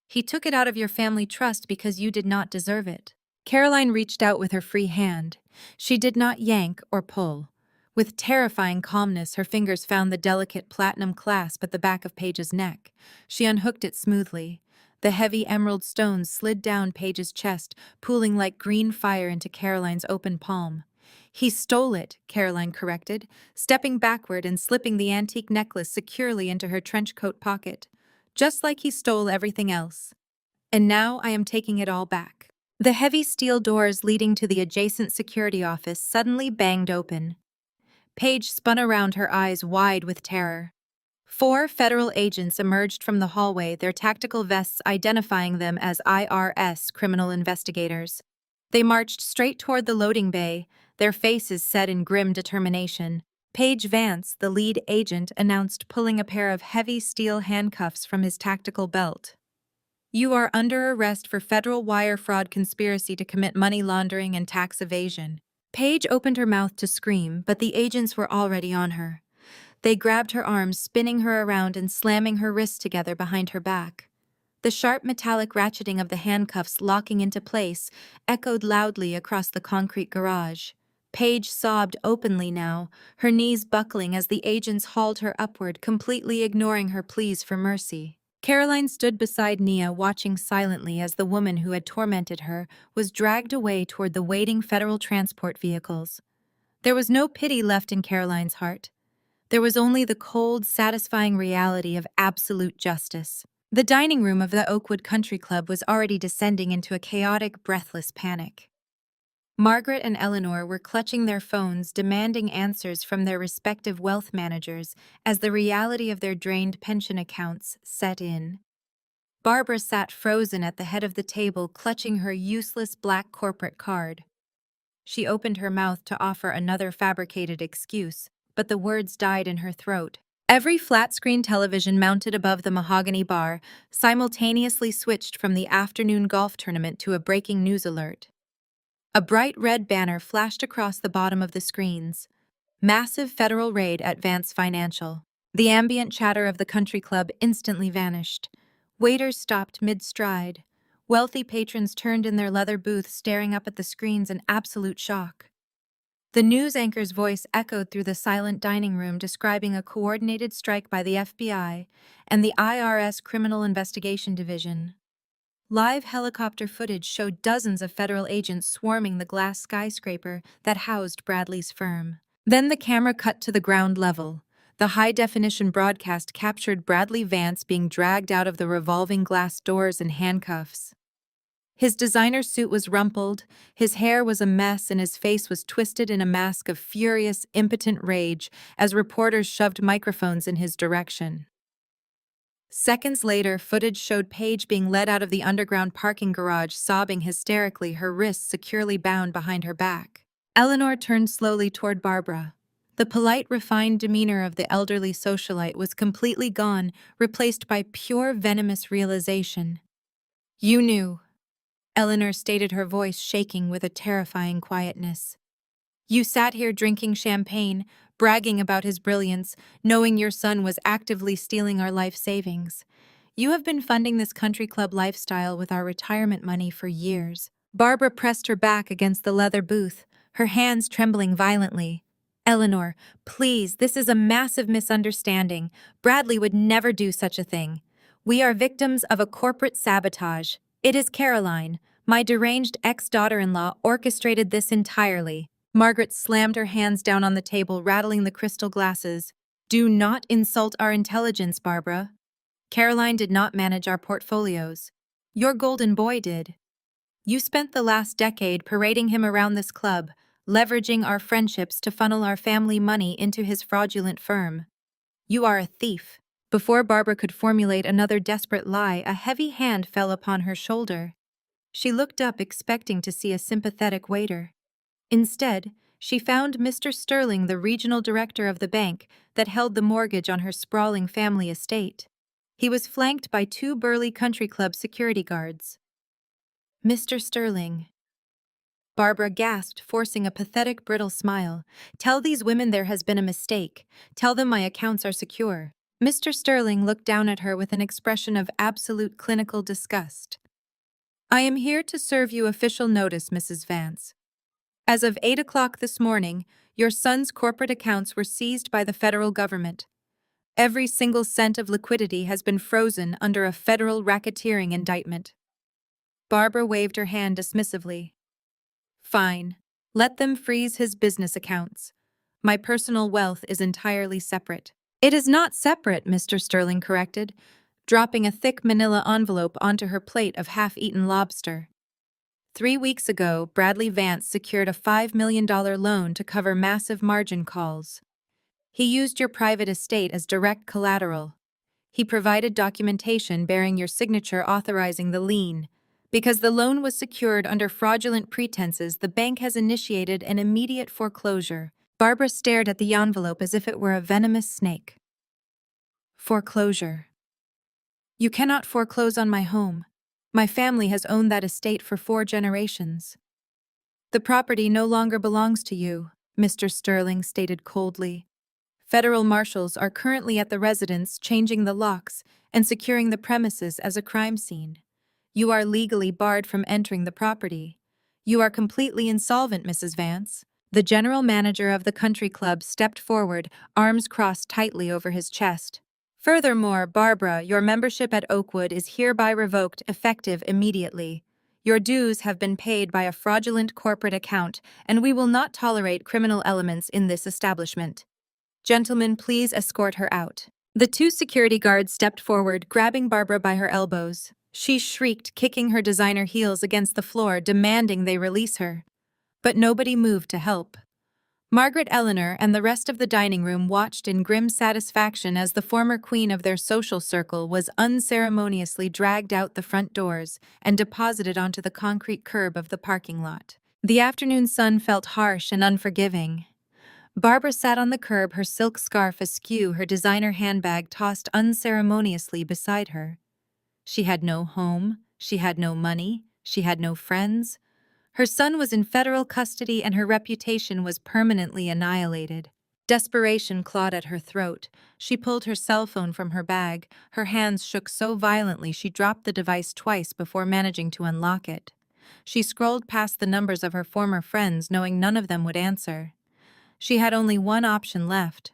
He took it out of your family trust because you did not deserve it. Caroline reached out with her free hand. She did not yank or pull. With terrifying calmness, her fingers found the delicate platinum clasp at the back of Paige's neck. She unhooked it smoothly. The heavy emerald stones slid down Paige's chest, pooling like green fire into Caroline's open palm. He stole it, Caroline corrected, stepping backward and slipping the antique necklace securely into her trench coat pocket. Just like he stole everything else. And now I am taking it all back. The heavy steel doors leading to the adjacent security office suddenly banged open. Paige spun around, her eyes wide with terror. 4 federal agents emerged from the hallway, their tactical vests identifying them as IRS criminal investigators. They marched straight toward the loading bay, their faces set in grim determination. Paige Vance, the lead agent, announced, pulling a pair of heavy steel handcuffs from his tactical belt. You are under arrest for federal wire fraud conspiracy to commit money laundering and tax evasion. Paige opened her mouth to scream, but the agents were already on her. They grabbed her arms, spinning her around and slamming her wrists together behind her back. The sharp metallic ratcheting of the handcuffs locking into place echoed loudly across the concrete garage. Paige sobbed openly now, her knees buckling as the agents hauled her upward, completely ignoring her pleas for mercy. Caroline stood beside Nia, watching silently as the woman who had tormented her was dragged away toward the waiting federal transport vehicles. There was no pity left in Caroline's heart. There was only the cold, satisfying reality of absolute justice. The dining room of the Oakwood Country Club was already descending into a chaotic, breathless panic. Margaret and Eleanor were clutching their phones, demanding answers from their respective wealth managers as the reality of their drained pension accounts set in. Barbara sat frozen at the head of the table, clutching her useless black corporate card. She opened her mouth to offer another fabricated excuse, but the words died in her throat. Every flat-screen television mounted above the mahogany bar simultaneously switched from the afternoon golf tournament to a breaking news alert. A bright red banner flashed across the bottom of the screens. Massive federal raid at Vance Financial. The ambient chatter of the country club instantly vanished. Waiters stopped mid-stride. Wealthy patrons turned in their leather booths, staring up at the screens in absolute shock. The news anchor's voice echoed through the silent dining room, describing a coordinated strike by the FBI and the IRS Criminal Investigation Division. Live helicopter footage showed dozens of federal agents swarming the glass skyscraper that housed Bradley's firm. Then the camera cut to the ground level. The high-definition broadcast captured Bradley Vance being dragged out of the revolving glass doors in handcuffs. His designer suit was rumpled, his hair was a mess, and his face was twisted in a mask of furious, impotent rage as reporters shoved microphones in his direction. Seconds later, footage showed Paige being led out of the underground parking garage, sobbing hysterically, her wrists securely bound behind her back. Eleanor turned slowly toward Barbara. The polite, refined demeanor of the elderly socialite was completely gone, replaced by pure, venomous realization. You knew, Eleanor stated, her voice shaking with a terrifying quietness. You sat here drinking champagne, bragging about his brilliance, knowing your son was actively stealing our life savings. You have been funding this country club lifestyle with our retirement money for years. Barbara pressed her back against the leather booth, her hands trembling violently. Eleanor, please, this is a massive misunderstanding. Bradley would never do such a thing. We are victims of a corporate sabotage. It is Caroline, my deranged ex-daughter-in-law, orchestrated this entirely. Margaret slammed her hands down on the table, rattling the crystal glasses. Do not insult our intelligence, Barbara. Caroline did not manage our portfolios. Your golden boy did. You spent the last decade parading him around this club, leveraging our friendships to funnel our family money into his fraudulent firm. You are a thief. Before Barbara could formulate another desperate lie, a heavy hand fell upon her shoulder. She looked up, expecting to see a sympathetic waiter. Instead, she found Mr. Sterling, the regional director of the bank that held the mortgage on her sprawling family estate. He was flanked by 2 burly country club security guards. Mr. Sterling. Barbara gasped, forcing a pathetic, brittle smile. Tell these women there has been a mistake. Tell them my accounts are secure. Mr. Sterling looked down at her with an expression of absolute clinical disgust. I am here to serve you official notice, Mrs. Vance. As of 8 o'clock this morning, your son's corporate accounts were seized by the federal government. Every single cent of liquidity has been frozen under a federal racketeering indictment. Barbara waved her hand dismissively. Fine. Let them freeze his business accounts. My personal wealth is entirely separate. It is not separate, Mr. Sterling corrected, dropping a thick manila envelope onto her plate of half-eaten lobster. 3 weeks ago, Bradley Vance secured a $5 million loan to cover massive margin calls. He used your private estate as direct collateral. He provided documentation bearing your signature authorizing the lien. Because the loan was secured under fraudulent pretenses, the bank has initiated an immediate foreclosure. Barbara stared at the envelope as if it were a venomous snake. Foreclosure. You cannot foreclose on my home. My family has owned that estate for 4 generations. The property no longer belongs to you, Mr. Sterling stated coldly. Federal marshals are currently at the residence changing the locks and securing the premises as a crime scene. You are legally barred from entering the property. You are completely insolvent, Mrs. Vance. The general manager of the country club stepped forward, arms crossed tightly over his chest. Furthermore, Barbara, your membership at Oakwood is hereby revoked effective immediately. Your dues have been paid by a fraudulent corporate account, and we will not tolerate criminal elements in this establishment. Gentlemen, please escort her out. The 2 security guards stepped forward, grabbing Barbara by her elbows. She shrieked, kicking her designer heels against the floor, demanding they release her. But nobody moved to help. Margaret Eleanor and the rest of the dining room watched in grim satisfaction as the former queen of their social circle was unceremoniously dragged out the front doors and deposited onto the concrete curb of the parking lot. The afternoon sun felt harsh and unforgiving. Barbara sat on the curb, her silk scarf askew, her designer handbag tossed unceremoniously beside her. She had no home, she had no money, she had no friends. Her son was in federal custody and her reputation was permanently annihilated. Desperation clawed at her throat. She pulled her cell phone from her bag. Her hands shook so violently she dropped the device twice before managing to unlock it. She scrolled past the numbers of her former friends, knowing none of them would answer. She had only one option left.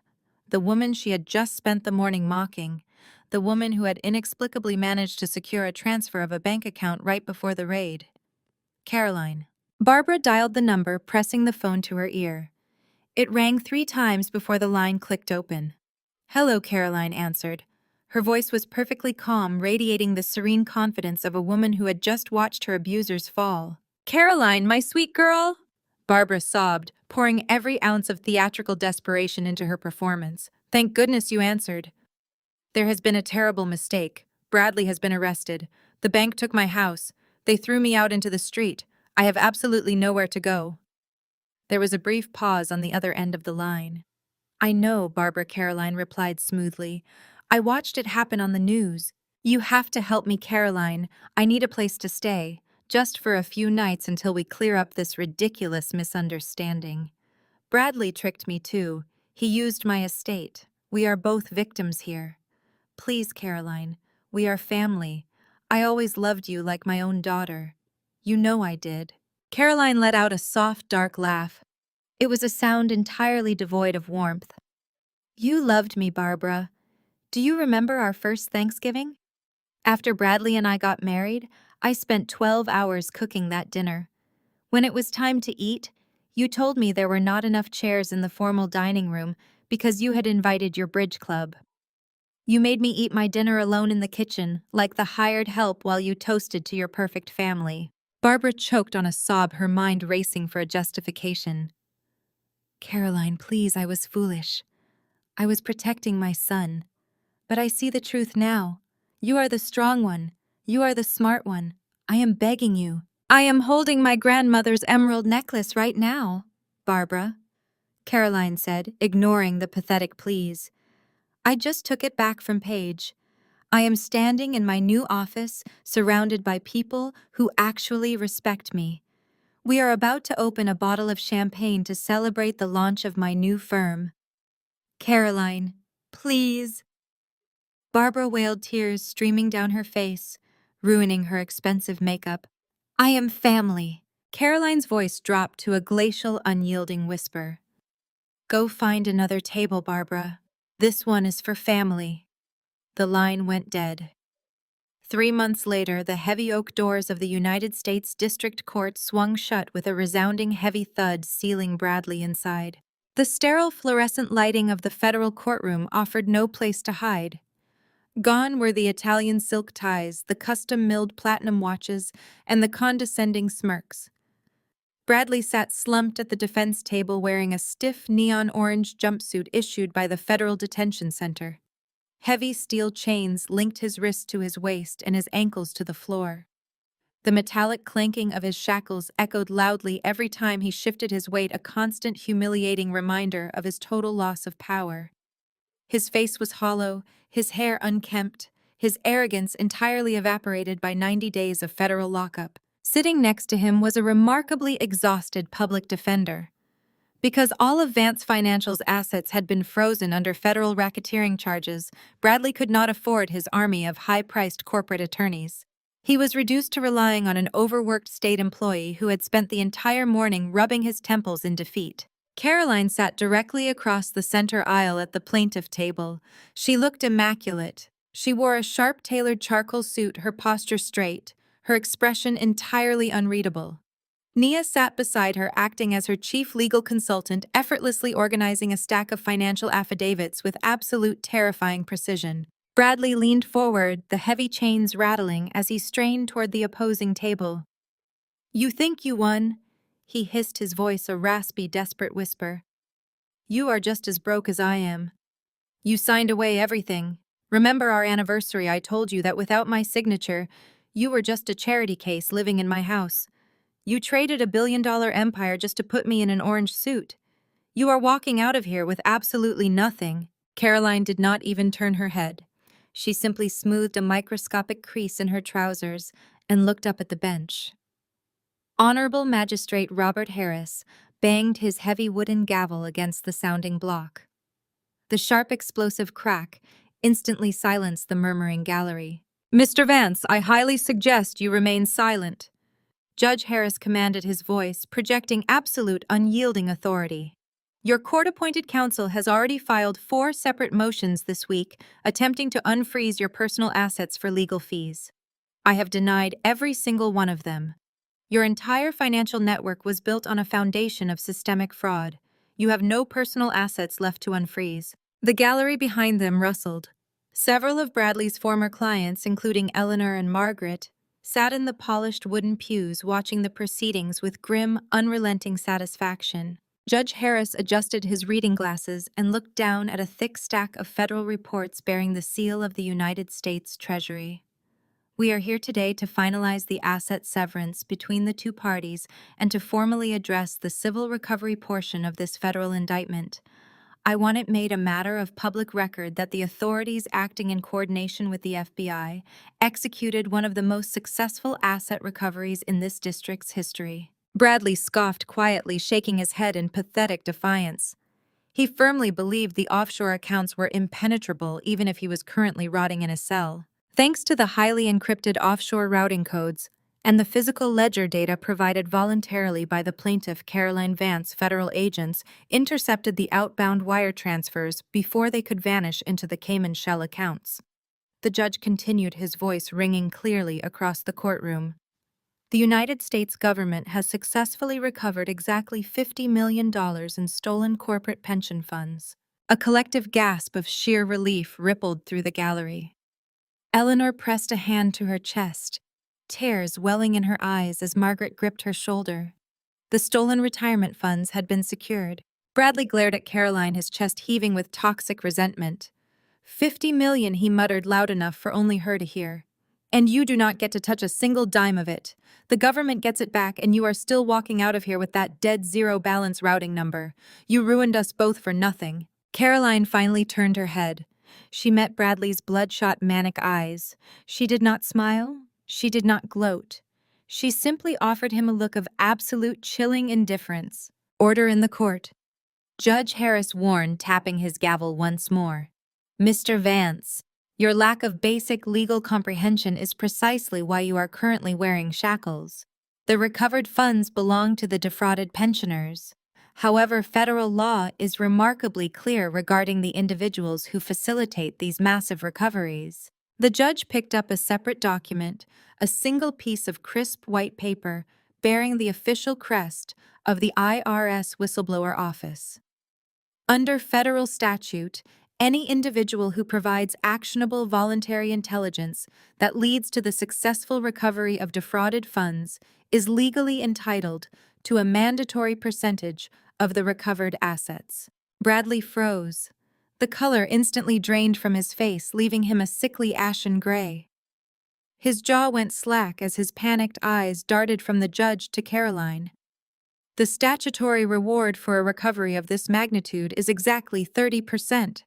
The woman she had just spent the morning mocking. The woman who had inexplicably managed to secure a transfer of a bank account right before the raid. Caroline. Barbara dialed the number, pressing the phone to her ear. It rang 3 times before the line clicked open. Hello, Caroline answered. Her voice was perfectly calm, radiating the serene confidence of a woman who had just watched her abusers fall. Caroline, my sweet girl! Barbara sobbed, pouring every ounce of theatrical desperation into her performance. Thank goodness you answered. There has been a terrible mistake. Bradley has been arrested. The bank took my house. They threw me out into the street. I have absolutely nowhere to go. There was a brief pause on the other end of the line. I know, Barbara, Caroline replied smoothly. I watched it happen on the news. You have to help me, Caroline. I need a place to stay, just for a few nights until we clear up this ridiculous misunderstanding. Bradley tricked me too. He used my estate. We are both victims here. Please, Caroline, we are family. I always loved you like my own daughter. You know I did. Caroline let out a soft, dark laugh. It was a sound entirely devoid of warmth. You loved me, Barbara. Do you remember our first Thanksgiving? After Bradley and I got married, I spent 12 hours cooking that dinner. When it was time to eat, you told me there were not enough chairs in the formal dining room because you had invited your bridge club. You made me eat my dinner alone in the kitchen, like the hired help while you toasted to your perfect family. Barbara choked on a sob, her mind racing for a justification. Caroline, please, I was foolish. I was protecting my son. But I see the truth now. You are the strong one. You are the smart one. I am begging you. I am holding my grandmother's emerald necklace right now, Barbara, Caroline said, ignoring the pathetic pleas. I just took it back from Paige. I am standing in my new office, surrounded by people who actually respect me. We are about to open a bottle of champagne to celebrate the launch of my new firm. Caroline, please. Barbara wailed, tears streaming down her face, ruining her expensive makeup. I am family. Caroline's voice dropped to a glacial, unyielding whisper. Go find another table, Barbara. This one is for family. The line went dead. 3 months later, the heavy oak doors of the United States District Court swung shut with a resounding heavy thud, sealing Bradley inside. The sterile fluorescent lighting of the federal courtroom offered no place to hide. Gone were the Italian silk ties, the custom-milled platinum watches, and the condescending smirks. Bradley sat slumped at the defense table wearing a stiff neon orange jumpsuit issued by the Federal Detention Center. Heavy steel chains linked his wrists to his waist and his ankles to the floor. The metallic clanking of his shackles echoed loudly every time he shifted his weight, a constant, humiliating reminder of his total loss of power. His face was hollow, his hair unkempt, his arrogance entirely evaporated by 90 days of federal lockup. Sitting next to him was a remarkably exhausted public defender. Because all of Vance Financial's assets had been frozen under federal racketeering charges, Bradley could not afford his army of high-priced corporate attorneys. He was reduced to relying on an overworked state employee who had spent the entire morning rubbing his temples in defeat. Caroline sat directly across the center aisle at the plaintiff table. She looked immaculate. She wore a sharp-tailored charcoal suit, her posture straight, her expression entirely unreadable. Nia sat beside her, acting as her chief legal consultant, effortlessly organizing a stack of financial affidavits with absolute terrifying precision. Bradley leaned forward, the heavy chains rattling as he strained toward the opposing table. You think you won? He hissed, his voice a raspy, desperate whisper. You are just as broke as I am. You signed away everything. Remember our anniversary? I told you that without my signature, you were just a charity case living in my house. You traded a billion-dollar empire just to put me in an orange suit. You are walking out of here with absolutely nothing. Caroline did not even turn her head. She simply smoothed a microscopic crease in her trousers and looked up at the bench. Honorable Magistrate Robert Harris banged his heavy wooden gavel against the sounding block. The sharp, explosive crack instantly silenced the murmuring gallery. Mr. Vance, I highly suggest you remain silent. Judge Harris commanded, his voice projecting absolute, unyielding authority. Your court-appointed counsel has already filed 4 separate motions this week attempting to unfreeze your personal assets for legal fees. I have denied every single one of them. Your entire financial network was built on a foundation of systemic fraud. You have no personal assets left to unfreeze. The gallery behind them rustled. Several of Bradley's former clients, including Eleanor and Margaret, sat in the polished wooden pews watching the proceedings with grim, unrelenting satisfaction. Judge Harris adjusted his reading glasses and looked down at a thick stack of federal reports bearing the seal of the United States Treasury. We are here today to finalize the asset severance between the two parties and to formally address the civil recovery portion of this federal indictment. I want it made a matter of public record that the authorities, acting in coordination with the FBI, executed one of the most successful asset recoveries in this district's history. Bradley scoffed quietly, shaking his head in pathetic defiance. He firmly believed the offshore accounts were impenetrable even if he was currently rotting in a cell. Thanks to the highly encrypted offshore routing codes and the physical ledger data provided voluntarily by the plaintiff, Caroline Vance, federal agents intercepted the outbound wire transfers before they could vanish into the Cayman shell accounts. The judge continued, his voice ringing clearly across the courtroom. The United States government has successfully recovered exactly $50 million in stolen corporate pension funds. A collective gasp of sheer relief rippled through the gallery. Eleanor pressed a hand to her chest, tears welling in her eyes as Margaret gripped her shoulder. The stolen retirement funds had been secured. Bradley glared at Caroline, his chest heaving with toxic resentment. $50 million, he muttered loud enough for only her to hear. And you do not get to touch a single dime of it. The government gets it back and you are still walking out of here with that dead zero balance routing number. You ruined us both for nothing. Caroline finally turned her head. She met Bradley's bloodshot, manic eyes. She did not smile. She did not gloat. She simply offered him a look of absolute chilling indifference. Order in the court. Judge Harris warned, tapping his gavel once more. Mr. Vance, your lack of basic legal comprehension is precisely why you are currently wearing shackles. The recovered funds belong to the defrauded pensioners. However, federal law is remarkably clear regarding the individuals who facilitate these massive recoveries. The judge picked up a separate document, a single piece of crisp white paper bearing the official crest of the IRS whistleblower office. Under federal statute, any individual who provides actionable voluntary intelligence that leads to the successful recovery of defrauded funds is legally entitled to a mandatory percentage of the recovered assets. Bradley froze. The color instantly drained from his face, leaving him a sickly ashen gray. His jaw went slack as his panicked eyes darted from the judge to Caroline. The statutory reward for a recovery of this magnitude is exactly 30%.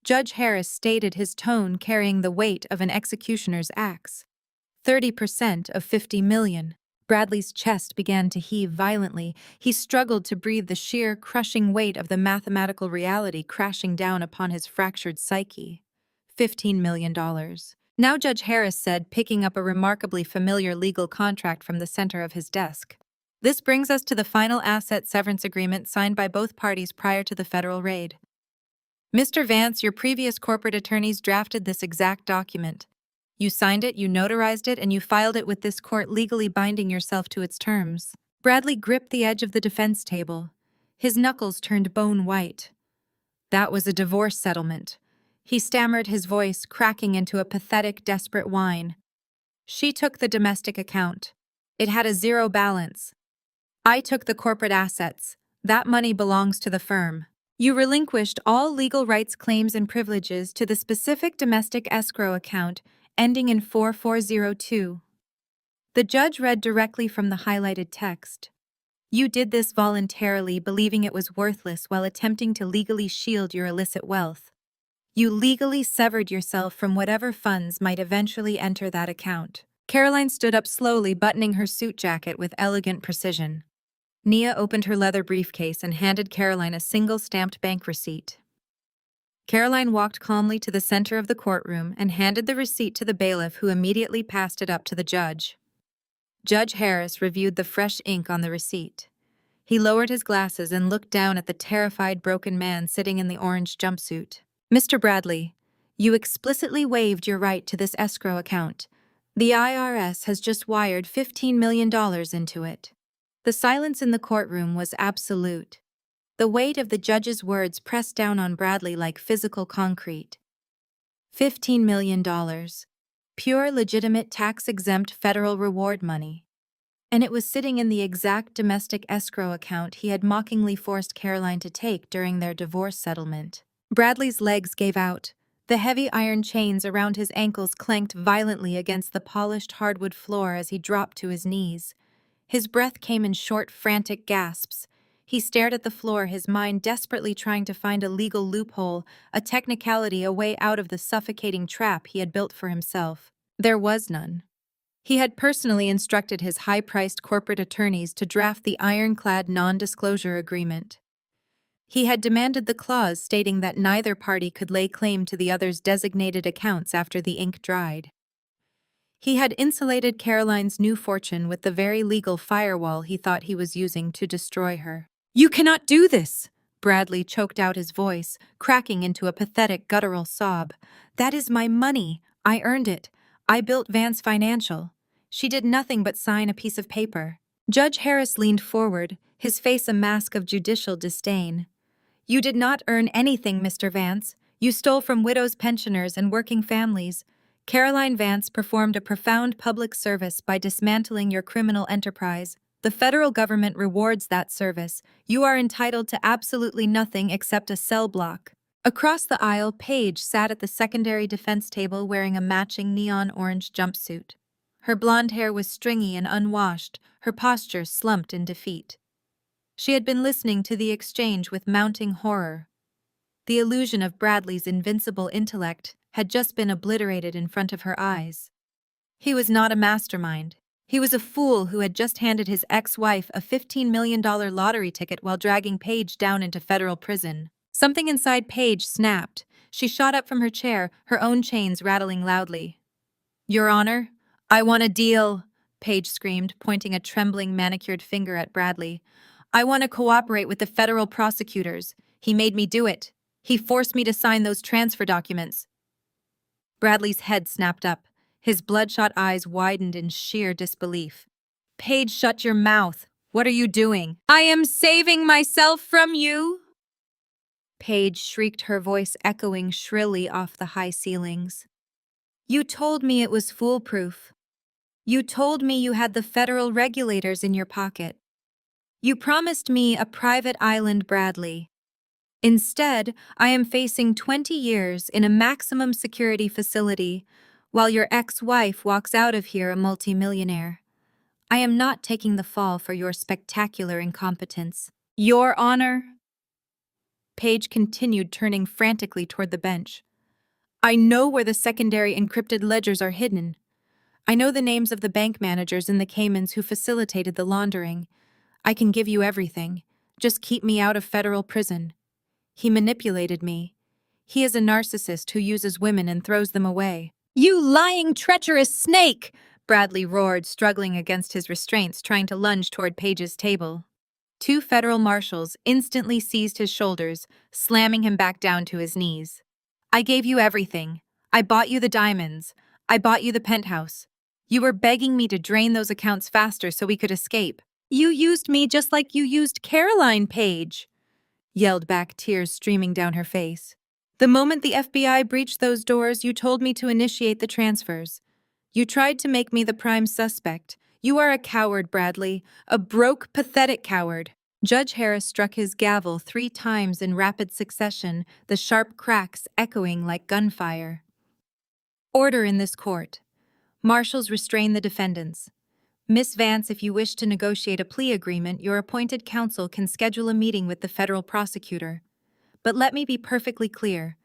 Judge Harris stated, his tone carrying the weight of an executioner's axe. 30% of 50 million. Bradley's chest began to heave violently. He struggled to breathe, the sheer, crushing weight of the mathematical reality crashing down upon his fractured psyche. $15 million. Now, Judge Harris said, picking up a remarkably familiar legal contract from the center of his desk. This brings us to the final asset severance agreement signed by both parties prior to the federal raid. Mr. Vance, your previous corporate attorneys drafted this exact document. You signed it, you notarized it, and you filed it with this court, legally binding yourself to its terms. Bradley gripped the edge of the defense table. His knuckles turned bone white. That was a divorce settlement. He stammered, his voice cracking into a pathetic, desperate whine. She took the domestic account. It had a zero balance. I took the corporate assets. That money belongs to the firm. You relinquished all legal rights, claims, and privileges to the specific domestic escrow account ending in 4402. The judge read directly from the highlighted text. You did this voluntarily, believing it was worthless while attempting to legally shield your illicit wealth. You legally severed yourself from whatever funds might eventually enter that account. Caroline stood up slowly, buttoning her suit jacket with elegant precision. Nia opened her leather briefcase and handed Caroline a single stamped bank receipt. Caroline walked calmly to the center of the courtroom and handed the receipt to the bailiff, who immediately passed it up to the judge. Judge Harris reviewed the fresh ink on the receipt. He lowered his glasses and looked down at the terrified, broken man sitting in the orange jumpsuit. Mr. Bradley, you explicitly waived your right to this escrow account. The IRS has just wired $15 million into it. The silence in the courtroom was absolute. The weight of the judge's words pressed down on Bradley like physical concrete. $15 million. Pure, legitimate, tax-exempt federal reward money. And it was sitting in the exact domestic escrow account he had mockingly forced Caroline to take during their divorce settlement. Bradley's legs gave out. The heavy iron chains around his ankles clanked violently against the polished hardwood floor as he dropped to his knees. His breath came in short, frantic gasps. He stared at the floor, his mind desperately trying to find a legal loophole, a technicality, a way out of the suffocating trap he had built for himself. There was none. He had personally instructed his high-priced corporate attorneys to draft the ironclad non-disclosure agreement. He had demanded the clause stating that neither party could lay claim to the other's designated accounts after the ink dried. He had insulated Caroline's new fortune with the very legal firewall he thought he was using to destroy her. "You cannot do this!" Bradley choked out, his voice cracking into a pathetic, guttural sob. "That is my money. I earned it. I built Vance Financial. She did nothing but sign a piece of paper." Judge Harris leaned forward, his face a mask of judicial disdain. "You did not earn anything, Mr. Vance. You stole from widows, pensioners, and working families. Caroline Vance performed a profound public service by dismantling your criminal enterprise. The federal government rewards that service. You are entitled to absolutely nothing except a cell block." Across the aisle, Paige sat at the secondary defense table wearing a matching neon orange jumpsuit. Her blonde hair was stringy and unwashed, her posture slumped in defeat. She had been listening to the exchange with mounting horror. The illusion of Bradley's invincible intellect had just been obliterated in front of her eyes. He was not a mastermind. He was a fool who had just handed his ex-wife a $15 million lottery ticket while dragging Paige down into federal prison. Something inside Paige snapped. She shot up from her chair, her own chains rattling loudly. "Your Honor, I want a deal," Paige screamed, pointing a trembling, manicured finger at Bradley. "I want to cooperate with the federal prosecutors. He made me do it. He forced me to sign those transfer documents." Bradley's head snapped up. His bloodshot eyes widened in sheer disbelief. "Paige, shut your mouth. What are you doing?" "I am saving myself from you!" Paige shrieked, her voice echoing shrilly off the high ceilings. "You told me it was foolproof. You told me you had the federal regulators in your pocket. You promised me a private island, Bradley. Instead, I am facing 20 years in a maximum security facility, while your ex-wife walks out of here a multimillionaire. I am not taking the fall for your spectacular incompetence." "Your Honor," Paige continued, turning frantically toward the bench. "I know where the secondary encrypted ledgers are hidden. I know the names of the bank managers in the Caymans who facilitated the laundering. I can give you everything. Just keep me out of federal prison. He manipulated me. He is a narcissist who uses women and throws them away." "You lying, treacherous snake!" Bradley roared, struggling against his restraints, trying to lunge toward Paige's table. Two federal marshals instantly seized his shoulders, slamming him back down to his knees. "I gave you everything. I bought you the diamonds. I bought you the penthouse. You were begging me to drain those accounts faster so we could escape. You used me just like you used Caroline, Paige," yelled back, tears streaming down her face. "The moment the FBI breached those doors, you told me to initiate the transfers. You tried to make me the prime suspect. You are a coward, Bradley, a broke, pathetic coward." Judge Harris struck his gavel 3 times in rapid succession, the sharp cracks echoing like gunfire. "Order in this court. Marshals, restrain the defendants. Miss Vance, if you wish to negotiate a plea agreement, your appointed counsel can schedule a meeting with the federal prosecutor. But let me be perfectly clear.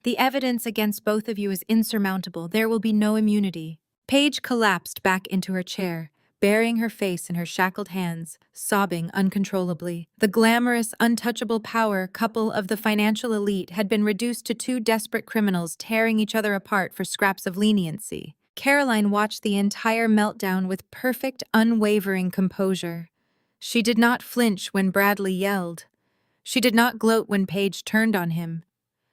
The evidence against both of you is insurmountable. There will be no immunity." Paige collapsed back into her chair, burying her face in her shackled hands, sobbing uncontrollably. The glamorous, untouchable power couple of the financial elite had been reduced to 2 desperate criminals tearing each other apart for scraps of leniency. Caroline watched the entire meltdown with perfect, unwavering composure. She did not flinch when Bradley yelled. She did not gloat when Paige turned on him.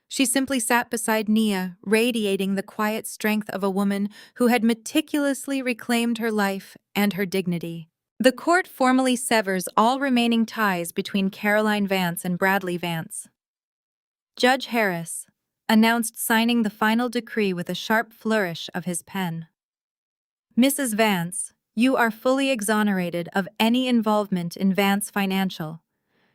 She simply sat beside Nia, radiating the quiet strength of a woman who had meticulously reclaimed her life and her dignity. The court formally severs all remaining ties between Caroline Vance and Bradley Vance. Judge Harris announced, signing the final decree with a sharp flourish of his pen. "Mrs. Vance, you are fully exonerated of any involvement in Vance Financial.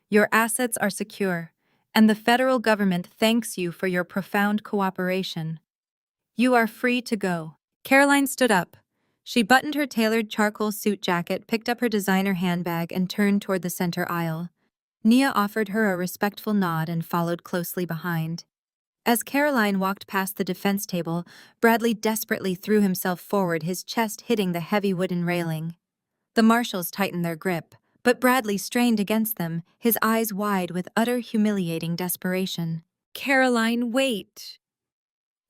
Your assets are secure, and the federal government thanks you for your profound cooperation. You are free to go." Caroline stood up. She buttoned her tailored charcoal suit jacket, picked up her designer handbag, and turned toward the center aisle. Nia offered her a respectful nod and followed closely behind. As Caroline walked past the defense table, Bradley desperately threw himself forward, his chest hitting the heavy wooden railing. The marshals tightened their grip, but Bradley strained against them, his eyes wide with utter humiliating desperation. "Caroline, wait!"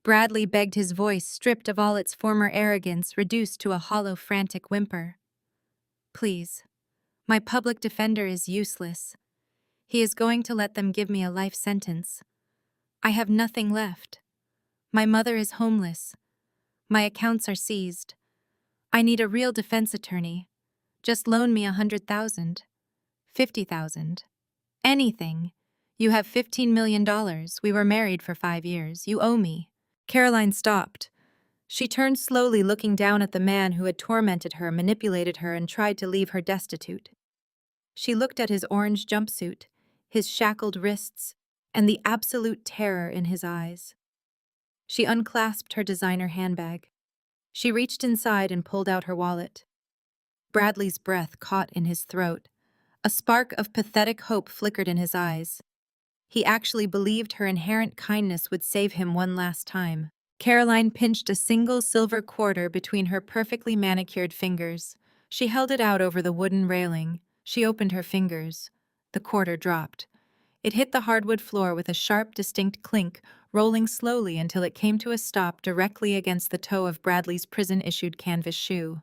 Bradley begged, his voice stripped of all its former arrogance, reduced to a hollow, frantic whimper. "Please. My public defender is useless. He is going to let them give me a life sentence. I have nothing left. My mother is homeless. My accounts are seized. I need a real defense attorney. Just loan me 100,000, 50,000, anything. You have $15 million. We were married for 5 years. You owe me." Caroline stopped. She turned slowly, looking down at the man who had tormented her, manipulated her, and tried to leave her destitute. She looked at his orange jumpsuit, his shackled wrists, and the absolute terror in his eyes. She unclasped her designer handbag. She reached inside and pulled out her wallet. Bradley's breath caught in his throat. A spark of pathetic hope flickered in his eyes. He actually believed her inherent kindness would save him one last time. Caroline pinched a single silver quarter between her perfectly manicured fingers. She held it out over the wooden railing. She opened her fingers. The quarter dropped. It hit the hardwood floor with a sharp, distinct clink, rolling slowly until it came to a stop directly against the toe of Bradley's prison-issued canvas shoe.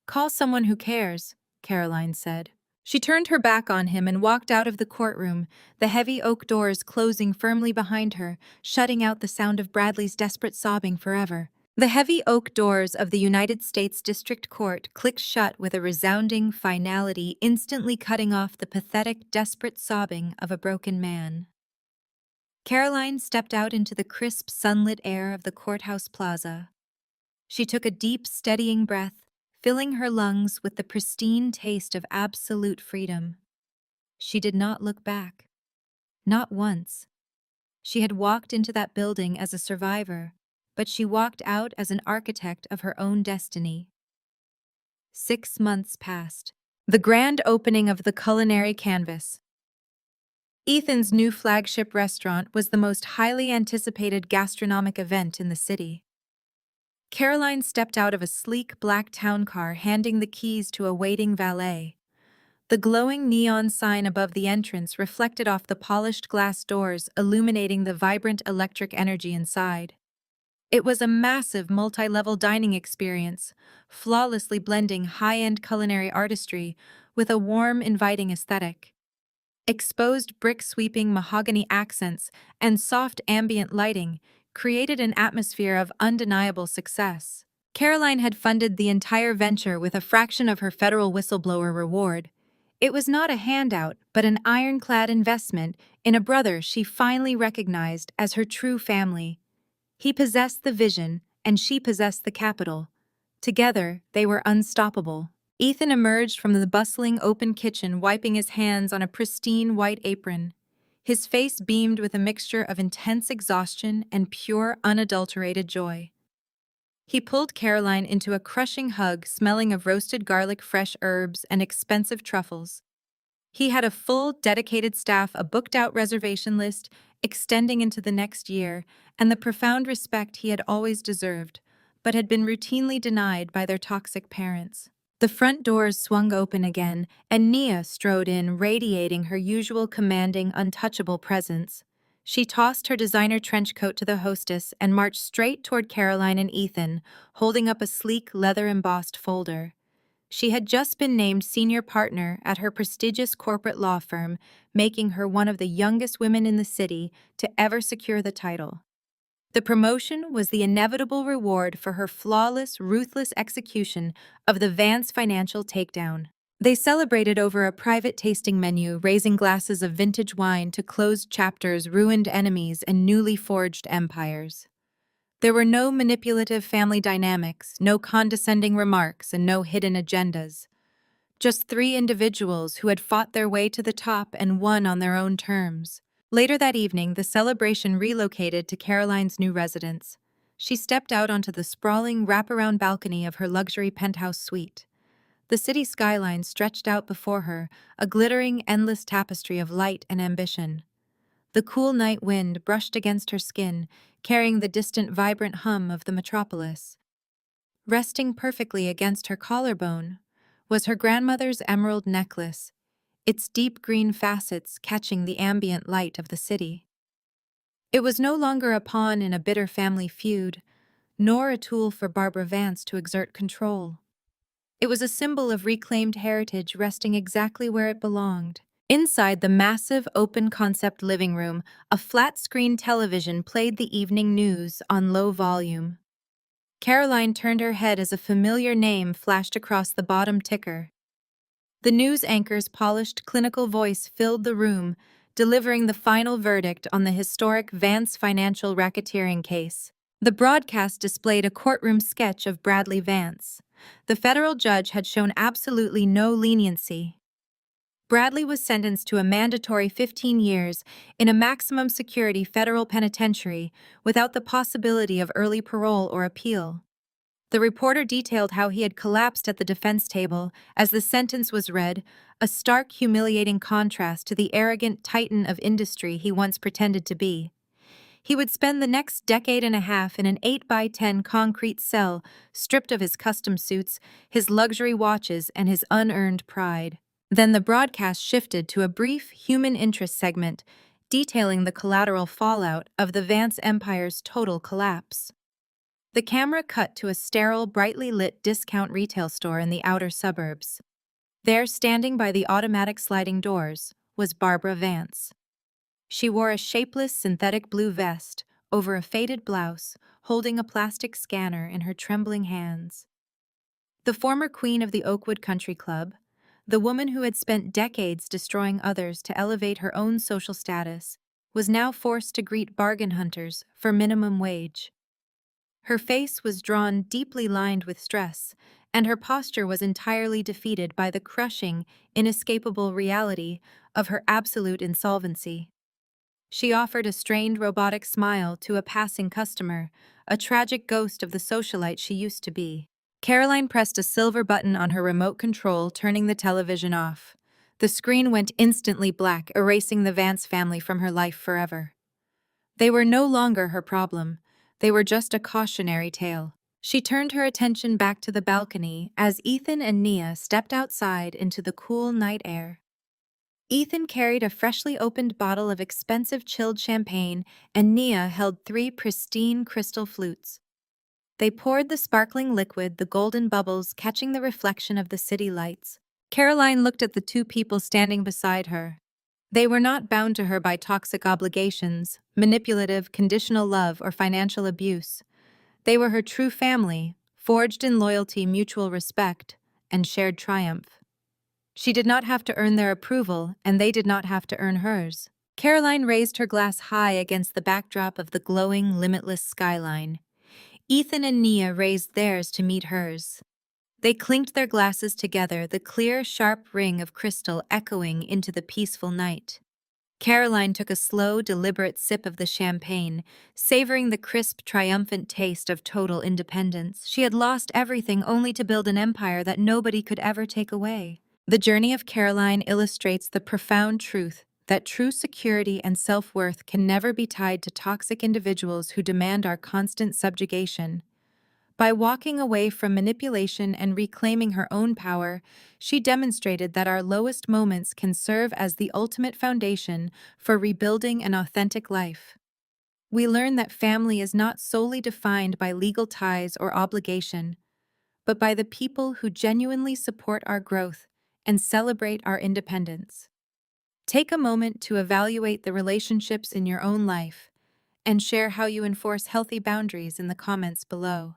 "Call someone who cares," Caroline said. She turned her back on him and walked out of the courtroom, the heavy oak doors closing firmly behind her, shutting out the sound of Bradley's desperate sobbing forever. The heavy oak doors of the United States District Court clicked shut with a resounding finality, instantly cutting off the pathetic, desperate sobbing of a broken man. Caroline stepped out into the crisp, sunlit air of the courthouse plaza. She took a deep, steadying breath, filling her lungs with the pristine taste of absolute freedom. She did not look back. Not once. She had walked into that building as a survivor, but she walked out as an architect of her own destiny. 6 months passed. The grand opening of the culinary canvas. Ethan's new flagship restaurant was the most highly anticipated gastronomic event in the city. Caroline stepped out of a sleek black town car, handing the keys to a waiting valet. The glowing neon sign above the entrance reflected off the polished glass doors, illuminating the vibrant electric energy inside. It was a massive multi-level dining experience, flawlessly blending high-end culinary artistry with a warm, inviting aesthetic. Exposed brick-sweeping mahogany accents and soft ambient lighting created an atmosphere of undeniable success. Caroline had funded the entire venture with a fraction of her federal whistleblower reward. It was not a handout, but an ironclad investment in a brother she finally recognized as her true family. He possessed the vision, and she possessed the capital. Together, they were unstoppable. Ethan emerged from the bustling open kitchen, wiping his hands on a pristine white apron. His face beamed with a mixture of intense exhaustion and pure, unadulterated joy. He pulled Caroline into a crushing hug, smelling of roasted garlic, fresh herbs, and expensive truffles. He had a full, dedicated staff, a booked-out reservation list extending into the next year, and the profound respect he had always deserved, but had been routinely denied by their toxic parents. The front doors swung open again, and Nia strode in, radiating her usual commanding, untouchable presence. She tossed her designer trench coat to the hostess and marched straight toward Caroline and Ethan, holding up a sleek, leather-embossed folder. She had just been named senior partner at her prestigious corporate law firm, making her one of the youngest women in the city to ever secure the title. The promotion was the inevitable reward for her flawless, ruthless execution of the Vance financial takedown. They celebrated over a private tasting menu, raising glasses of vintage wine to closed chapters, ruined enemies, and newly forged empires. There were no manipulative family dynamics, no condescending remarks, and no hidden agendas. Just 3 individuals who had fought their way to the top and won on their own terms. Later that evening, the celebration relocated to Caroline's new residence. She stepped out onto the sprawling, wraparound balcony of her luxury penthouse suite. The city skyline stretched out before her, a glittering, endless tapestry of light and ambition. The cool night wind brushed against her skin, carrying the distant, vibrant hum of the metropolis. Resting perfectly against her collarbone was her grandmother's emerald necklace, its deep green facets catching the ambient light of the city. It was no longer a pawn in a bitter family feud, nor a tool for Barbara Vance to exert control. It was a symbol of reclaimed heritage resting exactly where it belonged. Inside the massive, open-concept living room, a flat-screen television played the evening news on low volume. Caroline turned her head as a familiar name flashed across the bottom ticker. The news anchor's polished, clinical voice filled the room, delivering the final verdict on the historic Vance financial racketeering case. The broadcast displayed a courtroom sketch of Bradley Vance. The federal judge had shown absolutely no leniency. Bradley was sentenced to a mandatory 15 years in a maximum security federal penitentiary without the possibility of early parole or appeal. The reporter detailed how he had collapsed at the defense table as the sentence was read, a stark, humiliating contrast to the arrogant titan of industry he once pretended to be. He would spend the next decade and a half in an 8 by 10 concrete cell, stripped of his custom suits, his luxury watches, and his unearned pride. Then the broadcast shifted to a brief human interest segment, detailing the collateral fallout of the Vance Empire's total collapse. The camera cut to a sterile, brightly lit discount retail store in the outer suburbs. There, standing by the automatic sliding doors, was Barbara Vance. She wore a shapeless synthetic blue vest over a faded blouse, holding a plastic scanner in her trembling hands. The former queen of the Oakwood Country Club, the woman who had spent decades destroying others to elevate her own social status, was now forced to greet bargain hunters for minimum wage. Her face was drawn, deeply lined with stress, and her posture was entirely defeated by the crushing, inescapable reality of her absolute insolvency. She offered a strained robotic smile to a passing customer, a tragic ghost of the socialite she used to be. Caroline pressed a silver button on her remote control, turning the television off. The screen went instantly black, erasing the Vance family from her life forever. They were no longer her problem. They were just a cautionary tale. She turned her attention back to the balcony as Ethan and Nia stepped outside into the cool night air. Ethan carried a freshly opened bottle of expensive chilled champagne, and Nia held 3 pristine crystal flutes. They poured the sparkling liquid, the golden bubbles catching the reflection of the city lights. Caroline looked at the 2 people standing beside her. They were not bound to her by toxic obligations, manipulative, conditional love, or financial abuse. They were her true family, forged in loyalty, mutual respect, and shared triumph. She did not have to earn their approval, and they did not have to earn hers. Caroline raised her glass high against the backdrop of the glowing, limitless skyline. Ethan and Nia raised theirs to meet hers. They clinked their glasses together, the clear, sharp ring of crystal echoing into the peaceful night. Caroline took a slow, deliberate sip of the champagne, savoring the crisp, triumphant taste of total independence. She had lost everything only to build an empire that nobody could ever take away. The journey of Caroline illustrates the profound truth that true security and self-worth can never be tied to toxic individuals who demand our constant subjugation. By walking away from manipulation and reclaiming her own power, she demonstrated that our lowest moments can serve as the ultimate foundation for rebuilding an authentic life. We learn that family is not solely defined by legal ties or obligation, but by the people who genuinely support our growth and celebrate our independence. Take a moment to evaluate the relationships in your own life and share how you enforce healthy boundaries in the comments below.